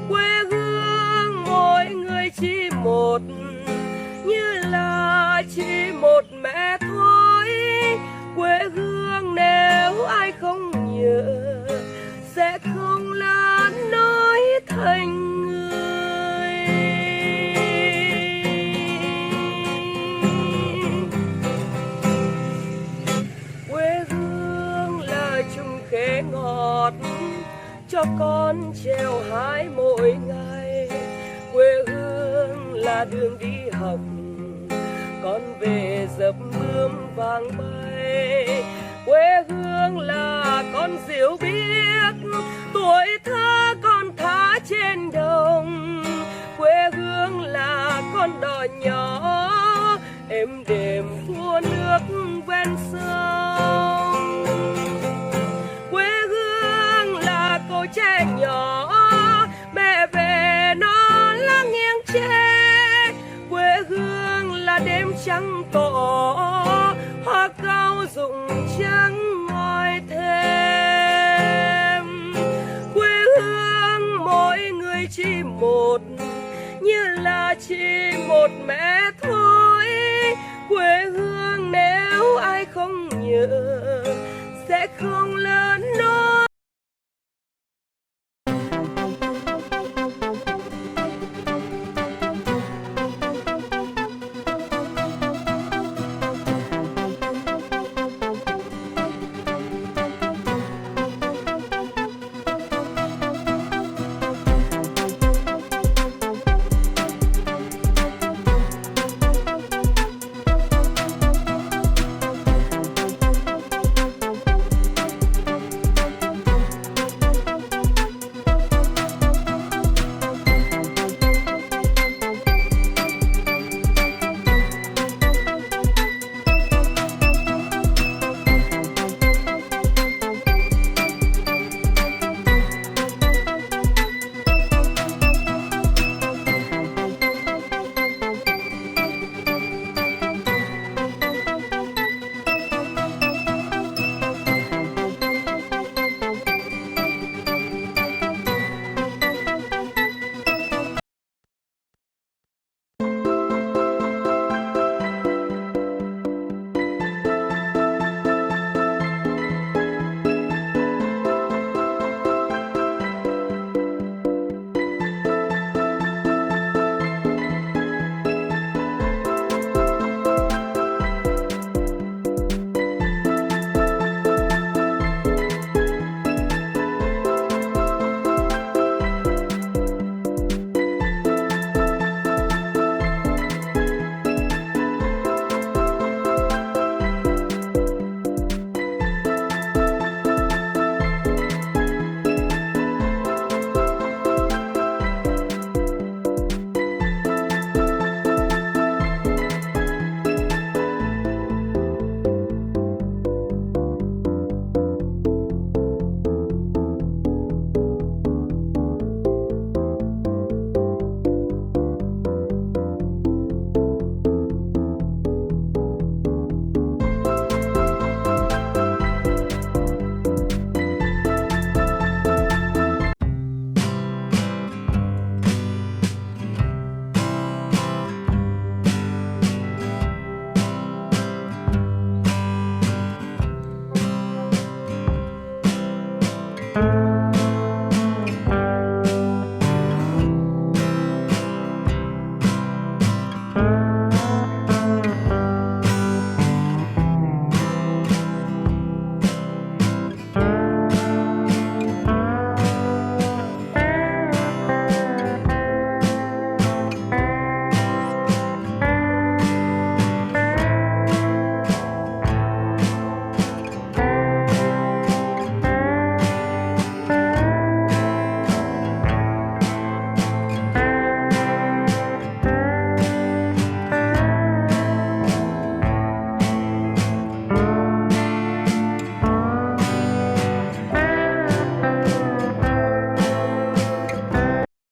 Quê hương mỗi người chỉ một, như là chỉ một mẹ thôi. Quê hương nếu ai không nhớ sẽ không lớn nổi thành người. Quê hương là chung khế ngọt cho con trèo hái mỗi ngày. Quê hương là đường đi học, con về dập bướm vàng bay. Quê hương là con diều biếc, tuổi thơ con thả trên đồng. Quê hương là con đò nhỏ êm đềm khua nước ven sông. Quê hương là cầu tre nhỏ, mẹ về nó lá nghiêng tre. Quê hương là đêm trắng tỏ, hoa cau rụng trắng ngòi thêm. Quê hương mỗi người chỉ một, như là chỉ một mẹ thôi. Quê hương nếu ai không nhớ sẽ không